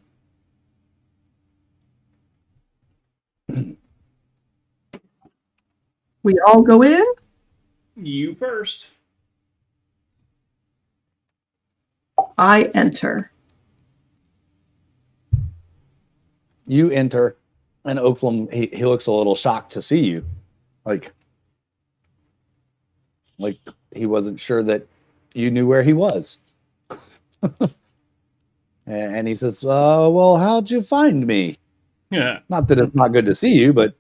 We all go in? You first. I enter. You enter, and Oakland, he looks a little shocked to see you. Like he wasn't sure that you knew where he was. And he says, well, how'd you find me? Yeah. Not that it's not good to see you, but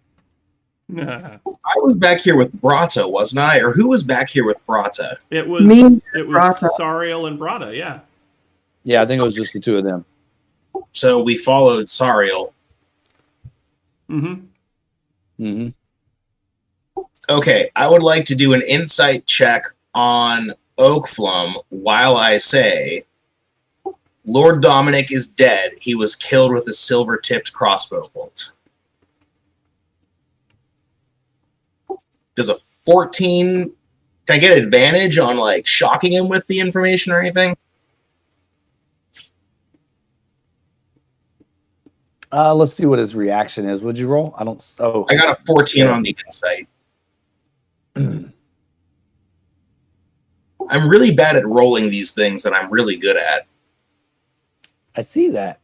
Yeah. I was back here with Brata, wasn't I? Or who was back here with Brata? It was Me, it was Brata. Sariel and Brada, yeah. yeah, I think it was just the two of them. So we followed Sariel. Mm-hmm. Mm-hmm. Okay, I would like to do an insight check on Oakflum while I say, Lord Dominic is dead. He was killed with a silver-tipped crossbow bolt. Does a 14... Can I get advantage on, like, shocking him with the information or anything? Let's see what his reaction is. Would you roll? I don't. Oh, I got a 14 yeah. on the insight. I'm really bad at rolling these things that I'm really good at. I see that.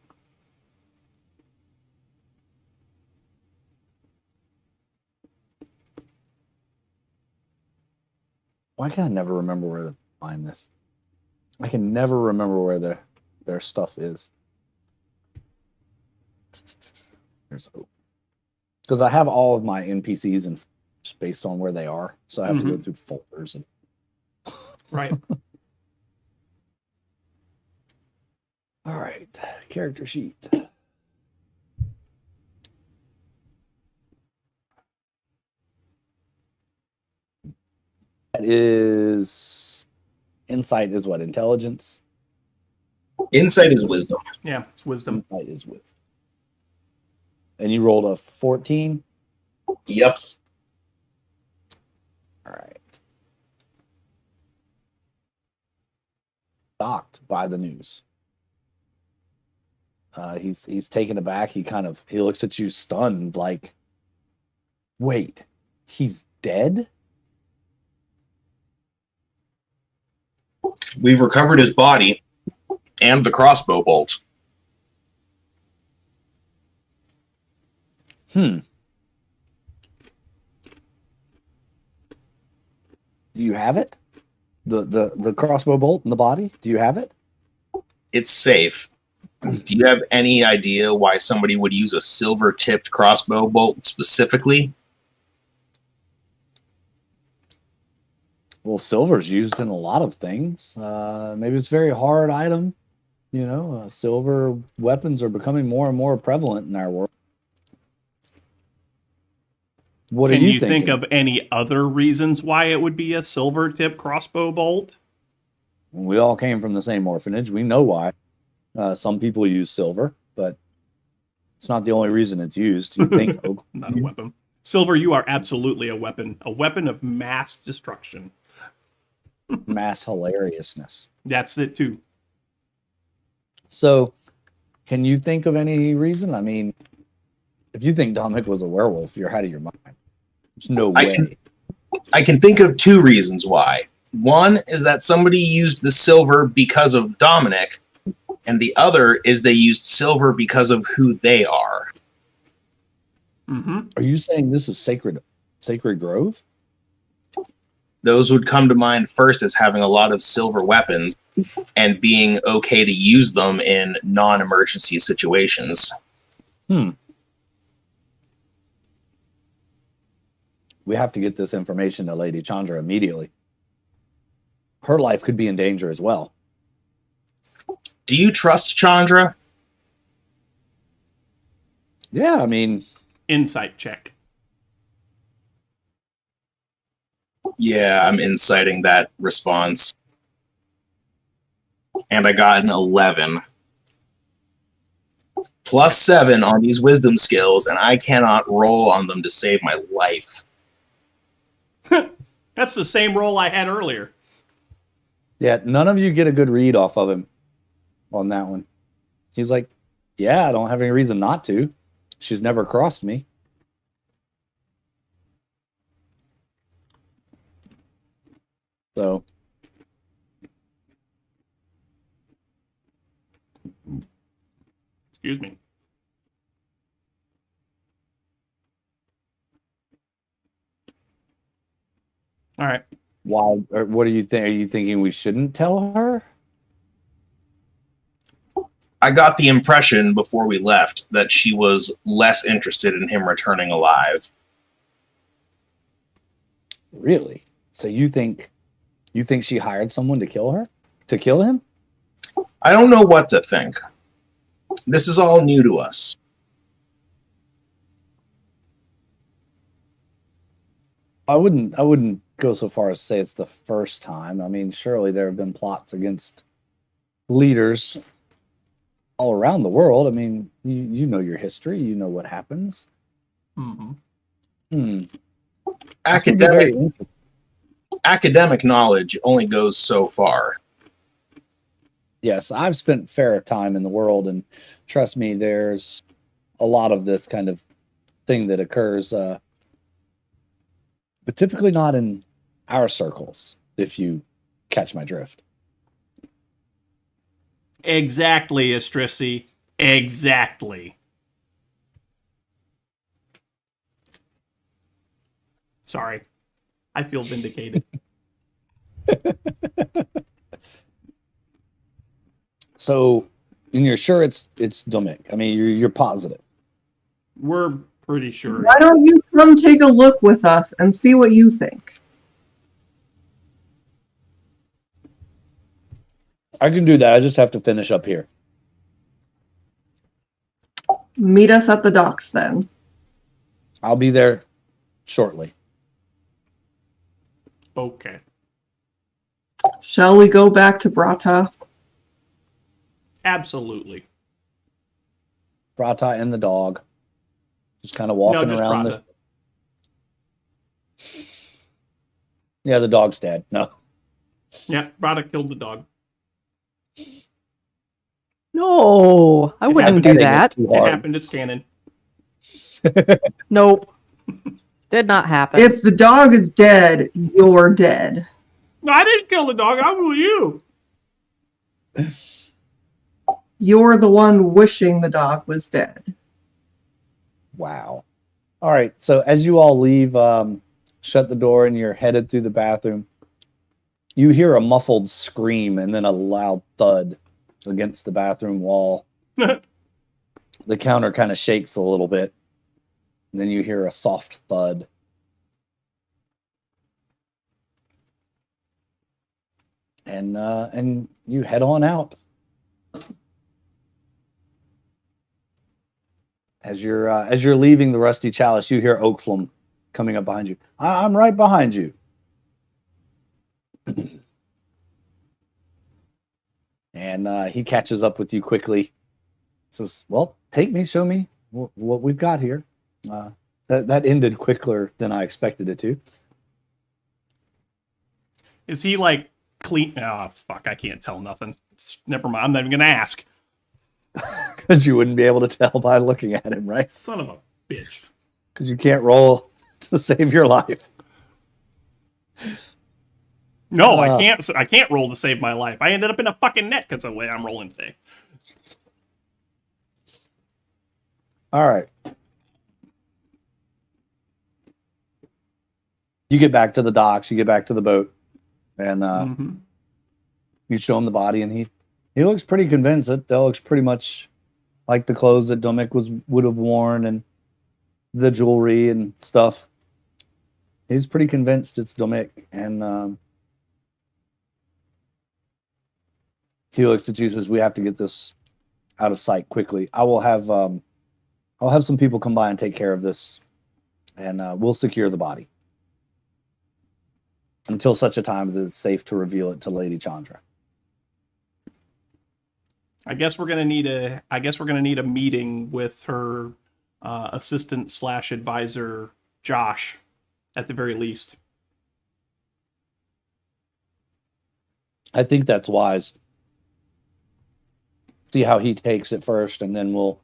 Why can I never remember where to find this? I can never remember where their stuff is. There's because I have all of my NPCs and based on where they are, so I have to go through folders and. Right. All right, character sheet. That is insight is what? Intelligence? Insight is wisdom. Yeah, it's wisdom. Insight is wisdom. And you rolled a 14? Yep. All right. Shocked by the news. He's taken aback. He looks at you stunned, like, wait, he's dead? We've recovered his body and the crossbow bolt. Do you have it? The crossbow bolt in the body? Do you have it? It's safe. Do you have any idea why somebody would use a silver-tipped crossbow bolt specifically? Well, silver's used in a lot of things. Maybe it's a very hard item. You know, silver weapons are becoming more and more prevalent in our world. What Can are you you thinking? think of any other reasons why it would be a silver tip crossbow bolt? We all came from the same orphanage. We know why. Some people use silver, but it's not the only reason it's used. You think Not a weapon. Silver, you are absolutely a weapon of mass destruction. mass hilariousness. That's it too. So, can you think of any reason? I mean, if you think Dominic was a werewolf, you're out of your mind. There's no way. I can think of two reasons why. One is that somebody used the silver because of Dominic, and the other is they used silver because of who they are. Mm-hmm. Are you saying this is Sacred Grove? Those would come to mind first as having a lot of silver weapons and being okay to use them in non-emergency situations. We have to get this information to Lady Chandra immediately. Her life could be in danger as well. Do you trust Chandra? Yeah, I mean, Insight check. Yeah, I'm inciting that response. And I got an 11. Plus 7 on these wisdom skills, and I cannot roll on them to save my life. That's the same roll I had earlier. yeah, none of you get a good read off of him on that one. He's like, yeah, I don't have any reason not to. She's never crossed me. So, Excuse me. All right. Why? Or what do you think? Are you thinking we shouldn't tell her? I got the impression before we left that she was less interested in him returning alive. Really? So you think she hired someone to kill her? To kill him? I don't know what to think. This is all new to us. I wouldn't go so far as to say it's the first time. I mean, surely there have been plots against leaders all around the world. I mean, you know your history, you know what happens. Mm-hmm. This would be very interesting. Academic knowledge only goes so far. Yes, I've spent fair time in the world, and trust me, there's a lot of this kind of thing that occurs, but typically not in our circles, if you catch my drift. Exactly, Estrisi. Exactly. Sorry. I feel vindicated. So, and you're sure it's Dominic? I mean, you're positive. We're pretty sure. Why don't you come take a look with us and see what you think? I can do that. I just have to finish up here. Meet us at the docks then. I'll be there shortly. Okay. Shall we go back to Brata? Absolutely. Brata and the dog. Just kind of walking just around Brata. Yeah, the dog's dead. No. Yeah, Brata killed the dog. No, I wouldn't do Happened that. too It hard. happened. It's canon. Nope. Did not happen. If the dog is dead, you're dead. No, I didn't kill the dog. I blew you. You're the one wishing the dog was dead. Wow. All right. So as you all leave, shut the door and you're headed through the bathroom, you hear a muffled scream and then a loud thud against the bathroom wall. The counter kind of shakes a little bit. And then you hear a soft thud. And you head on out. As you're leaving the Rusty Chalice, you hear Oakflum coming up behind you. I'm right behind you. And he catches up with you quickly. Says, "Well, take me, show me what we've got here." That ended quicker than I expected it to. Is he like clean? Oh, fuck. I can't tell nothing. Never mind. I'm not even going to ask. Because you wouldn't be able to tell by looking at him, right? Son of a bitch. Because you can't roll to save your life. No, I can't. I can't roll to save my life. I ended up in a fucking net because of the way I'm rolling today. All right. You get back to the docks. You get back to the boat, and you show him the body, and he looks pretty convinced. That looks pretty much like the clothes that Domek would have worn, and the jewelry and stuff. He's pretty convinced it's Domek, and he looks at you and says, "We have to get this out of sight quickly. I'll have some people come by and take care of this, and we'll secure the body until such a time as it's safe to reveal it to Lady Chandra." I guess we're gonna need a meeting with her assistant / advisor Josh, at the very least. I think that's wise. See how he takes it first, and then we'll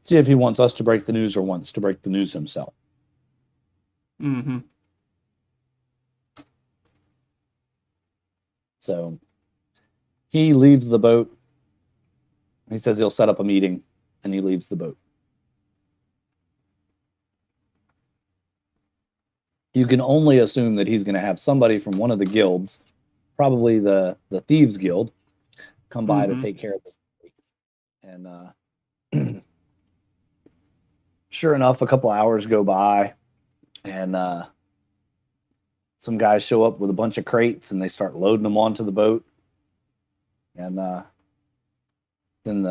see if he wants us to break the news or wants to break the news himself. Mm-hmm. So he leaves the boat He says he'll set up a meeting, and he leaves the boat. You can only assume that he's going to have somebody from one of the guilds, probably the Thieves Guild, come by to take care of this. And sure enough, a couple hours go by, and some guys show up with a bunch of crates, and they start loading them onto the boat. And then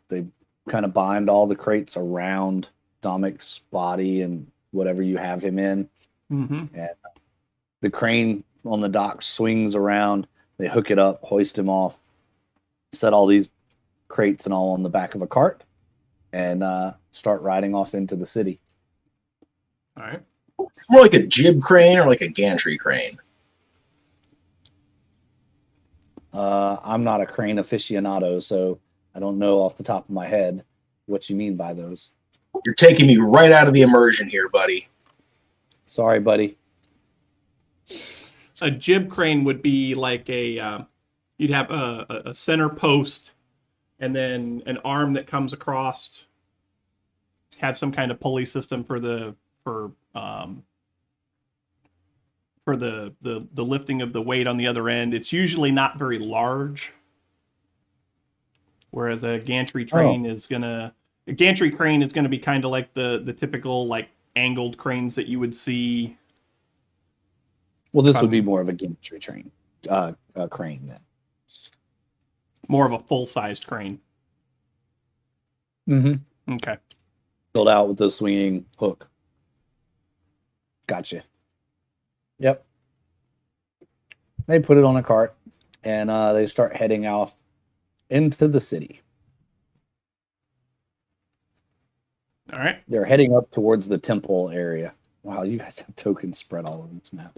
they kind of bind all the crates around Domic's body and whatever you have him in. Mm-hmm. And the crane on the dock swings around. They hook it up, hoist him off, set all these crates and all on the back of a cart, and start riding off into the city. All right. It's more like a jib crane or like a gantry crane. I'm not a crane aficionado, so I don't know off the top of my head what you mean by those. You're taking me right out of the immersion here, buddy. Sorry, buddy. A jib crane would be like you'd have a center post and then an arm that comes across, have some kind of pulley system for the lifting of the weight on the other end. It's usually not very large, whereas a gantry crane is gonna be kind of like the typical like angled cranes that you would see. Well, this would be more of a gantry crane then. More of a full-sized crane. Mm-hmm. Okay. Built out with the swinging hook. Gotcha. Yep. They put it on a cart, and they start heading off into the city. All right. They're heading up towards the temple area. Wow, you guys have tokens spread all over this map.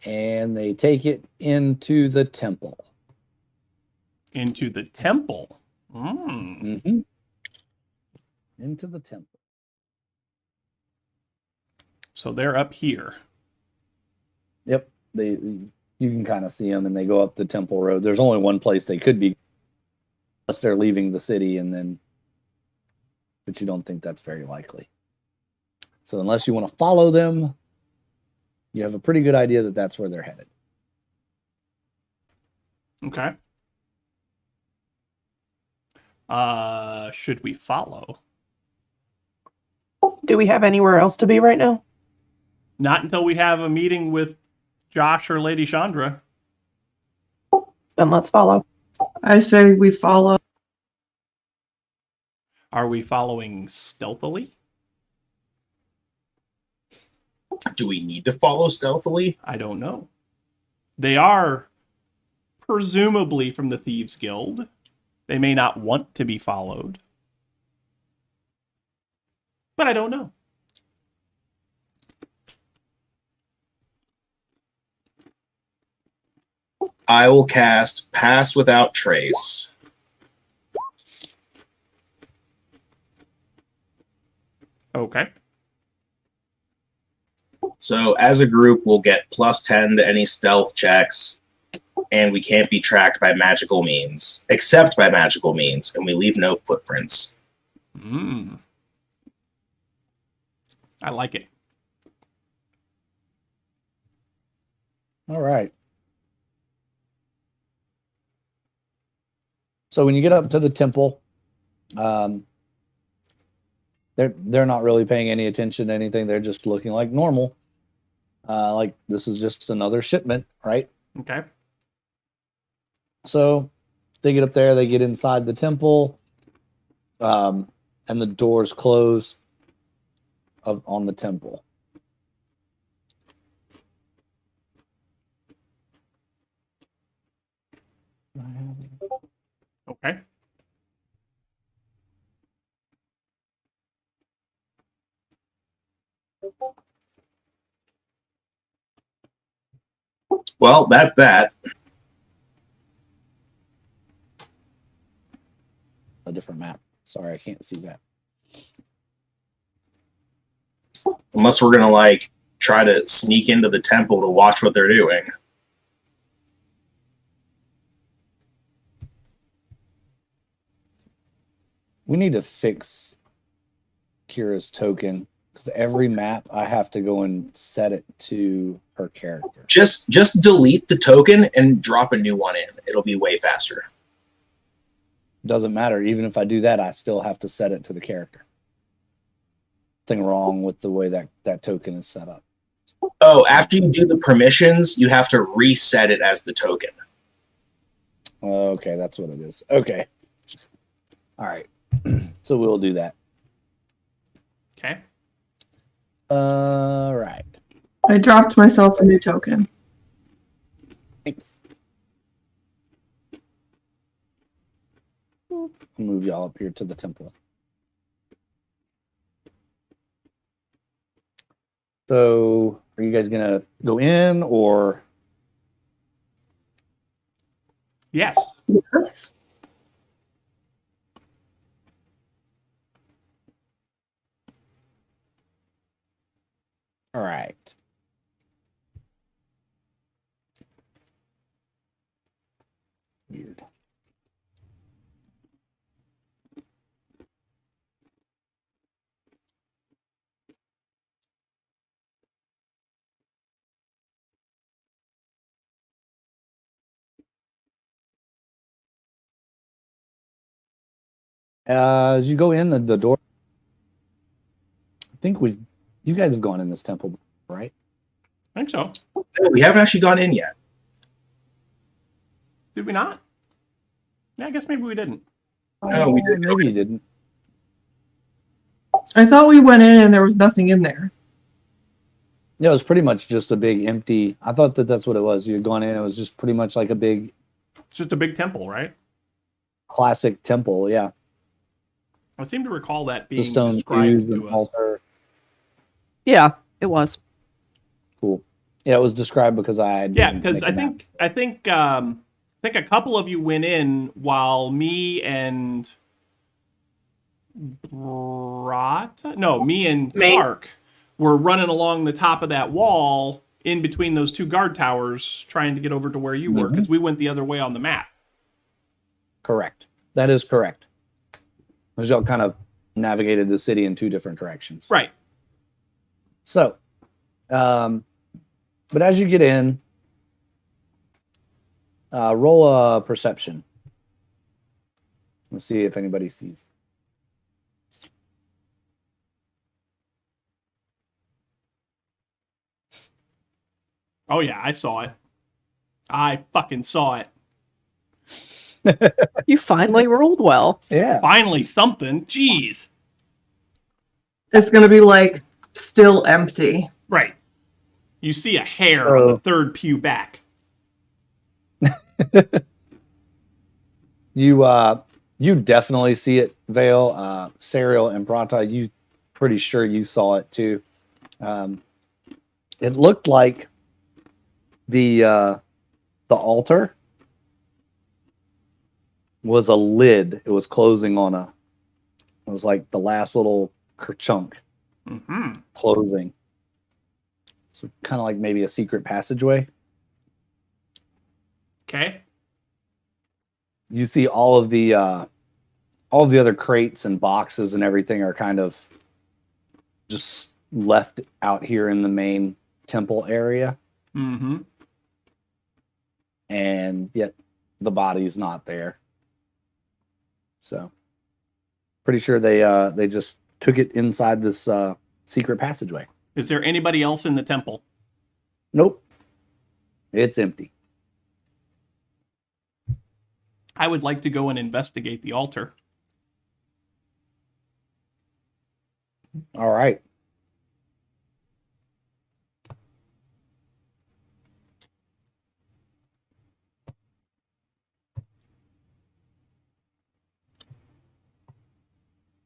And they take it into the temple. Into the temple. Mm. Mm-hmm. Into the temple. So they're up here. Yep. You can kind of see them, and they go up the temple road. There's only one place they could be, unless they're leaving the city, but you don't think that's very likely. So unless you want to follow them, you have a pretty good idea that that's where they're headed. Okay. Should we follow? Do we have anywhere else to be right now? Not until we have a meeting with Josh or Lady Chandra. Then let's follow. I say we follow. Are we following stealthily? Do we need to follow stealthily? I don't know. They are presumably from the Thieves Guild. They may not want to be followed. But I don't know. I will cast Pass Without Trace. Okay. So as a group, we'll get +10 to any stealth checks, and we can't be tracked by magical means, except by magical means, and we leave no footprints. I like it. All right. So when you get up to the temple, they're not really paying any attention to anything. They're just looking like normal. Like this is just another shipment, right? Okay. So they get up there, they get inside the temple, and the doors close on the temple. Okay. Well, that's that. A different map. Sorry, I can't see that. Unless we're gonna like try to sneak into the temple to watch what they're doing. We need to fix Kira's token because every map I have to go and set it to her character. Just delete the token and drop a new one in. It'll be way faster. Doesn't matter. Even if I do that, I still have to set it to the character. Nothing wrong with the way that token is set up. Oh, after you do the permissions, you have to reset it as the token. Okay, that's what it is. Okay. All right. So we'll do that. Okay. All right. I dropped myself a new token. Thanks. Move y'all up here to the temple. So, are you guys gonna go in or? Yes. Yes. All right. Weird. As you go in the door, I think you guys have gone in this temple, right? I think so. No, we haven't actually gone in yet. Did we not? Yeah, I guess maybe we didn't. No, we didn't. Maybe you didn't. I thought we went in and there was nothing in there. Yeah, it was pretty much just a big empty. I thought that's what it was. You had gone in, it was just pretty much like a big It's just a big temple, right? classic temple. Yeah, I seem to recall that the being stone described cubes and to us. altar. Yeah, it was. Cool. Yeah, it was described because I Yeah, didn't because make a map. I think a couple of you went in while me and me and Me. Clark were running along the top of that wall in between those two guard towers, trying to get over to where you were, because we went the other way on the map. Correct. That is correct. Because y'all kind of navigated the city in two different directions. Right. So, but as you get in, roll a perception. Let's see if anybody sees. Oh yeah, I saw it. I fucking saw it. You finally rolled well. Yeah. Finally something. Jeez. It's going to be like still empty. Right. You see a hair on the third pew back. You definitely see it, Vale. Serial and Prata, you pretty sure you saw it too. It looked like the altar was a lid. It was closing on it was like the last little chunk Mm-hmm. closing. So kind of like maybe a secret passageway. Okay. You see all of the other crates and boxes and everything are kind of just left out here in the main temple area, Mm-hmm. and yet the body's not there. So pretty sure they just took it inside this secret passageway. Is there anybody else in the temple? Nope. It's empty. I would like to go and investigate the altar. All right.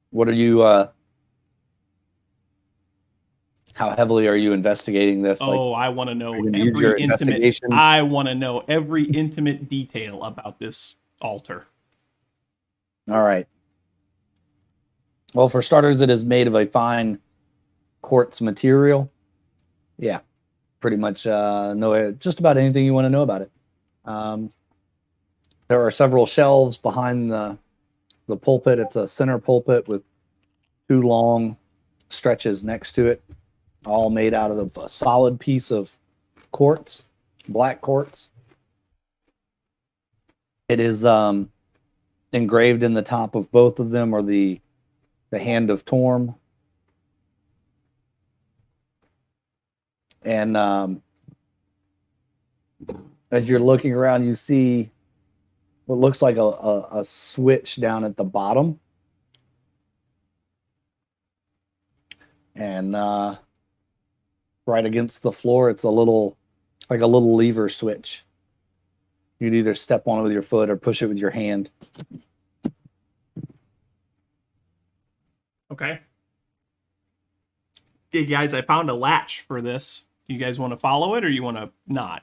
What are you how heavily are you investigating this? Oh, I want to know you gonna use your every intimate. investigation? I want to know every intimate detail about this altar. All right. Well, for starters, it is made of a fine quartz material. Yeah, pretty much know just about anything you want to know about it. There are several shelves behind the pulpit. It's a center pulpit with two long stretches next to it, all made out of a solid piece of quartz, black quartz. It is engraved in the top of both of them are the hand of Torm. And as you're looking around, you see what looks like a switch down at the bottom. And right against the floor, it's like a little lever switch. You'd either step on it with your foot or push it with your hand. Okay. Hey guys, I found a latch for this. You guys want to follow it or you want to not?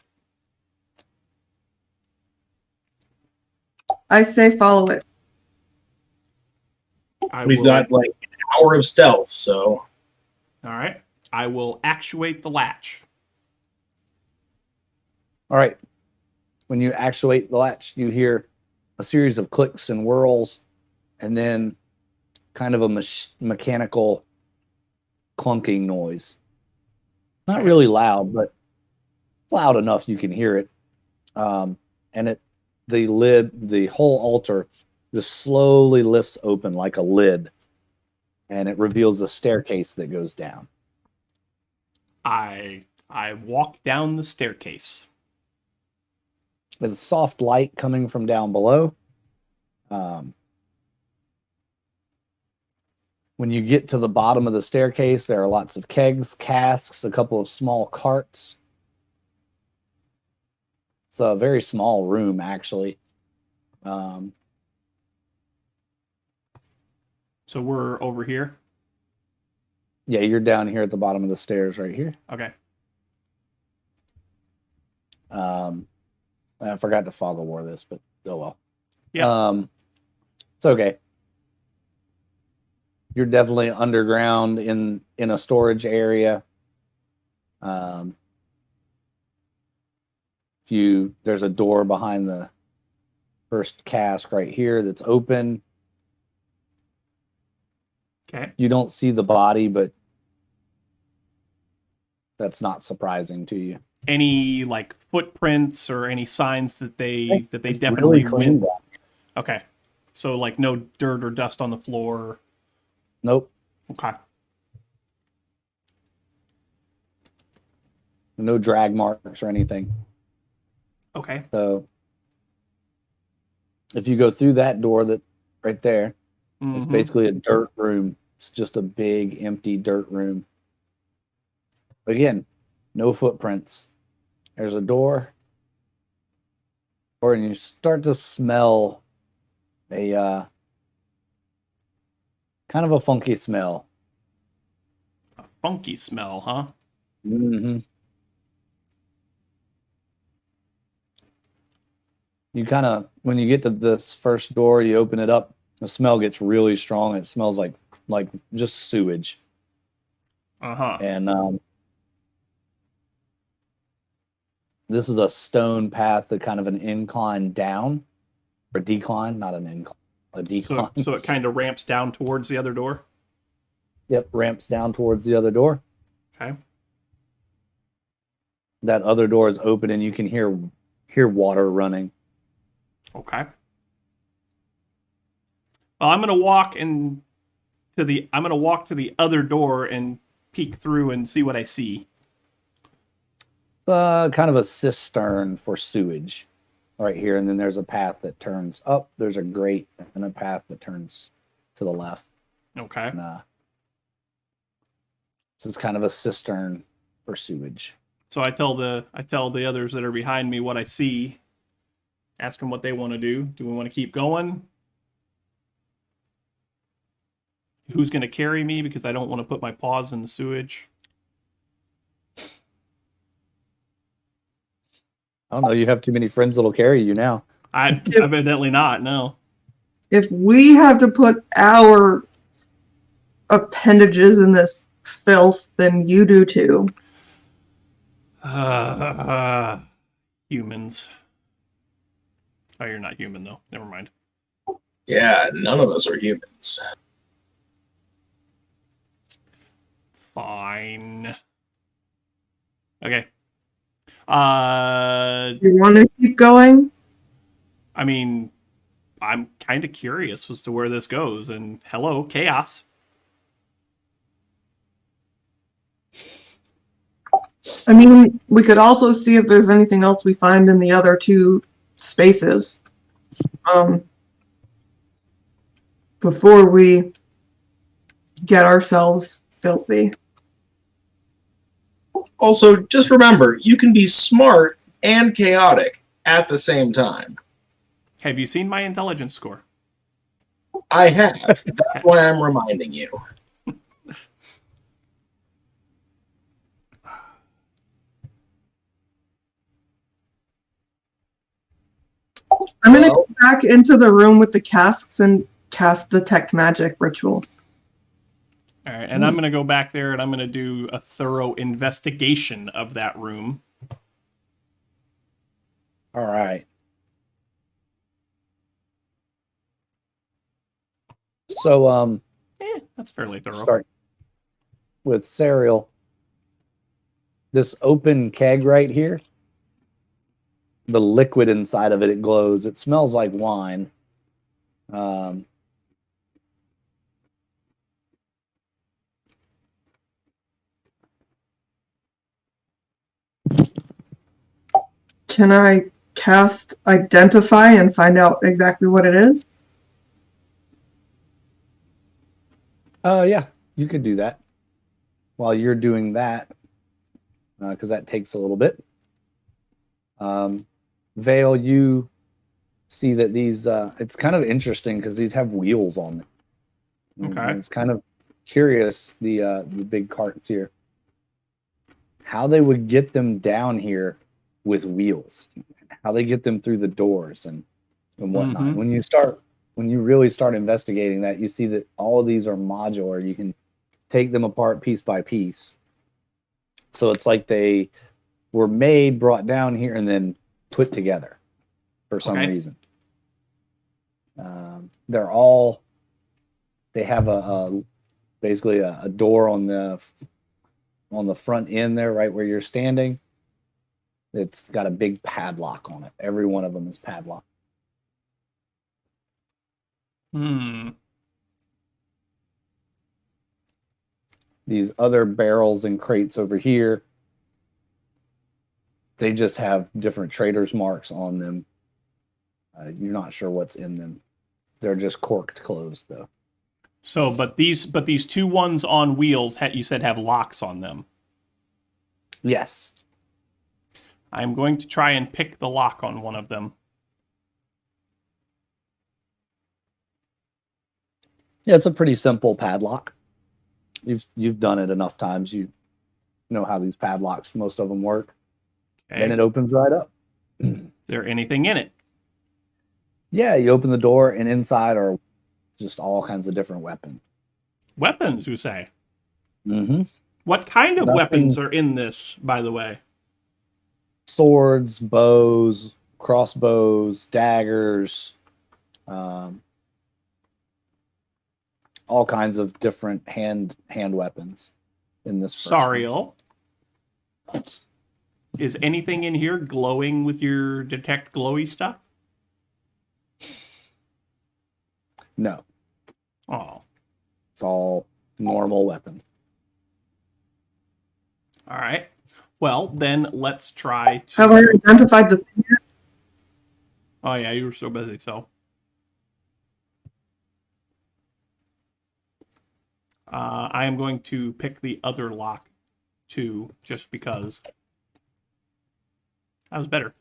I say follow it. We've got like an hour of stealth, so. All right. I will actuate the latch. All right. When you actuate the latch, you hear a series of clicks and whirls, and then kind of a mechanical clunking noise. Not really loud, but loud enough you can hear it. And the whole altar just slowly lifts open like a lid, and it reveals a staircase that goes down. I walk down the staircase. There's a soft light coming from down below. When you get to the bottom of the staircase, there are lots of kegs, casks, a couple of small carts. It's a very small room, actually. So we're over here? Yeah, you're down here at the bottom of the stairs right here. Okay. I forgot to fog of war this, but oh well. Yeah. It's okay. You're definitely underground in a storage area. There's a door behind the first cask right here that's open. Okay. You don't see the body, but that's not surprising to you. Any like footprints or any signs that they It's definitely really cleaned went? up. Okay. So like no dirt or dust on the floor. Nope. Okay. No drag marks or anything. Okay. So if you go through that door that right there, it's Mhm. basically a dirt room. It's just a big empty dirt room. Again, no footprints. There's a door. And you start to smell a kind of a funky smell. A funky smell, huh? Mm-hmm. You kind of, when you get to this first door, you open it up, the smell gets really strong. It smells like just sewage. Uh-huh. And this is a stone path, that kind of an incline down, or decline, not an incline, a decline. So it kind of ramps down towards the other door? Yep, ramps down towards the other door. Okay. That other door is open, and you can hear water running. Okay. Well, I'm gonna walk to the other door and peek through and see what I see. Kind of a cistern for sewage right here, and then there's a path that turns up. There's a grate and a path that turns to the left. Okay. And, this is kind of a cistern for sewage. So I tell the others that are behind me what I see. Ask them what they want to do. Do we want to keep going? Who's going to carry me because I don't want to put my paws in the sewage? I don't know. You have too many friends that'll carry you now. Evidently not. No. If we have to put our appendages in this filth than you do too. Humans. Oh, you're not human though. Never mind. Yeah, none of us are humans. Fine. Okay. You want to keep going? I mean, I'm kind of curious as to where this goes. And hello, chaos. I mean, we could also see if there's anything else we find in the other two spaces. Before we get ourselves filthy. Also, just remember, you can be smart and chaotic at the same time. Have you seen my intelligence score? I have. That's why I'm reminding you. I'm going to go back into the room with the casks and cast Detect Magic ritual. All right, and I'm going to go back there and I'm going to do a thorough investigation of that room. All right. So, That's fairly thorough. start with cereal. This open keg right here, the liquid inside of it, it glows. It smells like wine. Can I cast Identify and find out exactly what it is? Yeah, you could do that. While you're doing that, because that takes a little bit. Vale, you see that these, it's kind of interesting because these have wheels on them. Okay. And it's kind of curious, the big carts here, how they would get them down here with wheels, how they get them through the doors and whatnot. Mhm. When you really start investigating that, you see that all of these are modular. You can take them apart piece by piece. So it's like they were made, brought down here, and then put together for some Okay. reason. They have basically a door on the front end there, right where you're standing. It's got a big padlock on it. Every one of them is padlocked. These other barrels and crates over here, they just have different traders marks on them. You're not sure what's in them. They're just corked closed though. So, but these two ones on wheels, you said have locks on them. Yes. I'm going to try and pick the lock on one of them. Yeah, it's a pretty simple padlock. You've done it enough times. You know how these padlocks, most of them work. Okay. And it opens right up. Is there anything in it? Yeah, you open the door and inside are just all kinds of different weapons. Weapons, you say? Mm-hmm. What kind of Nothing. weapons are in this, by the way? Swords, bows, crossbows, daggers, all kinds of different hand weapons in this. Sariel, is anything in here glowing with your detect glowy stuff? No. Oh. It's all normal weapons. All right. Well, then let's try to... Have I identified the thing yet? Oh, yeah, you were so busy, so... I am going to pick the other lock, too, just because. That was better.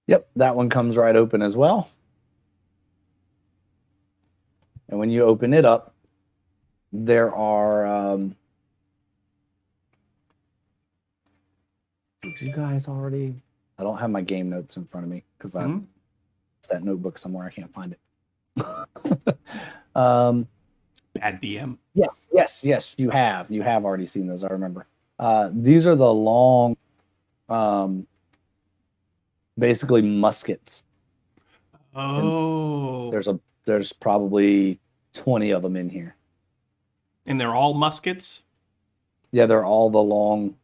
Yep, that one comes right open as well. And when you open it up, there are... did you guys already... I don't have my game notes in front of me because I that notebook somewhere. I can't find it. um, Bad DM. yes. You have already seen those. I remember. These are the long, basically muskets. Oh. There's probably 20 of them in here. And they're all muskets? Yeah, they're all the long,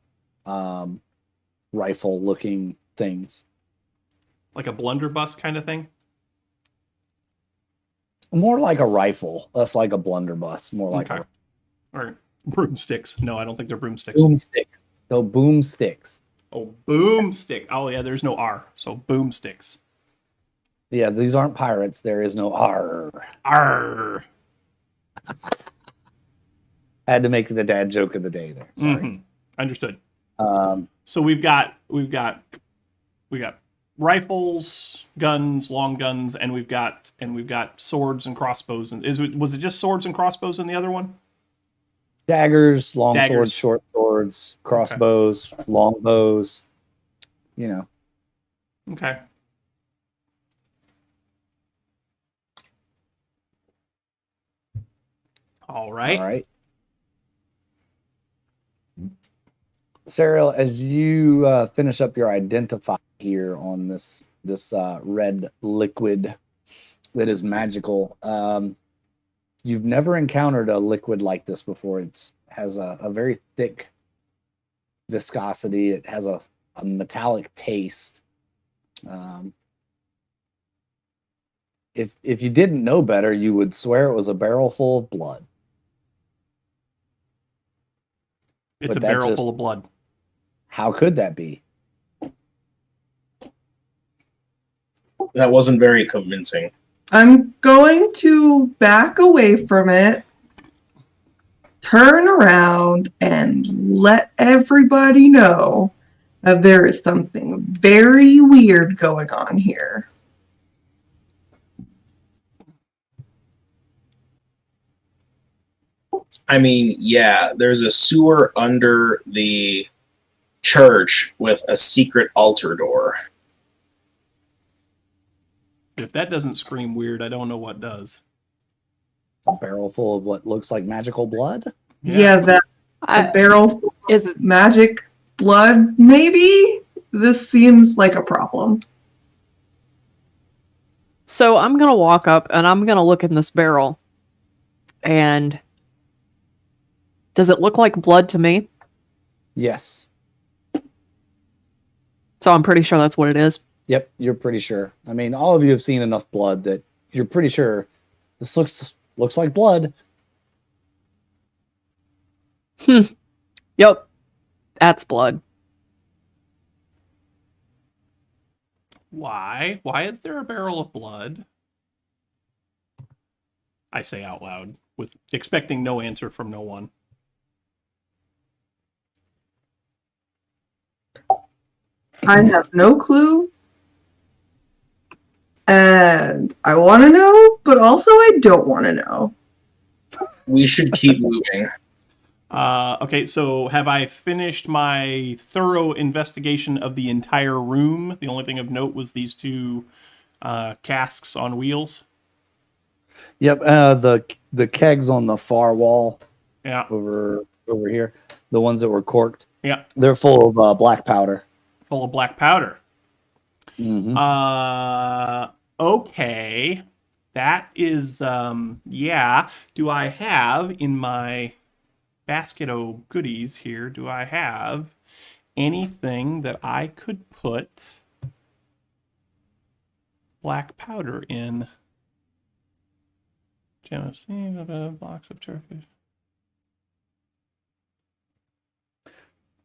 rifle-looking things. Like a blunderbuss kind of thing? More like a rifle, less like a blunderbuss. More like Okay. a Or broomsticks. No, I don't think they're broomsticks. boomstick. So boomsticks. Oh, boomstick. Oh, yeah, there's no R. So boomsticks. Yeah, these aren't pirates. There is no R. R. I had to make the dad joke of the day there. Sorry. Mm-hmm. Understood. Um, So we've got rifles, guns, long guns, and we've got swords and crossbows. And was it just swords and crossbows in the other one? daggers, long Daggers. swords, short swords, crossbows, long bows. You know. Okay. All right. All right. Serial, as you finish up your identify here on this red liquid that is magical, you've never encountered a liquid like this before. It has a very thick viscosity. It has a metallic taste. If you didn't know better, you would swear it was a barrel full of blood. It's But a that barrel just- full of blood. How could that be? That wasn't very convincing. I'm going to back away from it, turn around, and let everybody know that there is something very weird going on here. I mean, yeah, there's a sewer under the church with a secret altar door. If that doesn't scream weird, I don't know what does. A barrel full of what looks like magical blood? Yeah, that a barrel full Is of magic blood, maybe? This seems like a problem. So I'm gonna walk up and I'm gonna look in this barrel. And does it look like blood to me? Yes. So I'm pretty sure that's what it is. Yep, you're pretty sure. I mean, all of you have seen enough blood that you're pretty sure this looks like blood. Yep. That's blood. Why? Why is there a barrel of blood? I say out loud, with expecting no answer from no one. I have no clue. And I want to know, but also I don't want to know. We should keep moving. Okay, so have I finished my thorough investigation of the entire room? The only thing of note was these two casks on wheels. Yep, the kegs on the far wall Yeah, over here, the ones that were corked, yeah, they're full of black powder. full of black powder. Mm-hmm. Okay. That is, yeah. Do I have in my basket of goodies here, do I have anything that I could put black powder in? Genesee, box of turkey.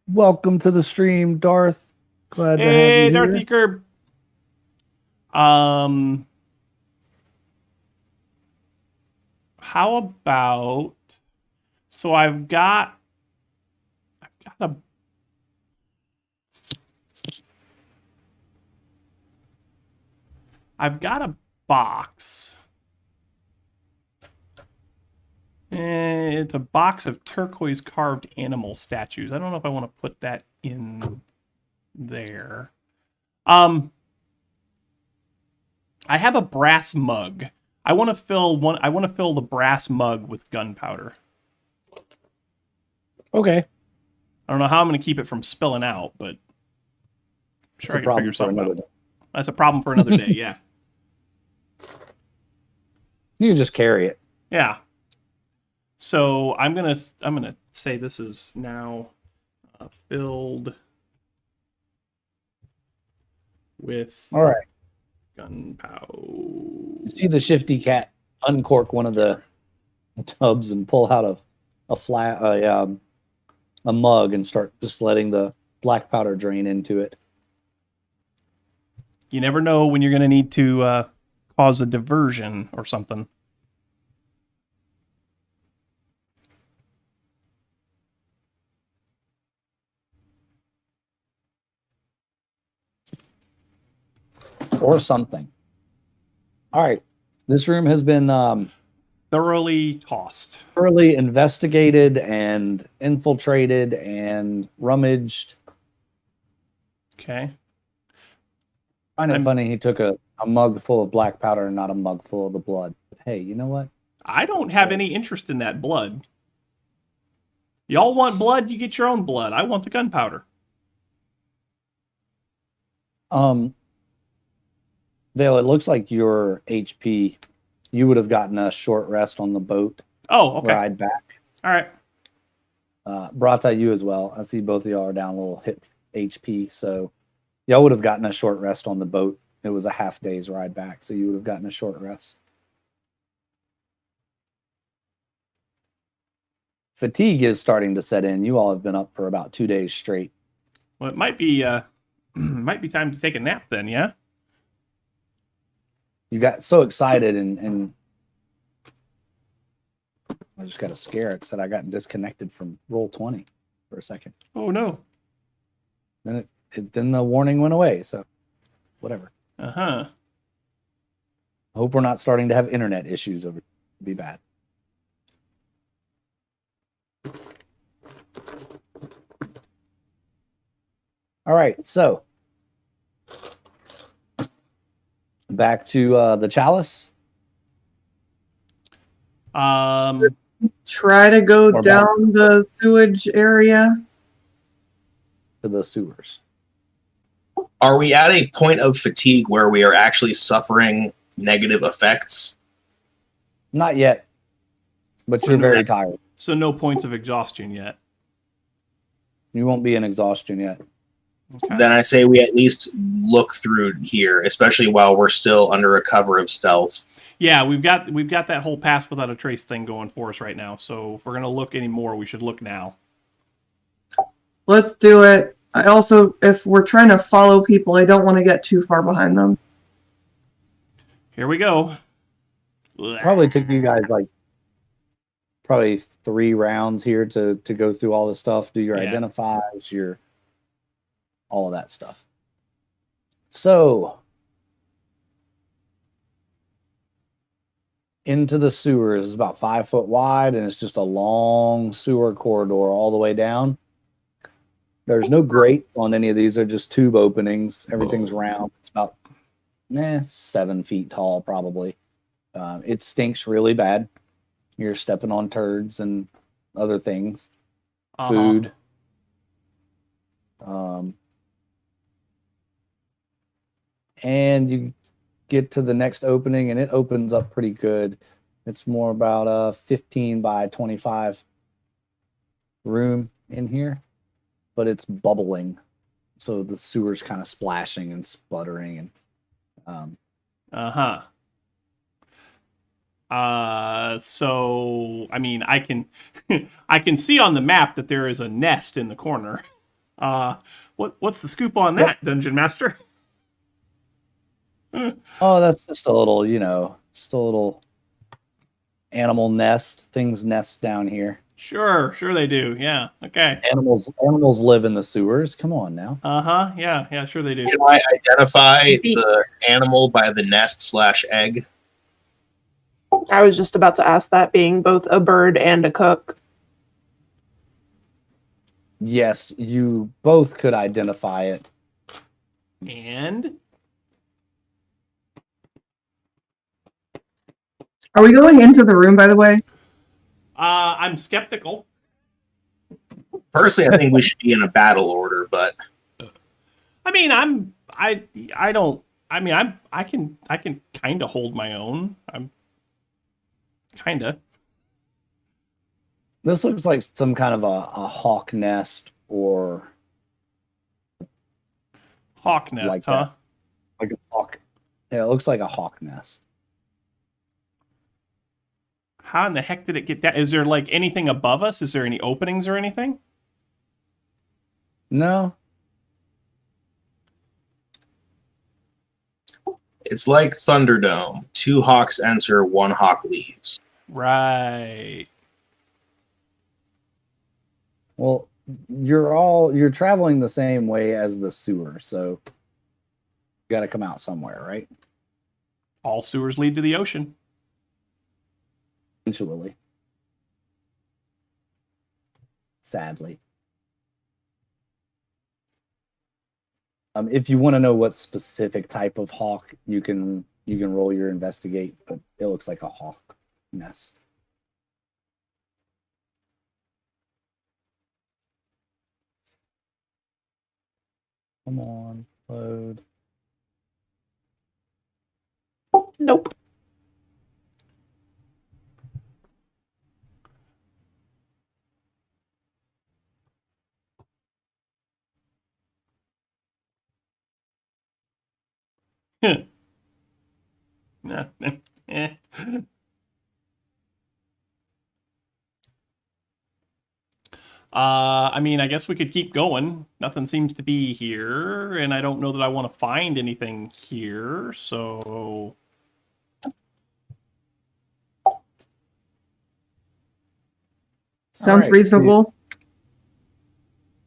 Welcome to the stream, Darth. Glad to have Hey, you Darth here. Eaker. How about, so I've got a box. It's a box of turquoise carved animal statues. I don't know if I want to put that in there. I have a brass mug. I want to fill one. I want to fill the brass mug with gunpowder. Okay. I don't know how I'm going to keep it from spilling out, but I'm sure That's a I can problem figure for something another out. day. That's a problem for another day. Yeah. You can just carry it. Yeah. So I'm gonna say this is now filled with All right. gunpowder. You see the shifty cat uncork one of the tubs and pull out a mug and start just letting the black powder drain into it. You never know when you're gonna need to cause a diversion or something. Or something. All right. This room has been Thoroughly tossed. thoroughly investigated and infiltrated and rummaged. Okay. I find it I'm- funny he took a mug full of black powder and not a mug full of the blood. But hey, you know what? I don't have any interest in that blood. Y'all want blood? You get your own blood. I want the gunpowder. Vale, it looks like your HP, you would have gotten a short rest on the boat Oh, okay. ride back. All right. Brata, you as well. I see both of y'all are down a little hit HP, so y'all would have gotten a short rest on the boat. It was a half day's ride back, so you would have gotten a short rest. Fatigue is starting to set in. You all have been up for about 2 days straight. Well, it might be might be time to take a nap then. Yeah. You got so excited and I just got a scare. It said I got disconnected from Roll20 for a second. Oh no. Then then the warning went away. So whatever. Uh-huh. I hope we're not starting to have internet issues over. It'd be bad. All right, so back to the chalice. Try to go Or back down the sewage area. to the sewers. Are we at a point of fatigue where we are actually suffering negative effects? Not yet, but you're very tired. So no points of exhaustion yet. You won't be in exhaustion yet. Okay. Then I say we at least look through here, especially while we're still under a cover of stealth. Yeah, we've got that whole pass without a trace thing going for us right now. So if we're gonna look anymore, we should look now. Let's do it. I also, if we're trying to follow people, I don't want to get too far behind them. Here we go. Probably took you guys like probably 3 rounds here to go through all this stuff, do your Yeah. identifies, your all of that stuff. So into the sewers is about 5 foot wide, and it's just a long sewer corridor all the way down. There's no grates on any of these; they're just tube openings. Everything's round. It's about 7 feet tall, probably. It stinks really bad. You're stepping on turds and other things, food. And you get to the next opening, and it opens up pretty good. It's more about a 15 by 25 room in here, but it's bubbling, so the sewer's kind of splashing and sputtering. And so I mean, I can I can see on the map that there is a nest in the corner. What's the scoop on that, Dungeon Master? Oh, that's just a little, just a little animal nest. Things nest down here. Sure they do. Yeah. Okay. Animals live in the sewers. Come on now. Yeah, sure they do. Can I identify the animal by the nest/egg? I was just about to ask that, being both a bird and a cook. Yes, you both could identify it. And Are we going into the room, by the way? I'm skeptical. Personally, I think we should be in a battle order, but I mean, I don't. I mean, I can kind of hold my own. I'm kind of. This looks like some kind of a hawk nest or Hawk nest, like huh? that. Like a hawk. Yeah, it looks like a hawk nest. How in the heck did it get down? Is there like anything above us? Is there any openings or anything? No. it's like Thunderdome. 2 hawks enter, 1 hawk leaves. Right. Well, you're traveling the same way as the sewer, so you got to come out somewhere, right? All sewers lead to the ocean. Eventually. Sadly. If you want to know what specific type of hawk, you can roll your investigate, but it looks like a hawk nest. Come on, load. Nope. Nah, eh. I mean, I guess we could keep going. Nothing seems to be here, and I don't know that I want to find anything here, so Sounds Alright, reasonable.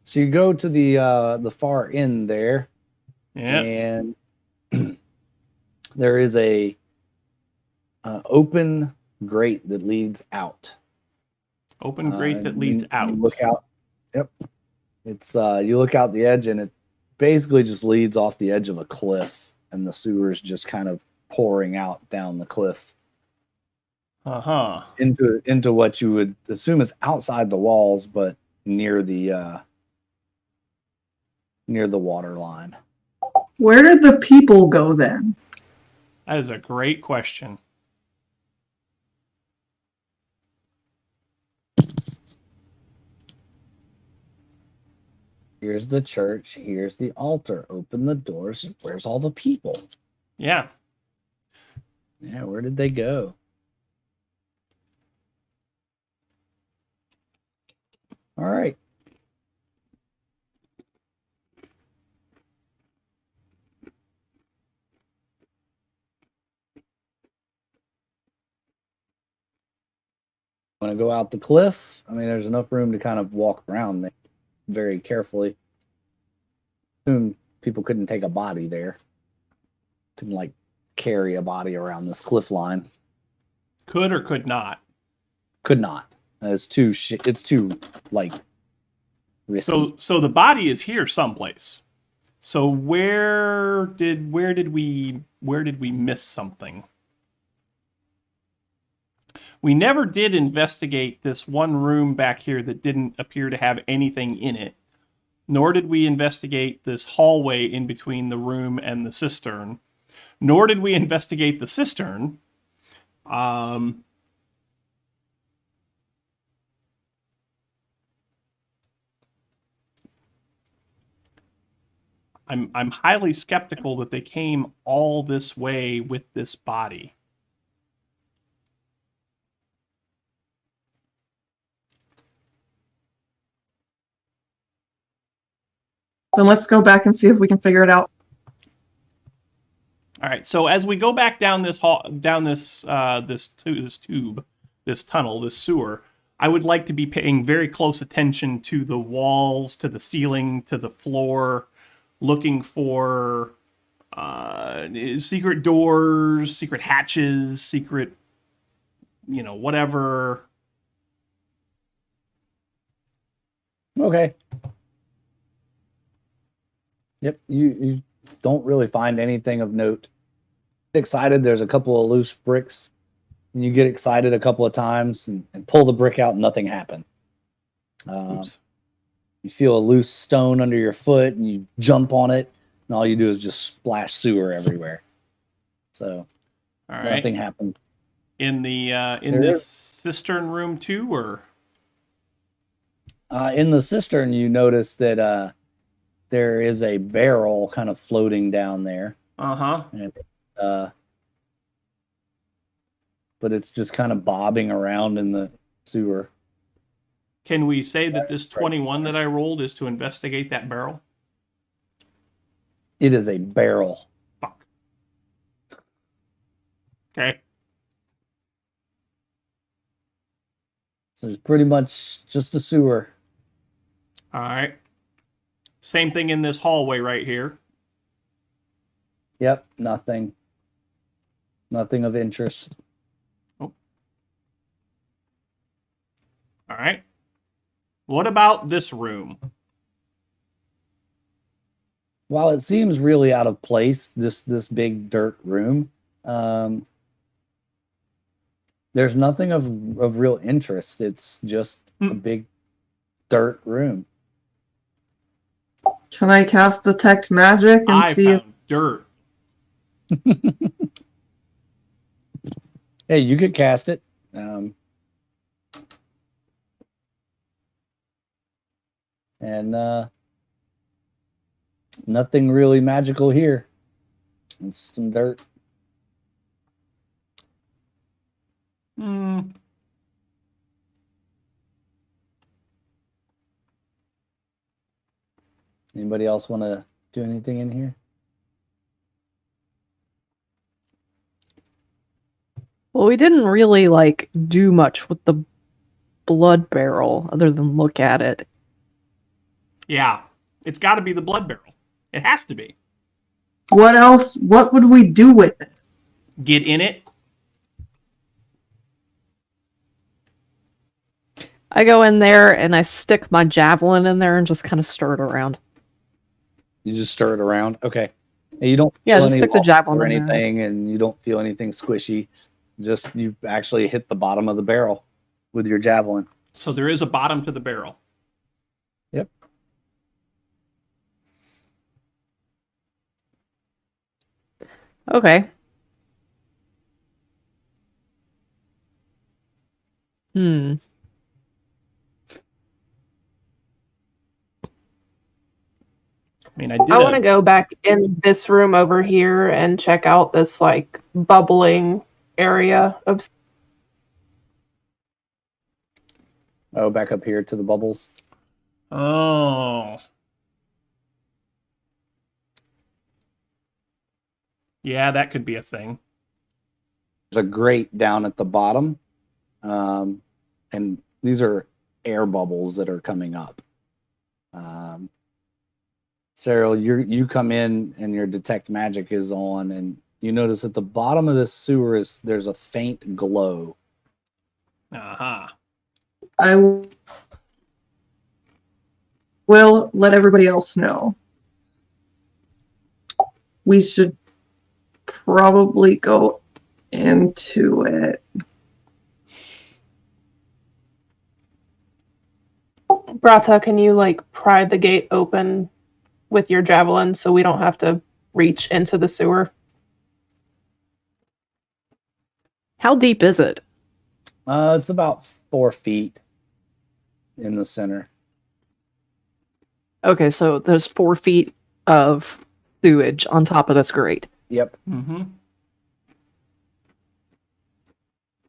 So you go to the far end there, yeah. and there is a open grate that leads out. Open grate that And leads you out. look out. Yep. It's you look out the edge, and it basically just leads off the edge of a cliff, and the sewer is just kind of pouring out down the cliff Uh-huh. into what you would assume is outside the walls, but near the water line. Where did the people go then? That is a great question. Here's the church. Here's the altar. Open the doors. Where's all the people? Yeah. Yeah, where did they go? All right. Want to go out the cliff? I mean, there's enough room to kind of walk around there very carefully. Assume people couldn't take a body there. Couldn't like carry a body around this cliff line. Could or could not. Could not. It's too like risky. So the body is here someplace. So where did we miss something? We never did investigate this one room back here that didn't appear to have anything in it. Nor did we investigate this hallway in between the room and the cistern. Nor did we investigate the cistern. I'm highly skeptical that they came all this way with this body. Then let's go back and see if we can figure it out. All right. So as we go back down this hall, down this tube, this tunnel, this sewer, I would like to be paying very close attention to the walls, to the ceiling, to the floor, looking for secret doors, secret hatches, secret, whatever. Okay. Yep. You don't really find anything of note. Excited. There's a couple of loose bricks and you get excited a couple of times and pull the brick out, and nothing happened. Oops. You feel a loose stone under your foot, and you jump on it, and all you do is just splash sewer everywhere. So All right. nothing happened. In the in There this is. cistern room too, or In the cistern, you notice that there is a barrel kind of floating down there, and but it's just kind of bobbing around in the sewer. Can we say that this 21 that I rolled is to investigate that barrel? It is a barrel. Fuck. Okay. So it's pretty much just a sewer. All right. Same thing in this hallway right here. Yep, nothing. Nothing of interest. Oh. All right. What about this room? While it seems really out of place, this big dirt room, there's nothing of real interest. It's just a big dirt room. Can I cast Detect Magic and I see if found dirt. Hey, you could cast it. And nothing really magical here. It's some dirt. Hmm. Anybody else want to do anything in here? Well, we didn't really like do much with the blood barrel other than look at it. Yeah. It's got to be the blood barrel. It has to be. what else? What would we do with it? Get in it. I go in there and I stick my javelin in there and just kind of stir it around. You just stir it around. Okay. And you don't Yeah, feel just any stick the lumps javelin or in there. anything, and you don't feel anything squishy. Just you actually hit the bottom of the barrel with your javelin. So there is a bottom to the barrel. Yep. Okay. I mean, I did I want to go back in this room over here and check out this like bubbling area of. Oh, back up here to the bubbles. Oh. Yeah, that could be a thing. There's a grate down at the bottom, and these are air bubbles that are coming up. Cyril, you come in and your detect magic is on, and you notice at the bottom of this sewer there's a faint glow. Aha. I will let everybody else know. We should probably go into it. Brata, can you like pry the gate open with your javelin so we don't have to reach into the sewer? How deep is it? It's about 4 feet in the center. Okay, so there's 4 feet of sewage on top of this grate. Yep. Mm-hmm.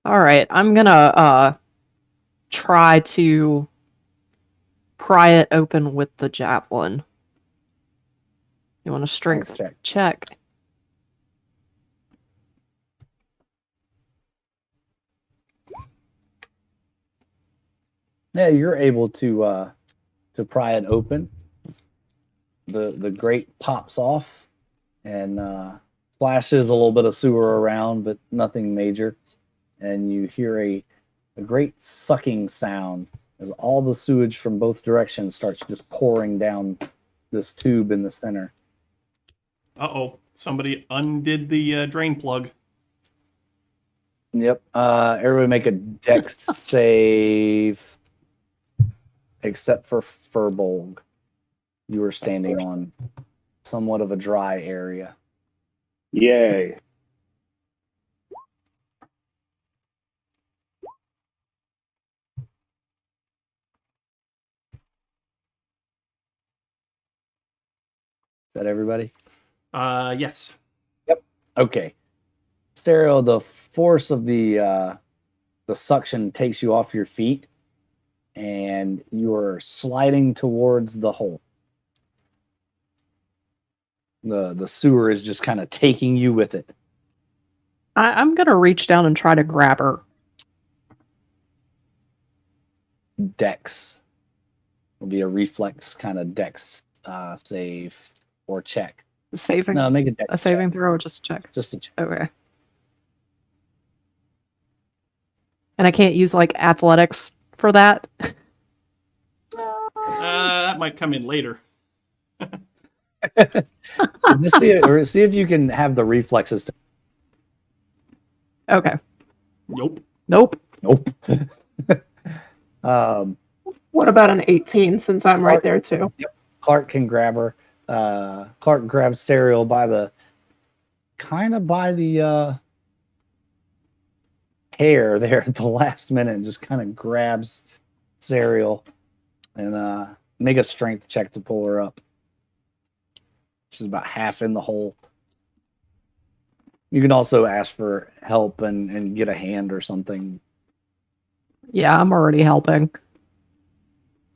All right, I'm gonna try to pry it open with the javelin. You want a strength check? Yeah, you're able to pry it open. The grate pops off and splashes a little bit of sewer around, but nothing major. And you hear a great sucking sound as all the sewage from both directions starts just pouring down this tube in the center. Uh-oh. Somebody undid the drain plug. Yep. Everybody make a dex save, except for Furbolg. You were standing on somewhat of a dry area. Yay. Is that everybody? Yes. Okay. Stereo, the force of the suction takes you off your feet, and you are sliding towards the hole. The sewer is just kind of taking you with it. I'm gonna reach down and try to grab her. Dex will be a reflex kind of dex save or check. Saving No, make a dex a saving check. throw or just a check? Just a check. Okay. And I can't use like athletics for that. That might come in later. Just see if you can have the reflexes. Okay. Nope. Nope. Nope. What about an 18 since I'm right there too? Clark can grab her. Clark grabs Serial by the hair there at the last minute and just kind of grabs Serial and make a strength check to pull her up. She's about half in the hole. You can also ask for help and get a hand or something. Yeah, I'm already helping.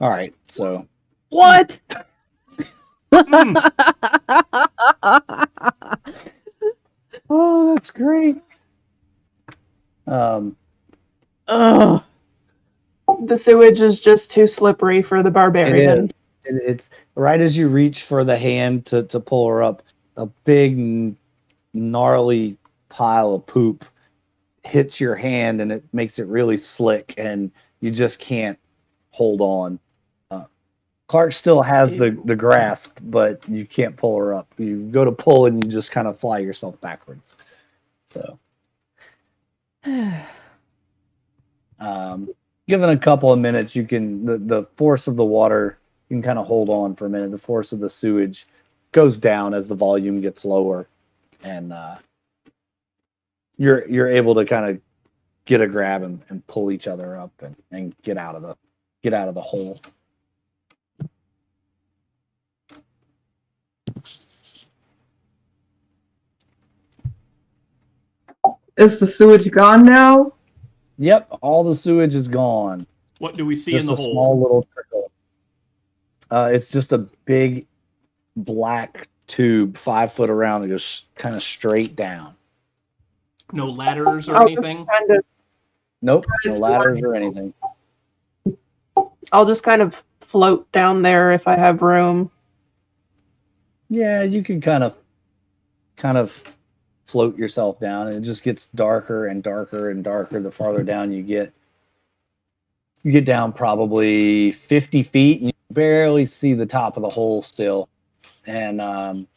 All right, so What? oh, that's great. Ugh. The sewage is just too slippery for the barbarian. It's right as you reach for the hand to pull her up, a big gnarly pile of poop hits your hand and it makes it really slick and you just can't hold on. Clark still has the grasp, but you can't pull her up. You go to pull and you just kind of fly yourself backwards. So given a couple of minutes, you can the force of the water, you can kind of hold on for a minute. The force of the sewage goes down as the volume gets lower, and you're able to kind of get a grab and pull each other up and get out of the hole. Is the sewage gone now? Yep, all the sewage is gone. What do we see Just in the a hole? small little trickle. It's just a big black tube, 5 foot around, that goes kind of straight down. No ladders or I'll just anything? kind of- Nope, no ladders or anything. I'll just kind of float down there if I have room. Yeah, you can kind of float yourself down, and it just gets darker and darker and darker the farther down you get. You get down probably 50 feet, and you barely see the top of the hole still. And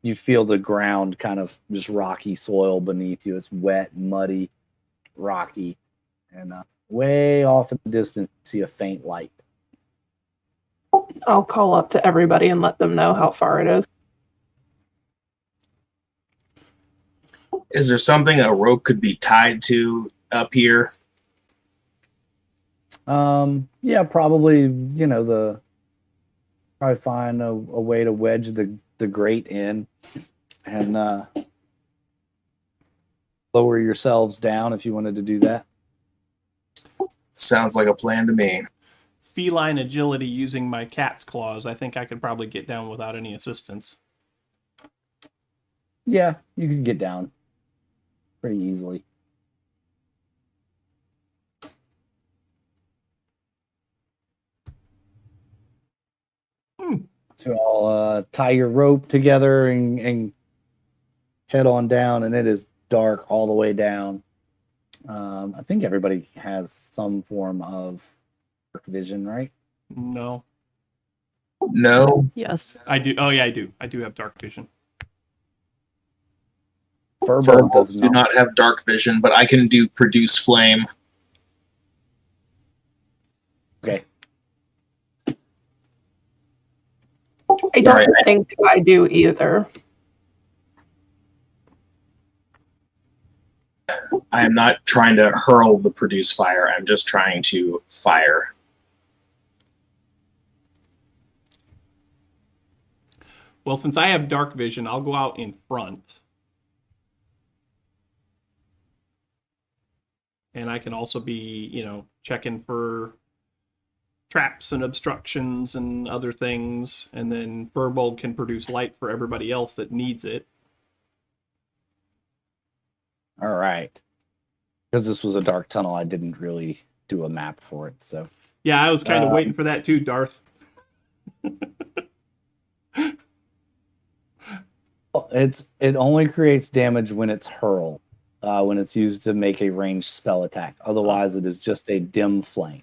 you feel the ground kind of just rocky soil beneath you. It's wet, muddy, rocky. And way off in the distance, you see a faint light. I'll call up to everybody and let them know how far it is. Is there something a rope could be tied to up here? Yeah, probably, probably find a way to wedge the grate in and lower yourselves down if you wanted to do that. Sounds like a plan to me. Feline agility using my cat's claws. I think I could probably get down without any assistance. Yeah, you can get down pretty easily. So I'll tie your rope together and head on down, and it is dark all the way down. I think everybody has some form of dark vision, right? No. No. Yes. I do. Oh, yeah, I do. I do have dark vision. Furbolg does do not have dark vision, but I can do produce flame. Okay. I don't think I do either. I am not trying to hurl the produce fire. I'm just trying to fire. Well, since I have dark vision, I'll go out in front. And I can also be, checking for traps and obstructions and other things. And then Furbolg can produce light for everybody else that needs it. All right. Because this was a dark tunnel, I didn't really do a map for it. So Yeah, I was kind of waiting for that too, Darth. it only creates damage when it's hurled, when it's used to make a ranged spell attack. Otherwise, it is just a dim flame.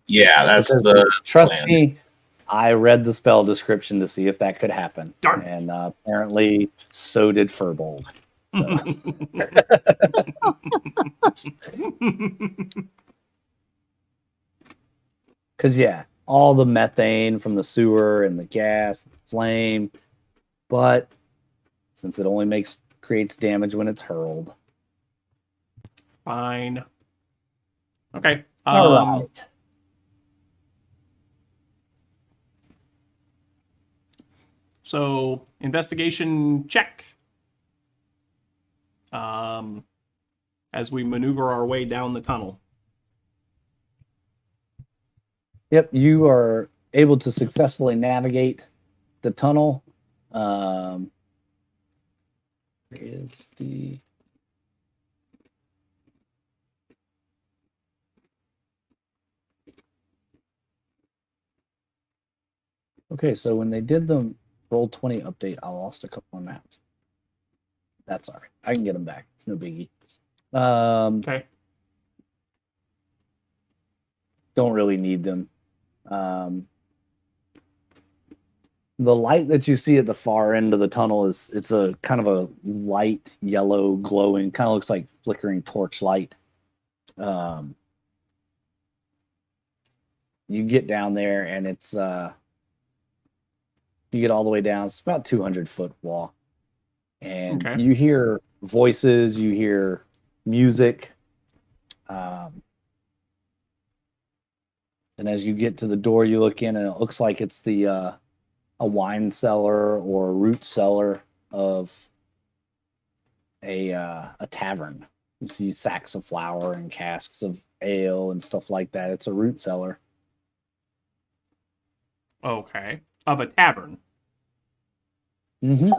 Yeah, that's the trust plan. me. I read the spell description to see if that could happen, Darn it. and apparently so did Furbolg. So. Because, yeah, all the methane from the sewer and the gas, the flame, but since it only creates damage when it's hurled. Fine. Okay. All right. So, investigation check. As we maneuver our way down the tunnel. Yep, you are able to successfully navigate the tunnel. Where is the... Okay, so when they did the Roll20 update, I lost a couple of maps. That's all right. I can get them back. It's no biggie. Okay. Don't really need them. The light that you see at the far end of the tunnel it's a kind of a light yellow glowing, kind of looks like flickering torch light. You get down there and it's you get all the way down. It's about 200-foot walk, and Okay. you hear voices, you hear music, and as you get to the door, you look in, and it looks like it's the a wine cellar or a root cellar of a tavern. You see sacks of flour and casks of ale and stuff like that. It's a root cellar. Okay. Of a tavern. Mm-hmm.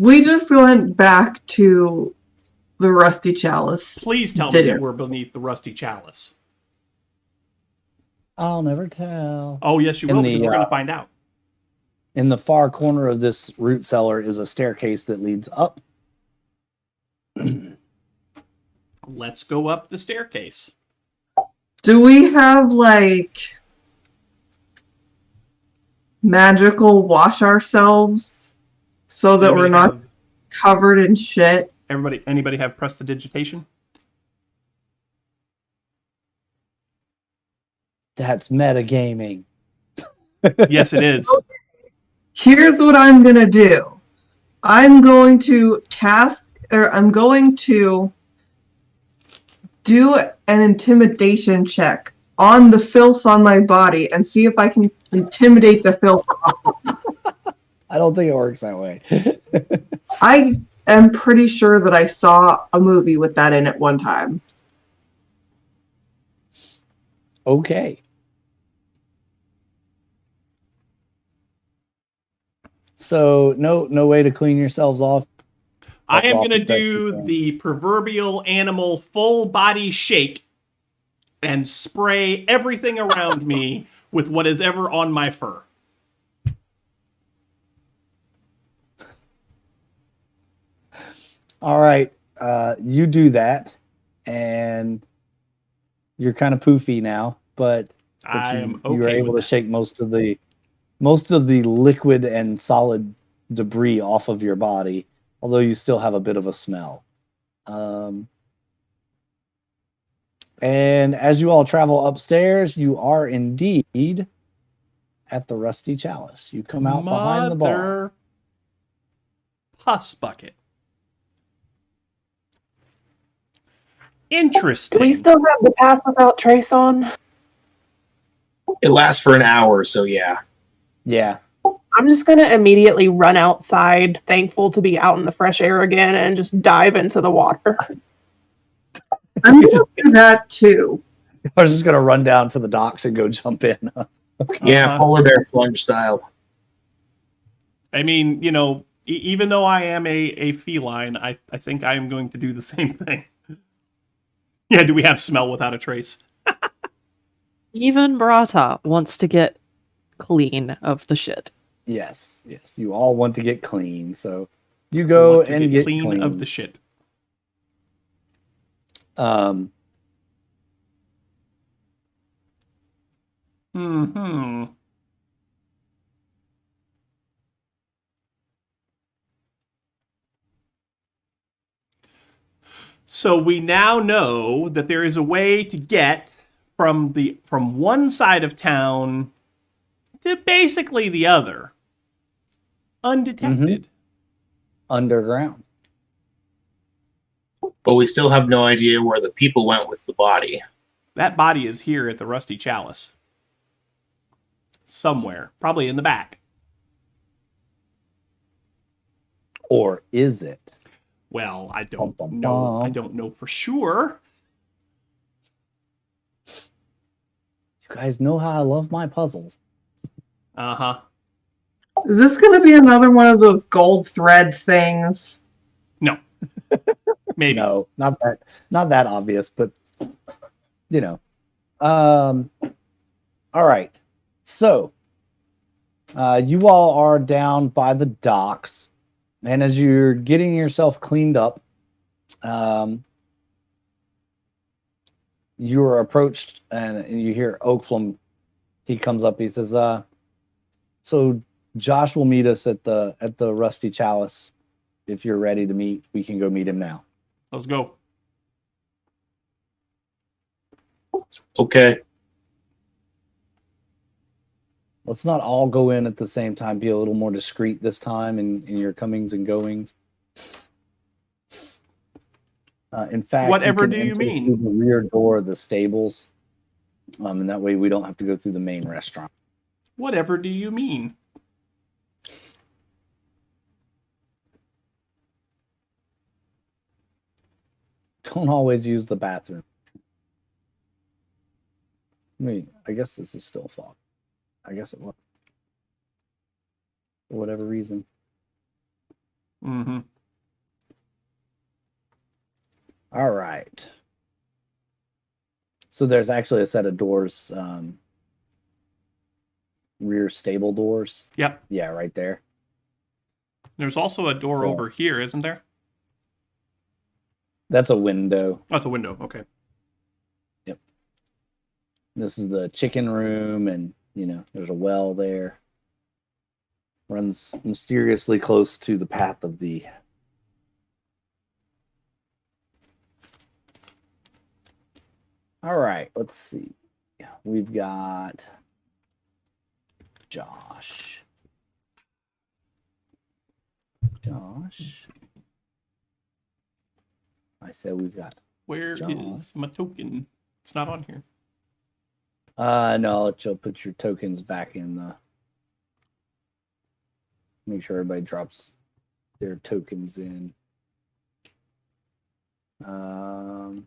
We just went back to the Rusty Chalice. Please tell me Did that it. we're beneath the Rusty Chalice. I'll never tell. Oh, yes, you In will, the, because we're going to find out. In the far corner of this root cellar is a staircase that leads up. Let's go up the staircase. Do we have like magical wash ourselves so that we're not covered in shit? Anybody have prestidigitation? That's metagaming. Yes, it is. Here's what I'm going to do. I'm going to do an intimidation check on the filth on my body and see if I can intimidate the filth. I don't think it works that way. I am pretty sure that I saw a movie with that in it one time. Okay. So no way to clean yourselves off. I am Off going to as best do you can. the proverbial animal full body shake and spray everything around me with what is ever on my fur. All right. You do that, and you're kind of poofy now, but I'm you were okay able to with that. shake most of the liquid and solid debris off of your body, although you still have a bit of a smell. And as you all travel upstairs, you are indeed at the Rusty Chalice. You come out behind the bar. Mother Puss bucket. Interesting. Do we still have the pass without trace on? It lasts for an hour, so yeah. Yeah. I'm just gonna immediately run outside, thankful to be out in the fresh air again, and just dive into the water. I'm going to do that too. I was just going to run down to the docks and go jump in. Yeah, polar bear plunge style. I mean, you know, even though I am a feline, I think I am going to do the same thing. Yeah, do we have smell without a trace? Even Barata wants to get clean of the shit. Yes. You all want to get clean, so you go Want to and get clean of the shit. Hmm. So we now know that there is a way to get from one side of town to basically the other, undetected. underground. But we still have no idea where the people went with the body. That body is here at the Rusty Chalice. Somewhere. Probably in the back. Or is it? Well, I don't Bum, bum, know. bum. I don't know for sure. You guys know how I love my puzzles. Uh-huh. Is this going to be another one of those gold thread things? No. Maybe. No, not that obvious, but you know. All right. So, you all are down by the docks, and as you're getting yourself cleaned up, you are approached, and you hear Oakflum. He comes up. He says, "So Josh will meet us at the Rusty Chalice. If you're ready to meet, we can go meet him now." Let's go. Okay. Let's not all go in at the same time. Be a little more discreet this time in your comings and goings. In fact, Whatever can do you enter mean? through the rear door of the stables, and that way we don't have to go through the main restaurant. Whatever do you mean? Don't always use the bathroom. Wait, I guess this is still fog. I guess it was. For whatever reason. Mm-hmm. All right. So there's actually a set of doors, rear stable doors. Yep. Yeah, right there. There's also a door So- over here, isn't there? That's a window. Oh, it's a window. Okay. This is the chicken room, and there's a well there. Runs mysteriously close to the path of the. All right, let's see. We've got Josh. I said we've got. Where is Josh. my token? It's not on here. No, you'll put your tokens back in the. Make sure everybody drops their tokens in. And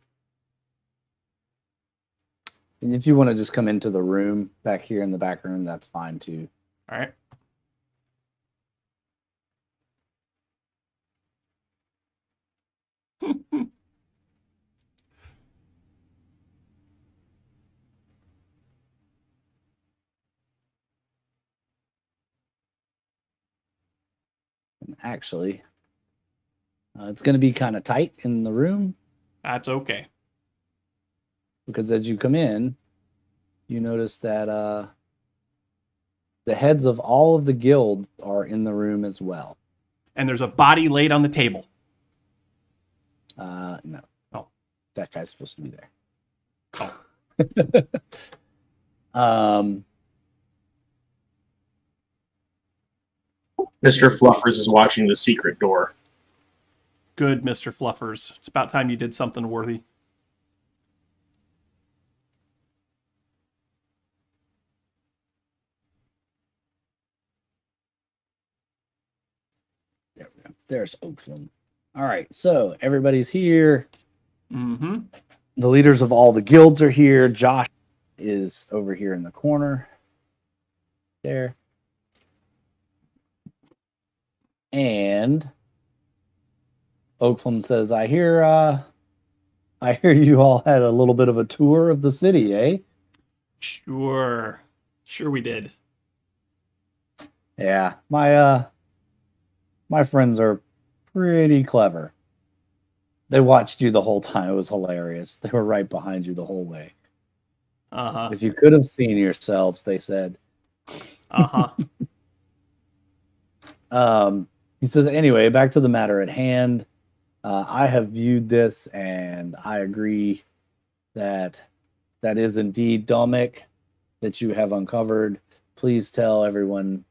if you want to just come into the room back here in the back room, that's fine too. All right. And actually, it's going to be kind of tight in the room That's okay. because as you come in, you notice that the heads of all of the guilds are in the room as well. and there's a body laid on the table. No. Oh. That guy's supposed to be there. Mr. Fluffers is watching the secret door. Good, Mr. Fluffers. It's about time you did something worthy. There we go. There's Oakland. All right, so everybody's here. Mm-hmm. The leaders of all the guilds are here. Josh is over here in the corner. There. And Oakland says, I hear you all had a little bit of a tour of the city, eh? Sure we did. Yeah. My friends are pretty clever. They watched you the whole time. It was hilarious. They were right behind you the whole way. Uh-huh. If you could have seen yourselves, they said. Uh-huh. He says, anyway, back to the matter at hand. I have viewed this, and I agree that is indeed Domic that you have uncovered. Please tell everyone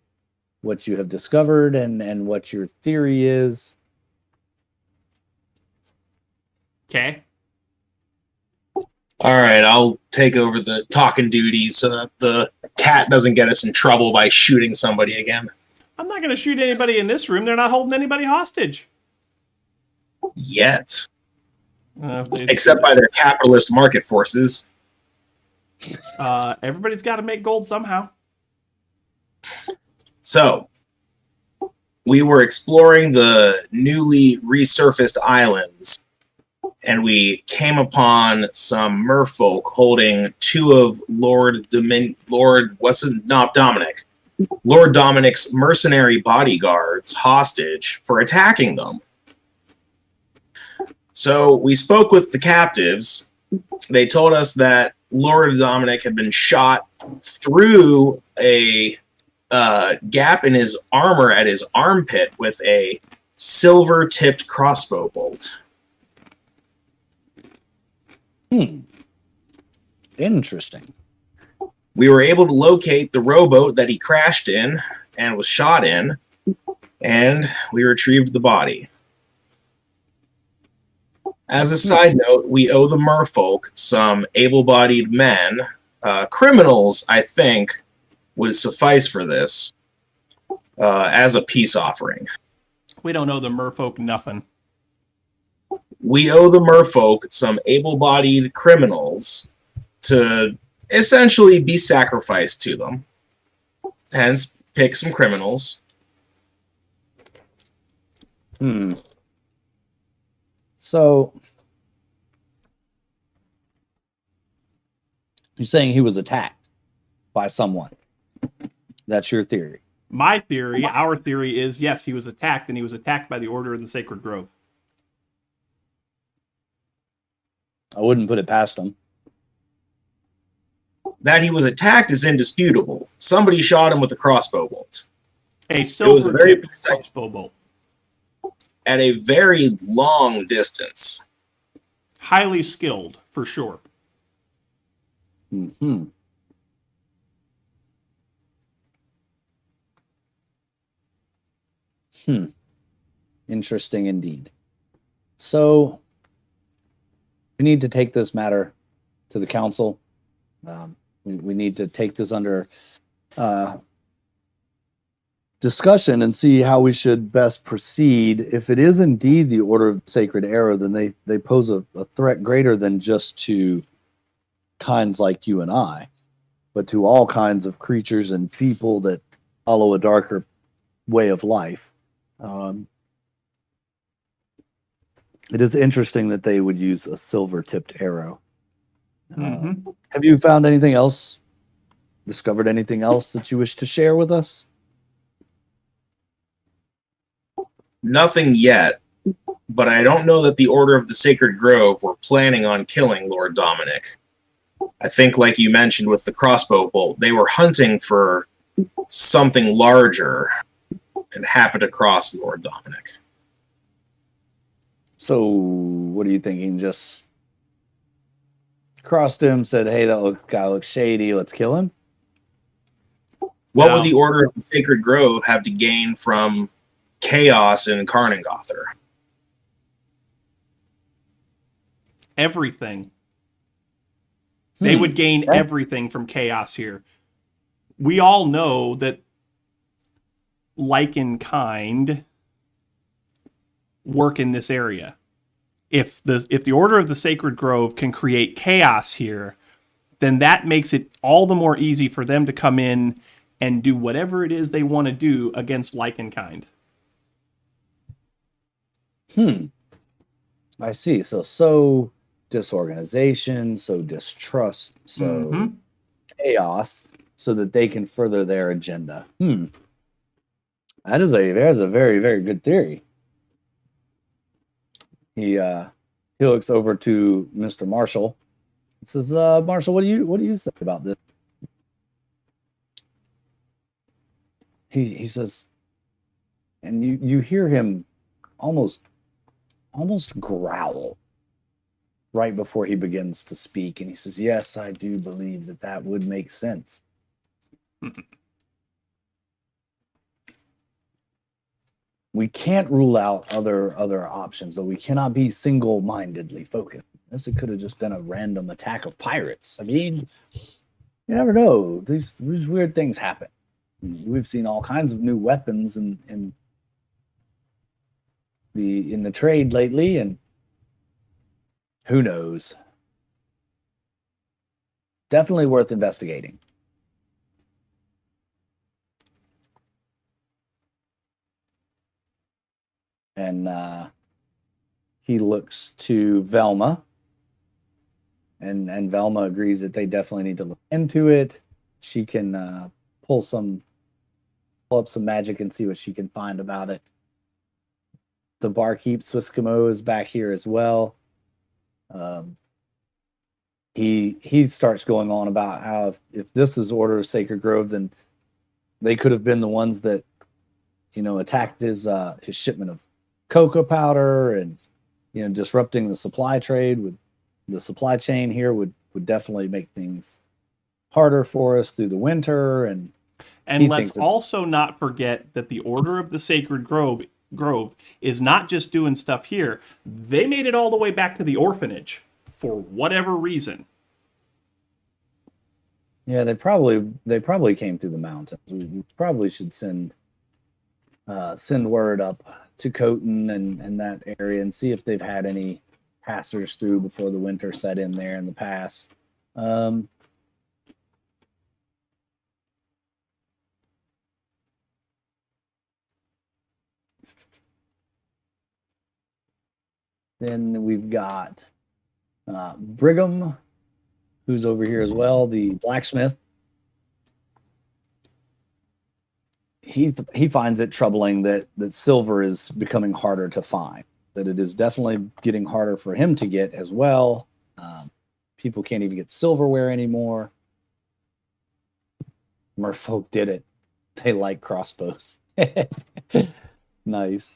what you have discovered and what your theory is. Okay. All right, I'll take over the talking duties so that the cat doesn't get us in trouble by shooting somebody again. I'm not going to shoot anybody in this room. They're not holding anybody hostage. Yet. Except by their capitalist market forces. Everybody's got to make gold somehow. So, we were exploring the newly resurfaced islands, and we came upon some merfolk holding two of Lord Dominic's mercenary bodyguards hostage for attacking them. So we spoke with the captives. They told us that Lord Dominic had been shot through a gap in his armor at his armpit with a silver-tipped crossbow bolt. Interesting. We were able to locate the rowboat that he crashed in and was shot in, and we retrieved the body. As a side note, we owe the merfolk some able-bodied men. Criminals, I think, would suffice for this as a peace offering. We don't owe the merfolk nothing. We owe the merfolk some able-bodied criminals to essentially be sacrificed to them. Hence, pick some criminals. So, you're saying he was attacked by someone. That's your theory. My theory, our theory is, yes, he was attacked, and he was attacked by the Order of the Sacred Grove. I wouldn't put it past him. That he was attacked is indisputable. Somebody shot him with a crossbow bolt. A silver-tipped crossbow bolt. At a very long distance. Highly skilled, for sure. Mm-hmm. Interesting indeed. So, we need to take this matter to the council. We need to take this under discussion and see how we should best proceed. If it is indeed the Order of the Sacred Arrow, then they pose a threat greater than just to kinds like you and I, but to all kinds of creatures and people that follow a darker way of life. It is interesting that they would use a silver-tipped arrow. Have you found anything else? Discovered anything else that you wish to share with us? Nothing yet, but I don't know that the Order of the Sacred Grove were planning on killing Lord Dominic. I think, like you mentioned with the crossbow bolt, they were hunting for something larger. and happened across Lord Dominic. So, what are you thinking? Just crossed him, said, "Hey, guy looks shady. Let's kill him." What No. would the Order of the Sacred Grove have to gain from chaos in Karnengother? Everything. They would gain Okay. everything from chaos here. We all know that lichen kind work in this area. If the Order of the Sacred Grove can create chaos here, then that makes it all the more easy for them to come in and do whatever it is they want to do against lichen kind. I see. So disorganization, so distrust, so Mhm. chaos, so that they can further their agenda. There's a very, very good theory. He looks over to Mr. Marshall. He says, "Marshall, what do you say about this?" He says, and you hear him almost growl right before he begins to speak, and he says, "Yes, I do believe that would make sense." We can't rule out other options, though. We cannot be single-mindedly focused. This could have just been a random attack of pirates. I mean, you never know. These weird things happen. We've seen all kinds of new weapons in the trade lately, and who knows? Definitely worth investigating. And he looks to Velma, and Velma agrees that they definitely need to look into it. She can pull up some magic and see what she can find about it. The barkeep Swiskamo is back here as well. He starts going on about how if this is Order of Sacred Grove, then they could have been the ones that attacked his shipment of cocoa powder, and disrupting the supply trade with the supply chain here would definitely make things harder for us through the winter. And let's also not forget that the Order of the Sacred Grove is not just doing stuff here. They made it all the way back to the orphanage for whatever reason. Yeah, they probably came through the mountains. We probably should send word up to Coton and that area and see if they've had any passers through before the winter set in there in the past. Then we've got Brigham, who's over here as well, the blacksmith. He finds it troubling that silver is becoming harder to find, that it is definitely getting harder for him to get as well. People can't even get silverware anymore. Merfolk did it. They like crossbows. Nice.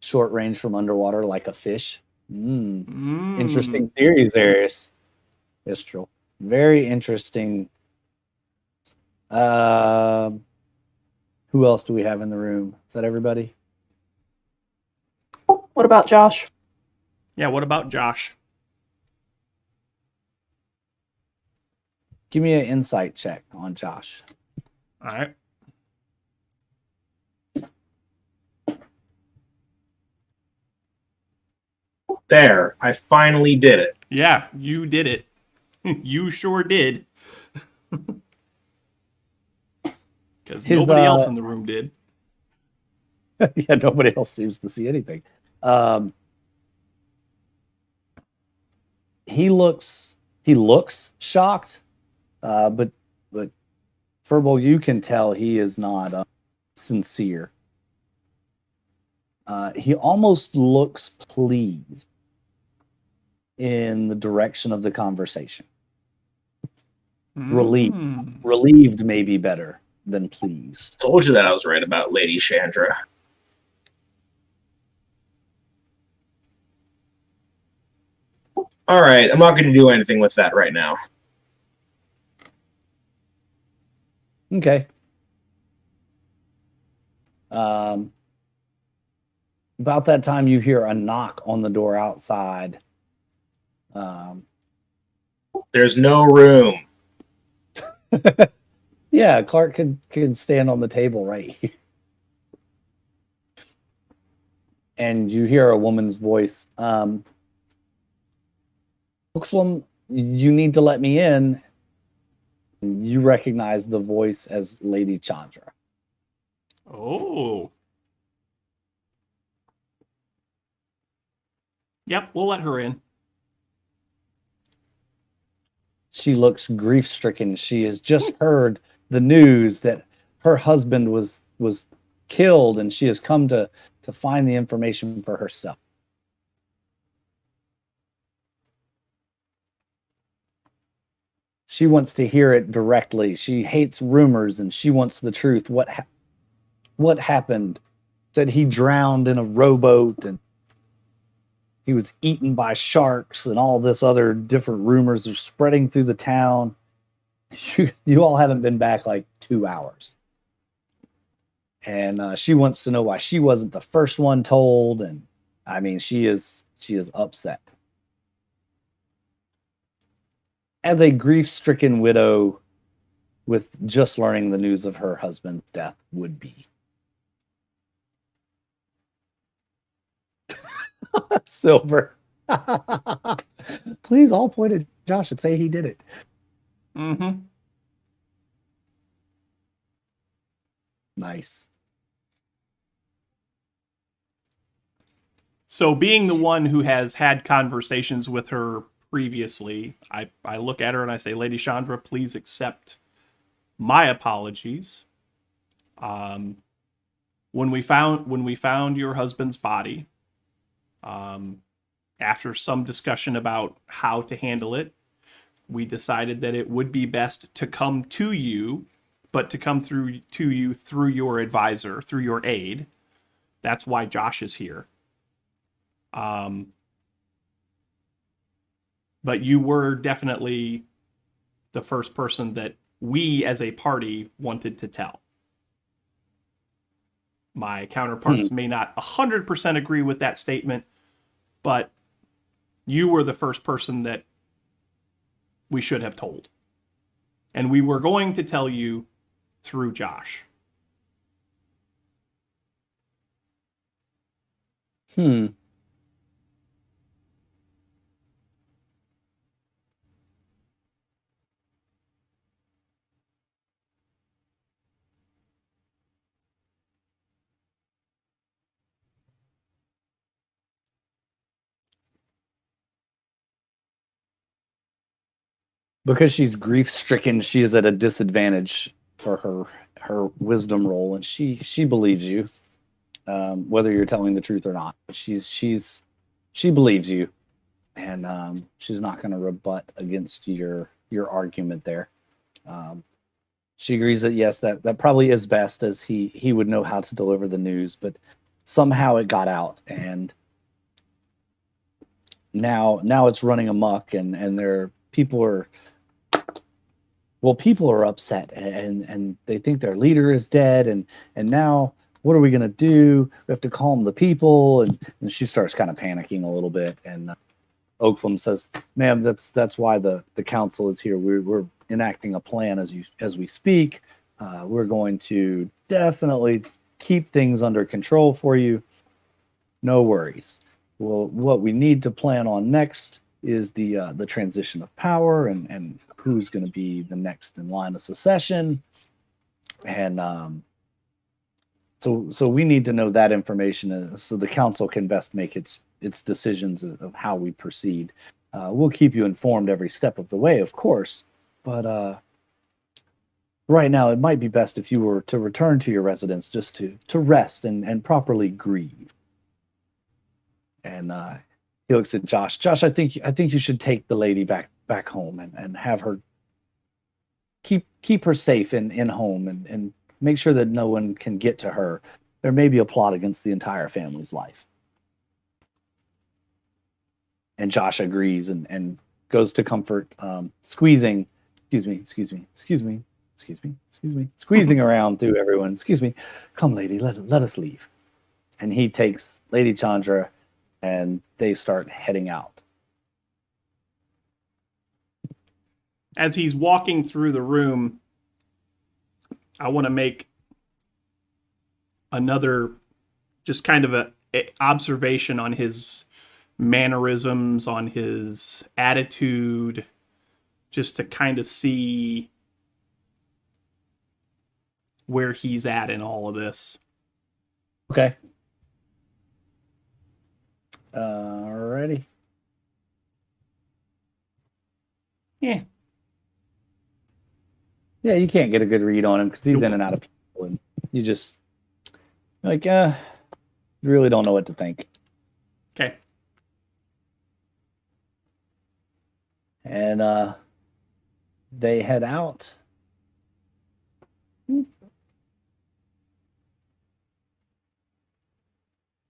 Short range from underwater like a fish. Interesting theories there, Istral. Very interesting. Who else do we have in the room? Is that everybody? What about Josh? Yeah, what about Josh? Give me an insight check on Josh. All right. There, I finally did it. Yeah, you did it. You sure did. Because nobody else in the room did. Yeah, nobody else seems to see anything. He looks shocked, but Furball, you can tell he is not sincere. He almost looks pleased in the direction of the conversation. Relieved may be better than pleased. Told you that I was right about Lady Chandra. All right, I'm not going to do anything with that right now. Okay. About that time, you hear a knock on the door outside. There's no room. Yeah, Clark could stand on the table right here. And you hear a woman's voice. Oakflum, you need to let me in. You recognize the voice as Lady Chandra. Oh. Yep, we'll let her in. She looks grief-stricken. She has just heard the news that her husband was killed, and she has come to find the information for herself. She wants to hear it directly. She hates rumors, and she wants the truth. What happened? Said he drowned in a rowboat, and he was eaten by sharks, and all this other different rumors are spreading through the town. You all haven't been back like 2 hours. And she wants to know why she wasn't the first one told. And I mean, she is upset. As a grief-stricken widow with just learning the news of her husband's death would be. Silver. Please all point at Josh and say he did it. Mm-hmm. Nice. So being the one who has had conversations with her previously, I look at her and I say, Lady Chandra, please accept my apologies. When we found your husband's body, after some discussion about how to handle it, we decided that it would be best to come to you, but to come to you through your advisor, through your aide. That's why Josh is here. But you were definitely the first person that we as a party wanted to tell. My counterparts may not 100% agree with that statement, but you were the first person that we should have told. And we were going to tell you through Josh. Because she's grief-stricken, she is at a disadvantage for her wisdom roll, and she believes you, whether you're telling the truth or not. She believes you, and she's not going to rebut against your argument there. She agrees that yes, that probably is best, as he would know how to deliver the news, but somehow it got out, and now it's running amok, and people are upset, and they think their leader is dead, and now what are we going to do? We have to calm the people, and she starts kind of panicking a little bit, and Oakflum says, ma'am, that's why the council is here. We're enacting a plan as we speak. We're going to definitely keep things under control for you. No worries. Well, what we need to plan on next is the transition of power, and who's going to be the next in line of succession, and so we need to know that information so the council can best make its decisions of how we proceed. We'll keep you informed every step of the way, of course, but right now it might be best if you were to return to your residence just to rest and properly grieve. And he looks at Josh. Josh, I think you should take the lady back home and have her keep her safe in home and make sure that no one can get to her. There may be a plot against the entire family's life. And Josh agrees and goes to comfort, squeezing, squeezing around through everyone. Excuse me, come, lady, let us leave. And he takes Lady Chandra, and they start heading out. As he's walking through the room, I want to make another just kind of a observation on his mannerisms, on his attitude, just to kind of see where he's at in all of this. Okay. Alrighty. Yeah. Yeah, you can't get a good read on him because he's in and out of people, and you just like, you really don't know what to think. Okay. And they head out.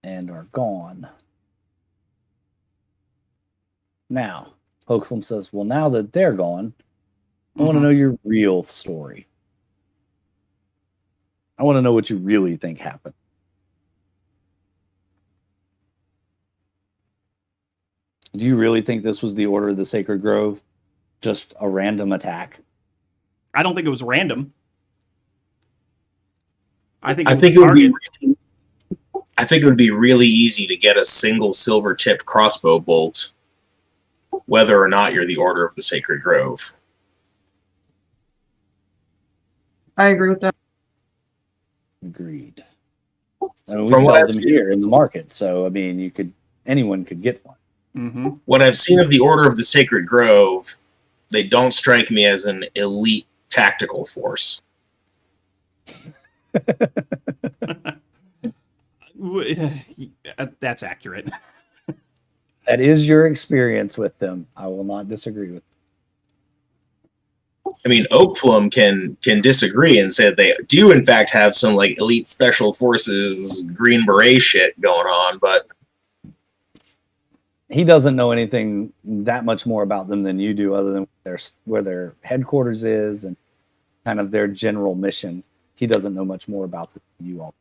And are gone. Now, Hoaxlam says, well, now that they're gone, I want to know your real story. I want to know what you really think happened. Do you really think this was the Order of the Sacred Grove? Just a random attack? I don't think it was random. I think it would be really easy to get a single silver-tipped crossbow bolt, whether or not you're the Order of the Sacred Grove. I agree with that. Agreed. I mean, we From what sell I've them seen- here in the market, so I mean, anyone could get one. Mm-hmm. What I've seen of the Order of the Sacred Grove, they don't strike me as an elite tactical force. That's accurate. That is your experience with them. I will not disagree with. I mean, Oakflum can disagree and say they do in fact have some like elite special forces Green Beret shit going on, but He doesn't know anything that much more about them than you do, other than where their headquarters is and kind of their general mission. He doesn't know much more about them than you all.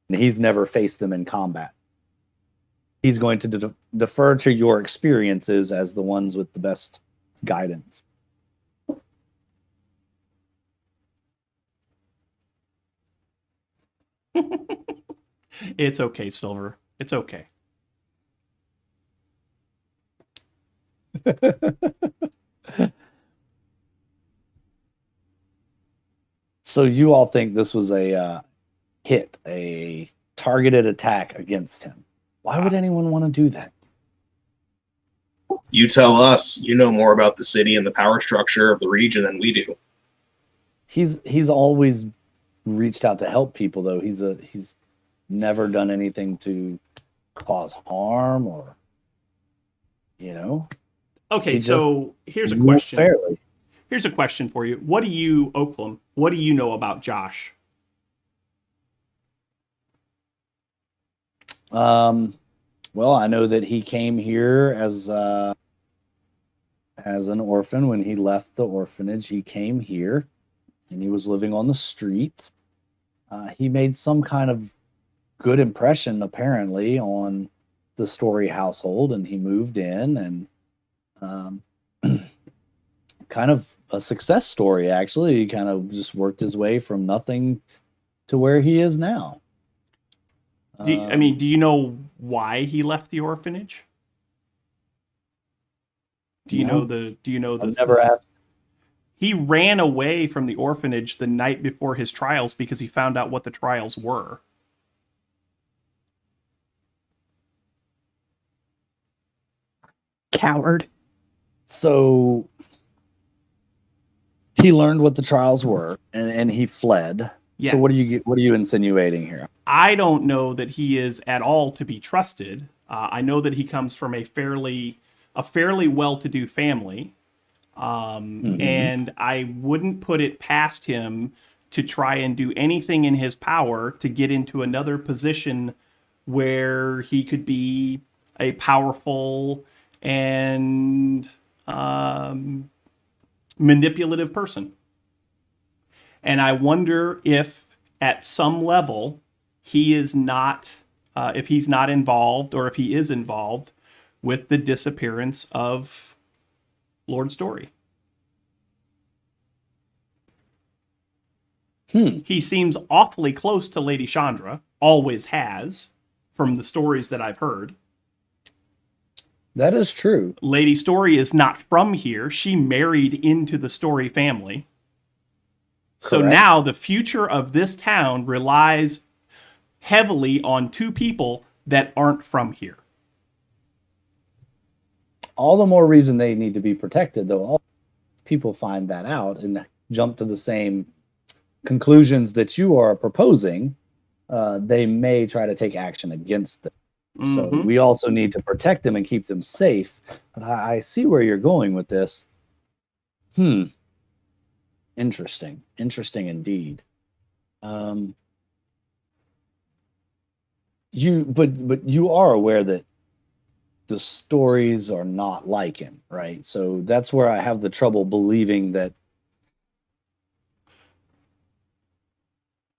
And he's never faced them in combat. He's going to defer to your experiences as the ones with the best guidance. It's okay, Silver. It's okay. So you all think this was a hit, a targeted attack against him. Why would anyone want to do that? you tell us. You know more about the city and the power structure of the region than we do. He's always reached out to help people, though. He's never done anything to cause harm or, Okay, He so here's a rules question. fairly. Here's a question for you. What do you, Oakland, what do you know about Josh? Well, I know that he came here as an orphan. When he left the orphanage, he came here, and he was living on the streets. He made some kind of good impression, apparently, on the Story household, and he moved in, and kind of a success story, actually. He kind of just worked his way from nothing to where he is now. Do you know why he left the orphanage? Do you No. know the I've never asked. He ran away from the orphanage the night before his trials because he found out what the trials were. Coward. So he learned what the trials were, and he fled. Yes. So what are you insinuating here? I don't know that he is at all to be trusted. I know that he comes from a fairly well-to-do family. And I wouldn't put it past him to try and do anything in his power to get into another position where he could be a powerful and manipulative person. And I wonder if at some level he is not, if he's not involved, or if he is involved with the disappearance of Lord Story. He seems awfully close to Lady Chandra, always has, from the stories that I've heard. That is true. Lady Story is not from here. She married into the Story family. So Correct. now the future of this town relies heavily on two people that aren't from here. All the more reason they need to be protected, though. All people find that out and jump to the same conclusions that you are proposing. They may try to take action against them. So we also need to protect them and keep them safe. But I see where you're going with this. Interesting indeed. But you are aware that the stories are not like him, right? So that's where I have the trouble believing that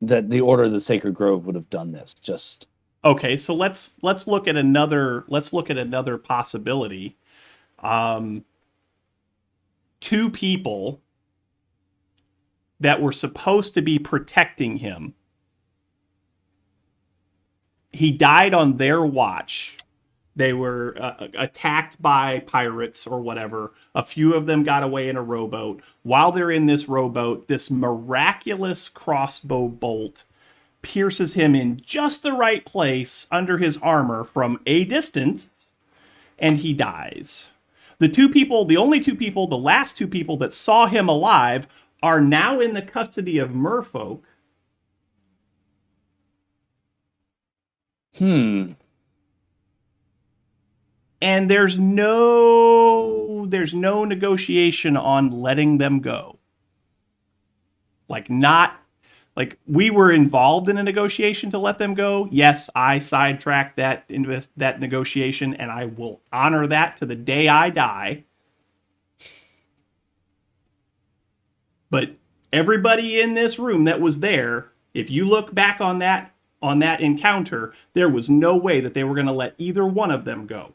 the Order of the Sacred Grove would have done this. Just okay. So let's look at another possibility. Two people that were supposed to be protecting him. He died on their watch. They were attacked by pirates or whatever. A few of them got away in a rowboat. While they're in this rowboat, this miraculous crossbow bolt pierces him in just the right place under his armor from a distance, and he dies. The last two people that saw him alive are now in the custody of merfolk. And there's no negotiation on letting them go. Like we were involved in a negotiation to let them go. Yes, I sidetracked that negotiation, and I will honor that to the day I die. But everybody in this room that was there, if you look back on that encounter, there was no way that they were going to let either one of them go.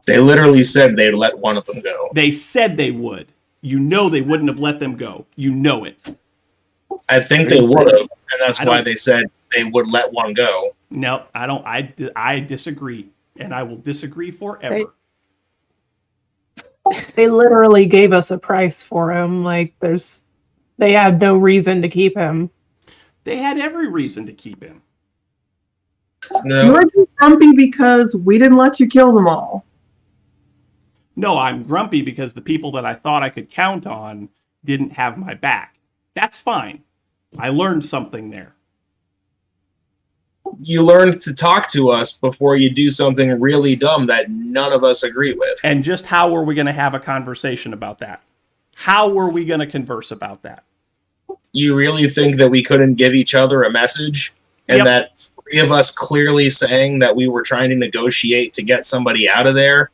They literally said they'd let one of them go. They said they would. You know they wouldn't have let them go. You know it. I think they would have, and that's why they said they would let one go. No, I don't. I disagree, and I will disagree forever. They literally gave us a price for him. Like they had no reason to keep him. They had every reason to keep him. No. You're just grumpy because we didn't let you kill them all. No, I'm grumpy because the people that I thought I could count on didn't have my back. That's fine. I learned something there. You learned to talk to us before you do something really dumb that none of us agree with. And just how were we going to have a conversation about that? How were we going to converse about that? You really think that we couldn't give each other a message? And that three of us clearly saying that we were trying to negotiate to get somebody out of there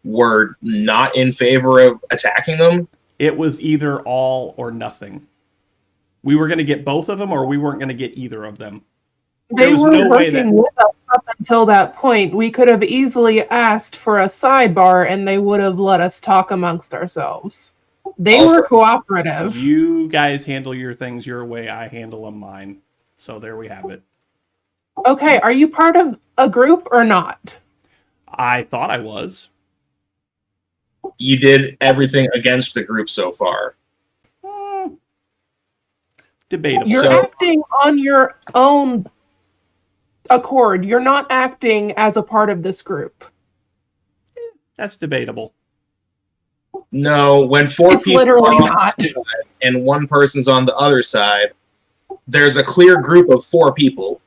were not in favor of attacking them? It was either all or nothing. We were going to get both of them, or we weren't going to get either of them. They were working with us up until that point. We could have easily asked for a sidebar, and they would have let us talk amongst ourselves. They were cooperative. You guys handle your things your way. I handle them mine. So there we have it. Okay, are you part of a group or not? I thought I was. You did everything against the group so far. Debatable. You're acting on your own accord. You're not acting as a part of this group. That's debatable. No, when four It's people literally are on not. one side and one person's on the other side, there's a clear group of four people.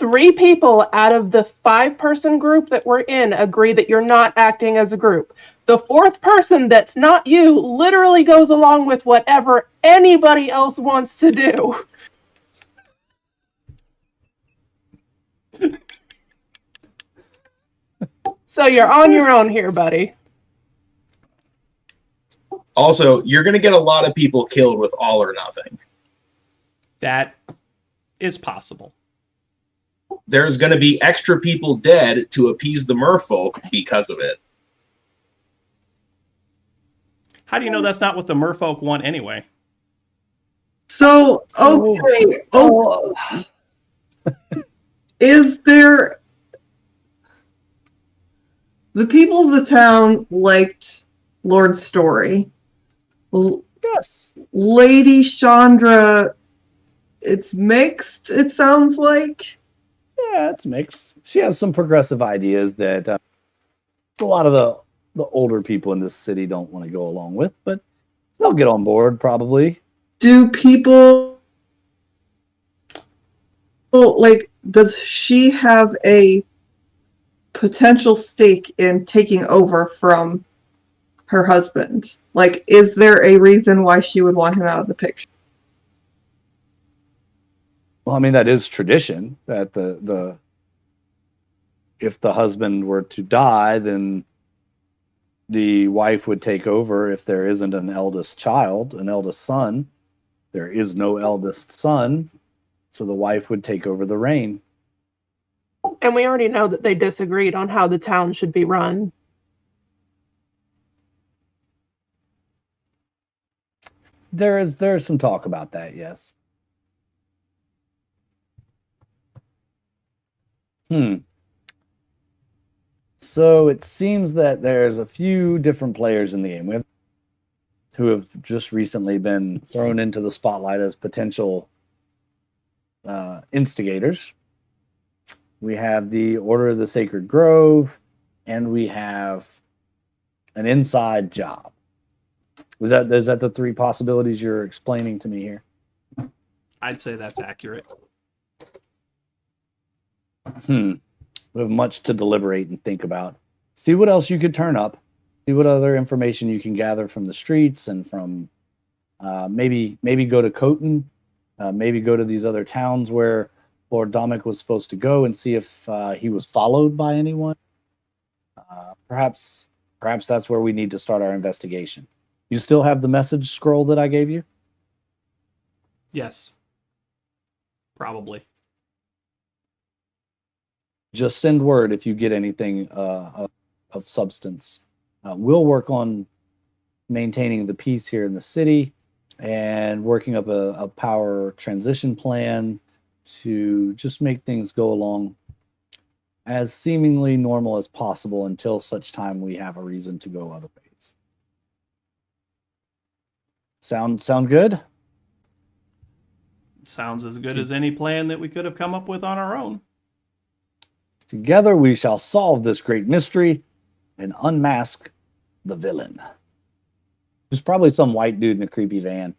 3 people out of the 5-person group that we're in agree that you're not acting as a group. The 4th person that's not you literally goes along with whatever anybody else wants to do. So you're on your own here, buddy. Also, you're going to get a lot of people killed with all or nothing. That is possible. There's going to be extra people dead to appease the merfolk because of it. How do you know that's not what the merfolk want anyway? So, okay. Oh, Is there... The people of the town liked Lord's story. yes. Lady Chandra, it's mixed, it sounds like. Yeah, it's mixed. She has some progressive ideas that a lot of the older people in this city don't want to go along with, but they'll get on board probably. Do people... Like, does she have a potential stake in taking over from her husband? Like, is there a reason why she would want him out of the picture? Well, I mean, that is tradition that if the husband were to die, then the wife would take over. If there isn't an eldest child, an eldest son, there is no eldest son, so the wife would take over the reign. And we already know that they disagreed on how the town should be run. There's some talk about that, yes. So it seems that there's a few different players in the game. We have who have just recently been thrown into the spotlight as potential instigators. We have the Order of the Sacred Grove, and we have an inside job. Is that the 3 possibilities you're explaining to me here? I'd say that's accurate. We have much to deliberate and think about. See what else you could turn up. See what other information you can gather from the streets and from maybe go to Coton, maybe go to these other towns where Lord Domic was supposed to go and see if he was followed by anyone. Perhaps that's where we need to start our investigation. You still have the message scroll that I gave you? Yes. Probably. Just send word if you get anything of substance. We'll work on maintaining the peace here in the city and working up a power transition plan to just make things go along as seemingly normal as possible until such time we have a reason to go other ways. Sound good? Sounds as good as any plan that we could have come up with on our own. Together we shall solve this great mystery and unmask the villain. There's probably some white dude in a creepy van.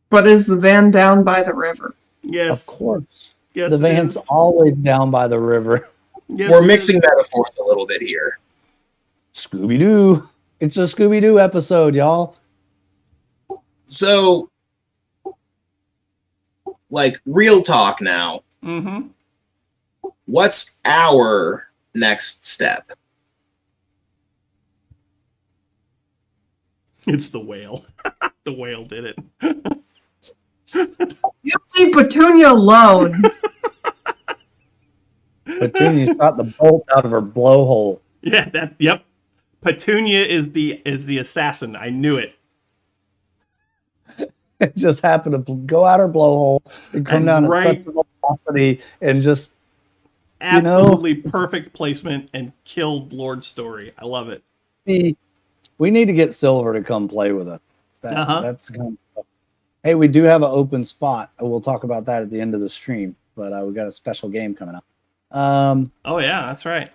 But is the van down by the river? Yes. Of course. Yes, The it van's is. always down by the river. Yes, We're it mixing is. metaphors a little bit here. Scooby-Doo. It's a Scooby-Doo episode, y'all. So, like, real talk now. Mm-hmm. What's our next step? It's the whale. The whale did it. You leave Petunia alone. Petunia shot the bolt out of her blowhole. Yeah, yep. Petunia is the assassin. I knew it. It just happened to go out her blowhole and come And down right- at such a velocity and just Absolutely perfect placement and killed Lord Story. I love it. see. We need to get Silver to come play with us. That's kind of stuff. Hey, we do have an open spot. We'll talk about that at the end of the stream. But we got a special game coming up. Oh yeah, that's right.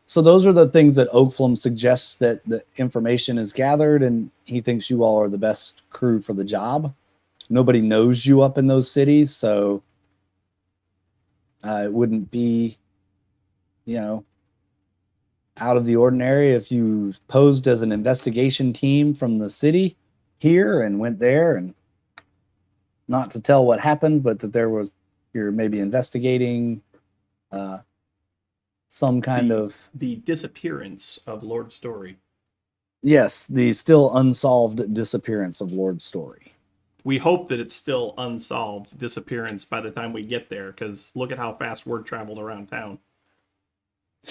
So those are the things that Oakflum suggests that the information is gathered, and he thinks you all are the best crew for the job. Nobody knows you up in those cities, so It wouldn't be, out of the ordinary if you posed as an investigation team from the city here and went there, and not to tell what happened, but that you're maybe investigating some kind of the disappearance of Lord Story. Yes, the still unsolved disappearance of Lord Story. We hope that it's still unsolved disappearance by the time we get there, because look at how fast word traveled around town.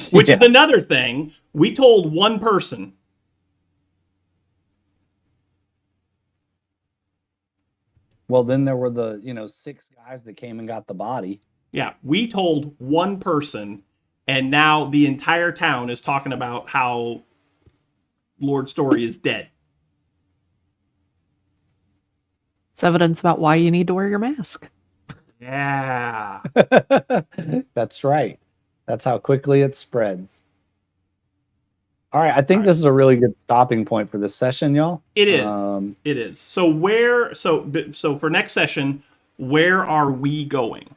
Which is another thing. We told one person. Well, then there were the 6 guys that came and got the body. Yeah, we told one person, and now the entire town is talking about how Lord Story is dead. It's evidence about why you need to wear your mask. Yeah. That's right. That's how quickly it spreads. All right, I think this is a really good stopping point for this session, y'all. It is. It is. So for next session, where are we going?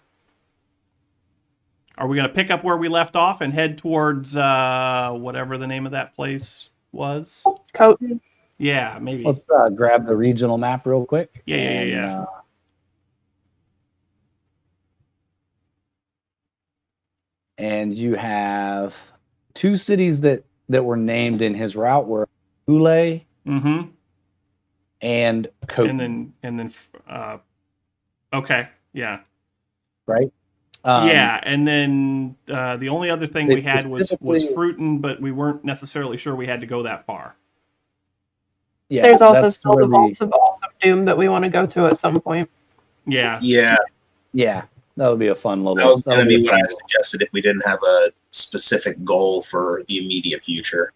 Are we going to pick up where we left off and head towards whatever the name of that place was? Coton. Yeah, maybe. Let's grab the regional map real quick. Yeah. And you have 2 cities that were named in his route were Rouges and Coton. And then okay, yeah. Right? Yeah, and then the only other thing we had was specifically- Fruiton, but we weren't necessarily sure we had to go that far. Yeah, There's also that's still where the Vaults of Doom that we want to go to at some point. Yeah. Yeah, that would be a fun little. That was going to be what I fun. suggested if we didn't have a specific goal for the immediate future.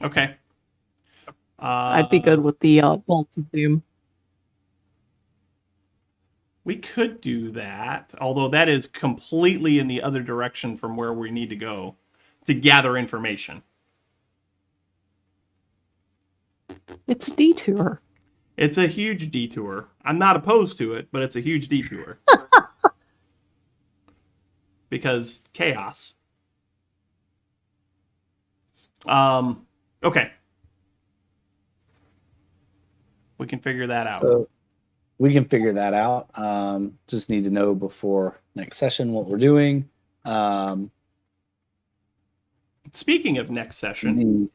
Okay. I'd be good with the Vaults of Doom. We could do that, although that is completely in the other direction from where we need to go to gather information. It's a detour. It's a huge detour. I'm not opposed to it, but it's a huge detour. Because chaos. Okay. We can figure that out. So we can figure that out. Just need to know before next session what we're doing. Speaking of next session,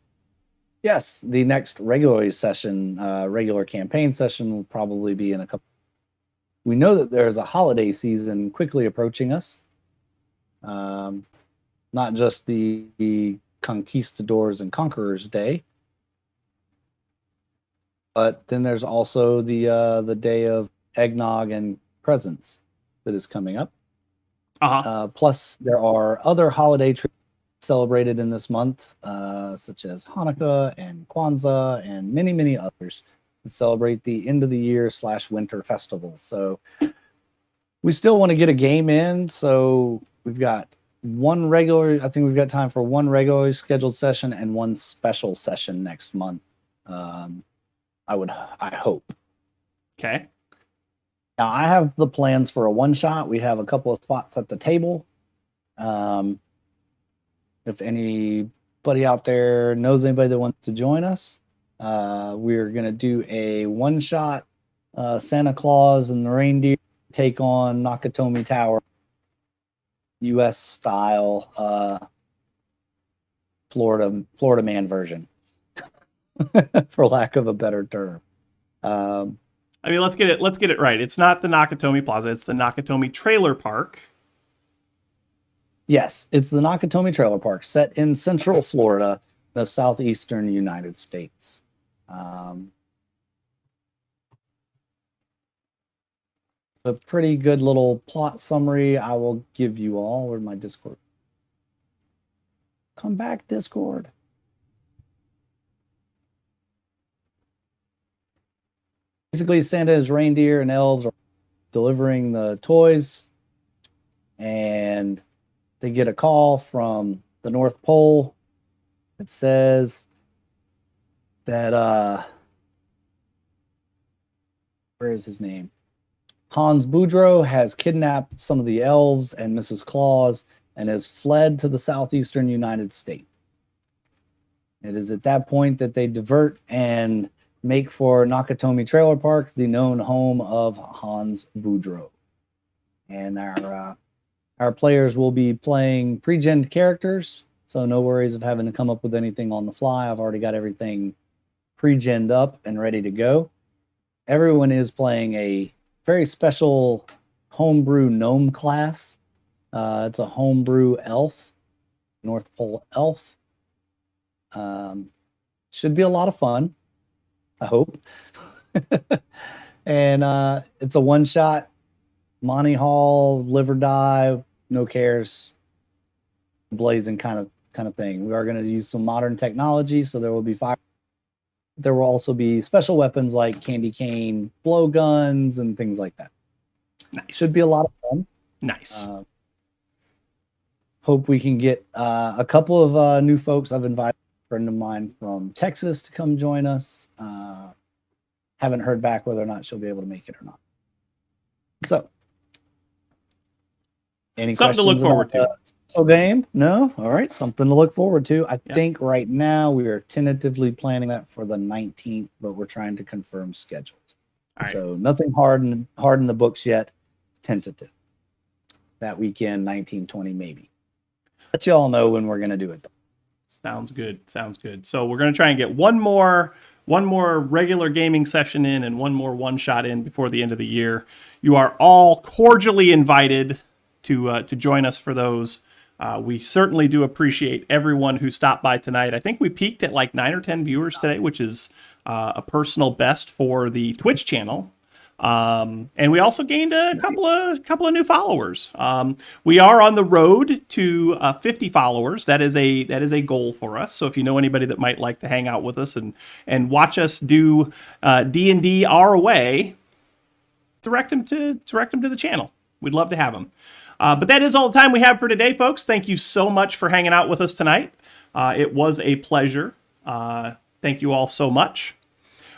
the next regular session, regular campaign session will probably be in a couple. We know that there's a holiday season quickly approaching us. Not just the Conquistadors and Conquerors Day, but then there's also the day of eggnog and presents that is coming up. Plus, there are other holiday traditions celebrated in this month, such as Hanukkah and Kwanzaa and many, many others that celebrate the end of the year / winter festivals. So we still want to get a game in. So we've got I think we've got time for one regularly scheduled session and one special session next month. I hope. Okay. Now I have the plans for a one shot. We have a couple of spots at the table. If anybody out there knows anybody that wants to join us, we're going to do a one shot Santa Claus and the reindeer take on Nakatomi Tower, US style Florida man version, for lack of a better term. I mean, let's get it right. It's not the Nakatomi Plaza. It's the Nakatomi Trailer Park. Yes, it's the Nakatomi Trailer Park, set in Central Florida, the southeastern United States. A pretty good little plot summary I will give you all. Where's my Discord? Come back, Discord. Basically, Santa's reindeer and elves are delivering the toys, and they get a call from the North Pole. It says that where is his name? Hans Boudreaux has kidnapped some of the elves and Mrs. Claus and has fled to the southeastern United States. It is at that point that they divert and make for Nakatomi Trailer Park, the known home of Hans Boudreaux. And our players will be playing pre-gen characters, so no worries of having to come up with anything on the fly. I've already got everything pre-genned up and ready to go. Everyone is playing a very special homebrew gnome class. It's a homebrew elf, North Pole elf. Should be a lot of fun, I hope. And it's a one-shot Monty Hall, live or die, no cares, blazing kind of thing. We are going to use some modern technology, so there will be fire. There will also be special weapons like candy cane, blow guns, and things like that. Nice. Should be a lot of fun. Nice. Hope we can get a couple of new folks. I've invited a friend of mine from Texas to come join us. Haven't heard back whether or not she'll be able to make it or not. So, any Something to look forward to. Game? No? All right. Something to look forward to. I think right now we are tentatively planning that for the 19th, but we're trying to confirm schedules. All right. So nothing hard in the books yet. Tentative. That weekend, 19, 20 maybe. Let you all know when we're going to do it. Sounds good. Sounds good. So we're going to try and get one more regular gaming session in and one more one-shot in before the end of the year. You are all cordially invited to join us for those. We certainly do appreciate everyone who stopped by tonight. I think we peaked at like 9 or 10 viewers today, which is a personal best for the Twitch channel. And we also gained a couple of new followers. We are on the road to 50 followers. That is a goal for us. So if you know anybody that might like to hang out with us and watch us do D&D our way, direct them to the channel. We'd love to have them. But that is all the time we have for today, folks. Thank you so much for hanging out with us tonight. It was a pleasure. Thank you all so much.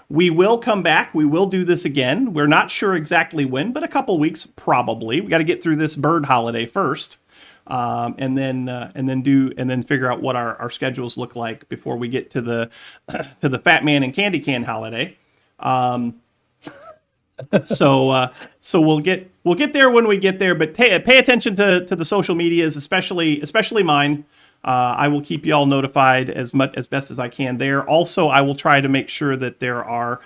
We will come back. We will do this again. We're not sure exactly when, but a couple weeks probably. We got to get through this bird holiday first, and then figure out what our schedules look like before we get to the Fat Man and Candy Can holiday. So we'll get there when we get there. But pay attention to the social medias, especially mine. I will keep you all notified as best as I can there. Also, I will try to make sure that there are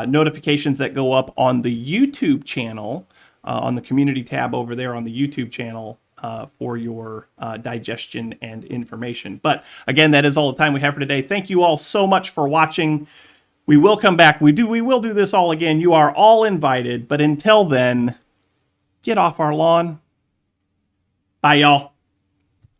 notifications that go up on the YouTube channel, on the community tab over there on the YouTube channel for your digestion and information. But again, that is all the time we have for today. Thank you all so much for watching. We will come back. We will do this all again. You are all invited. But until then, get off our lawn. Bye, y'all.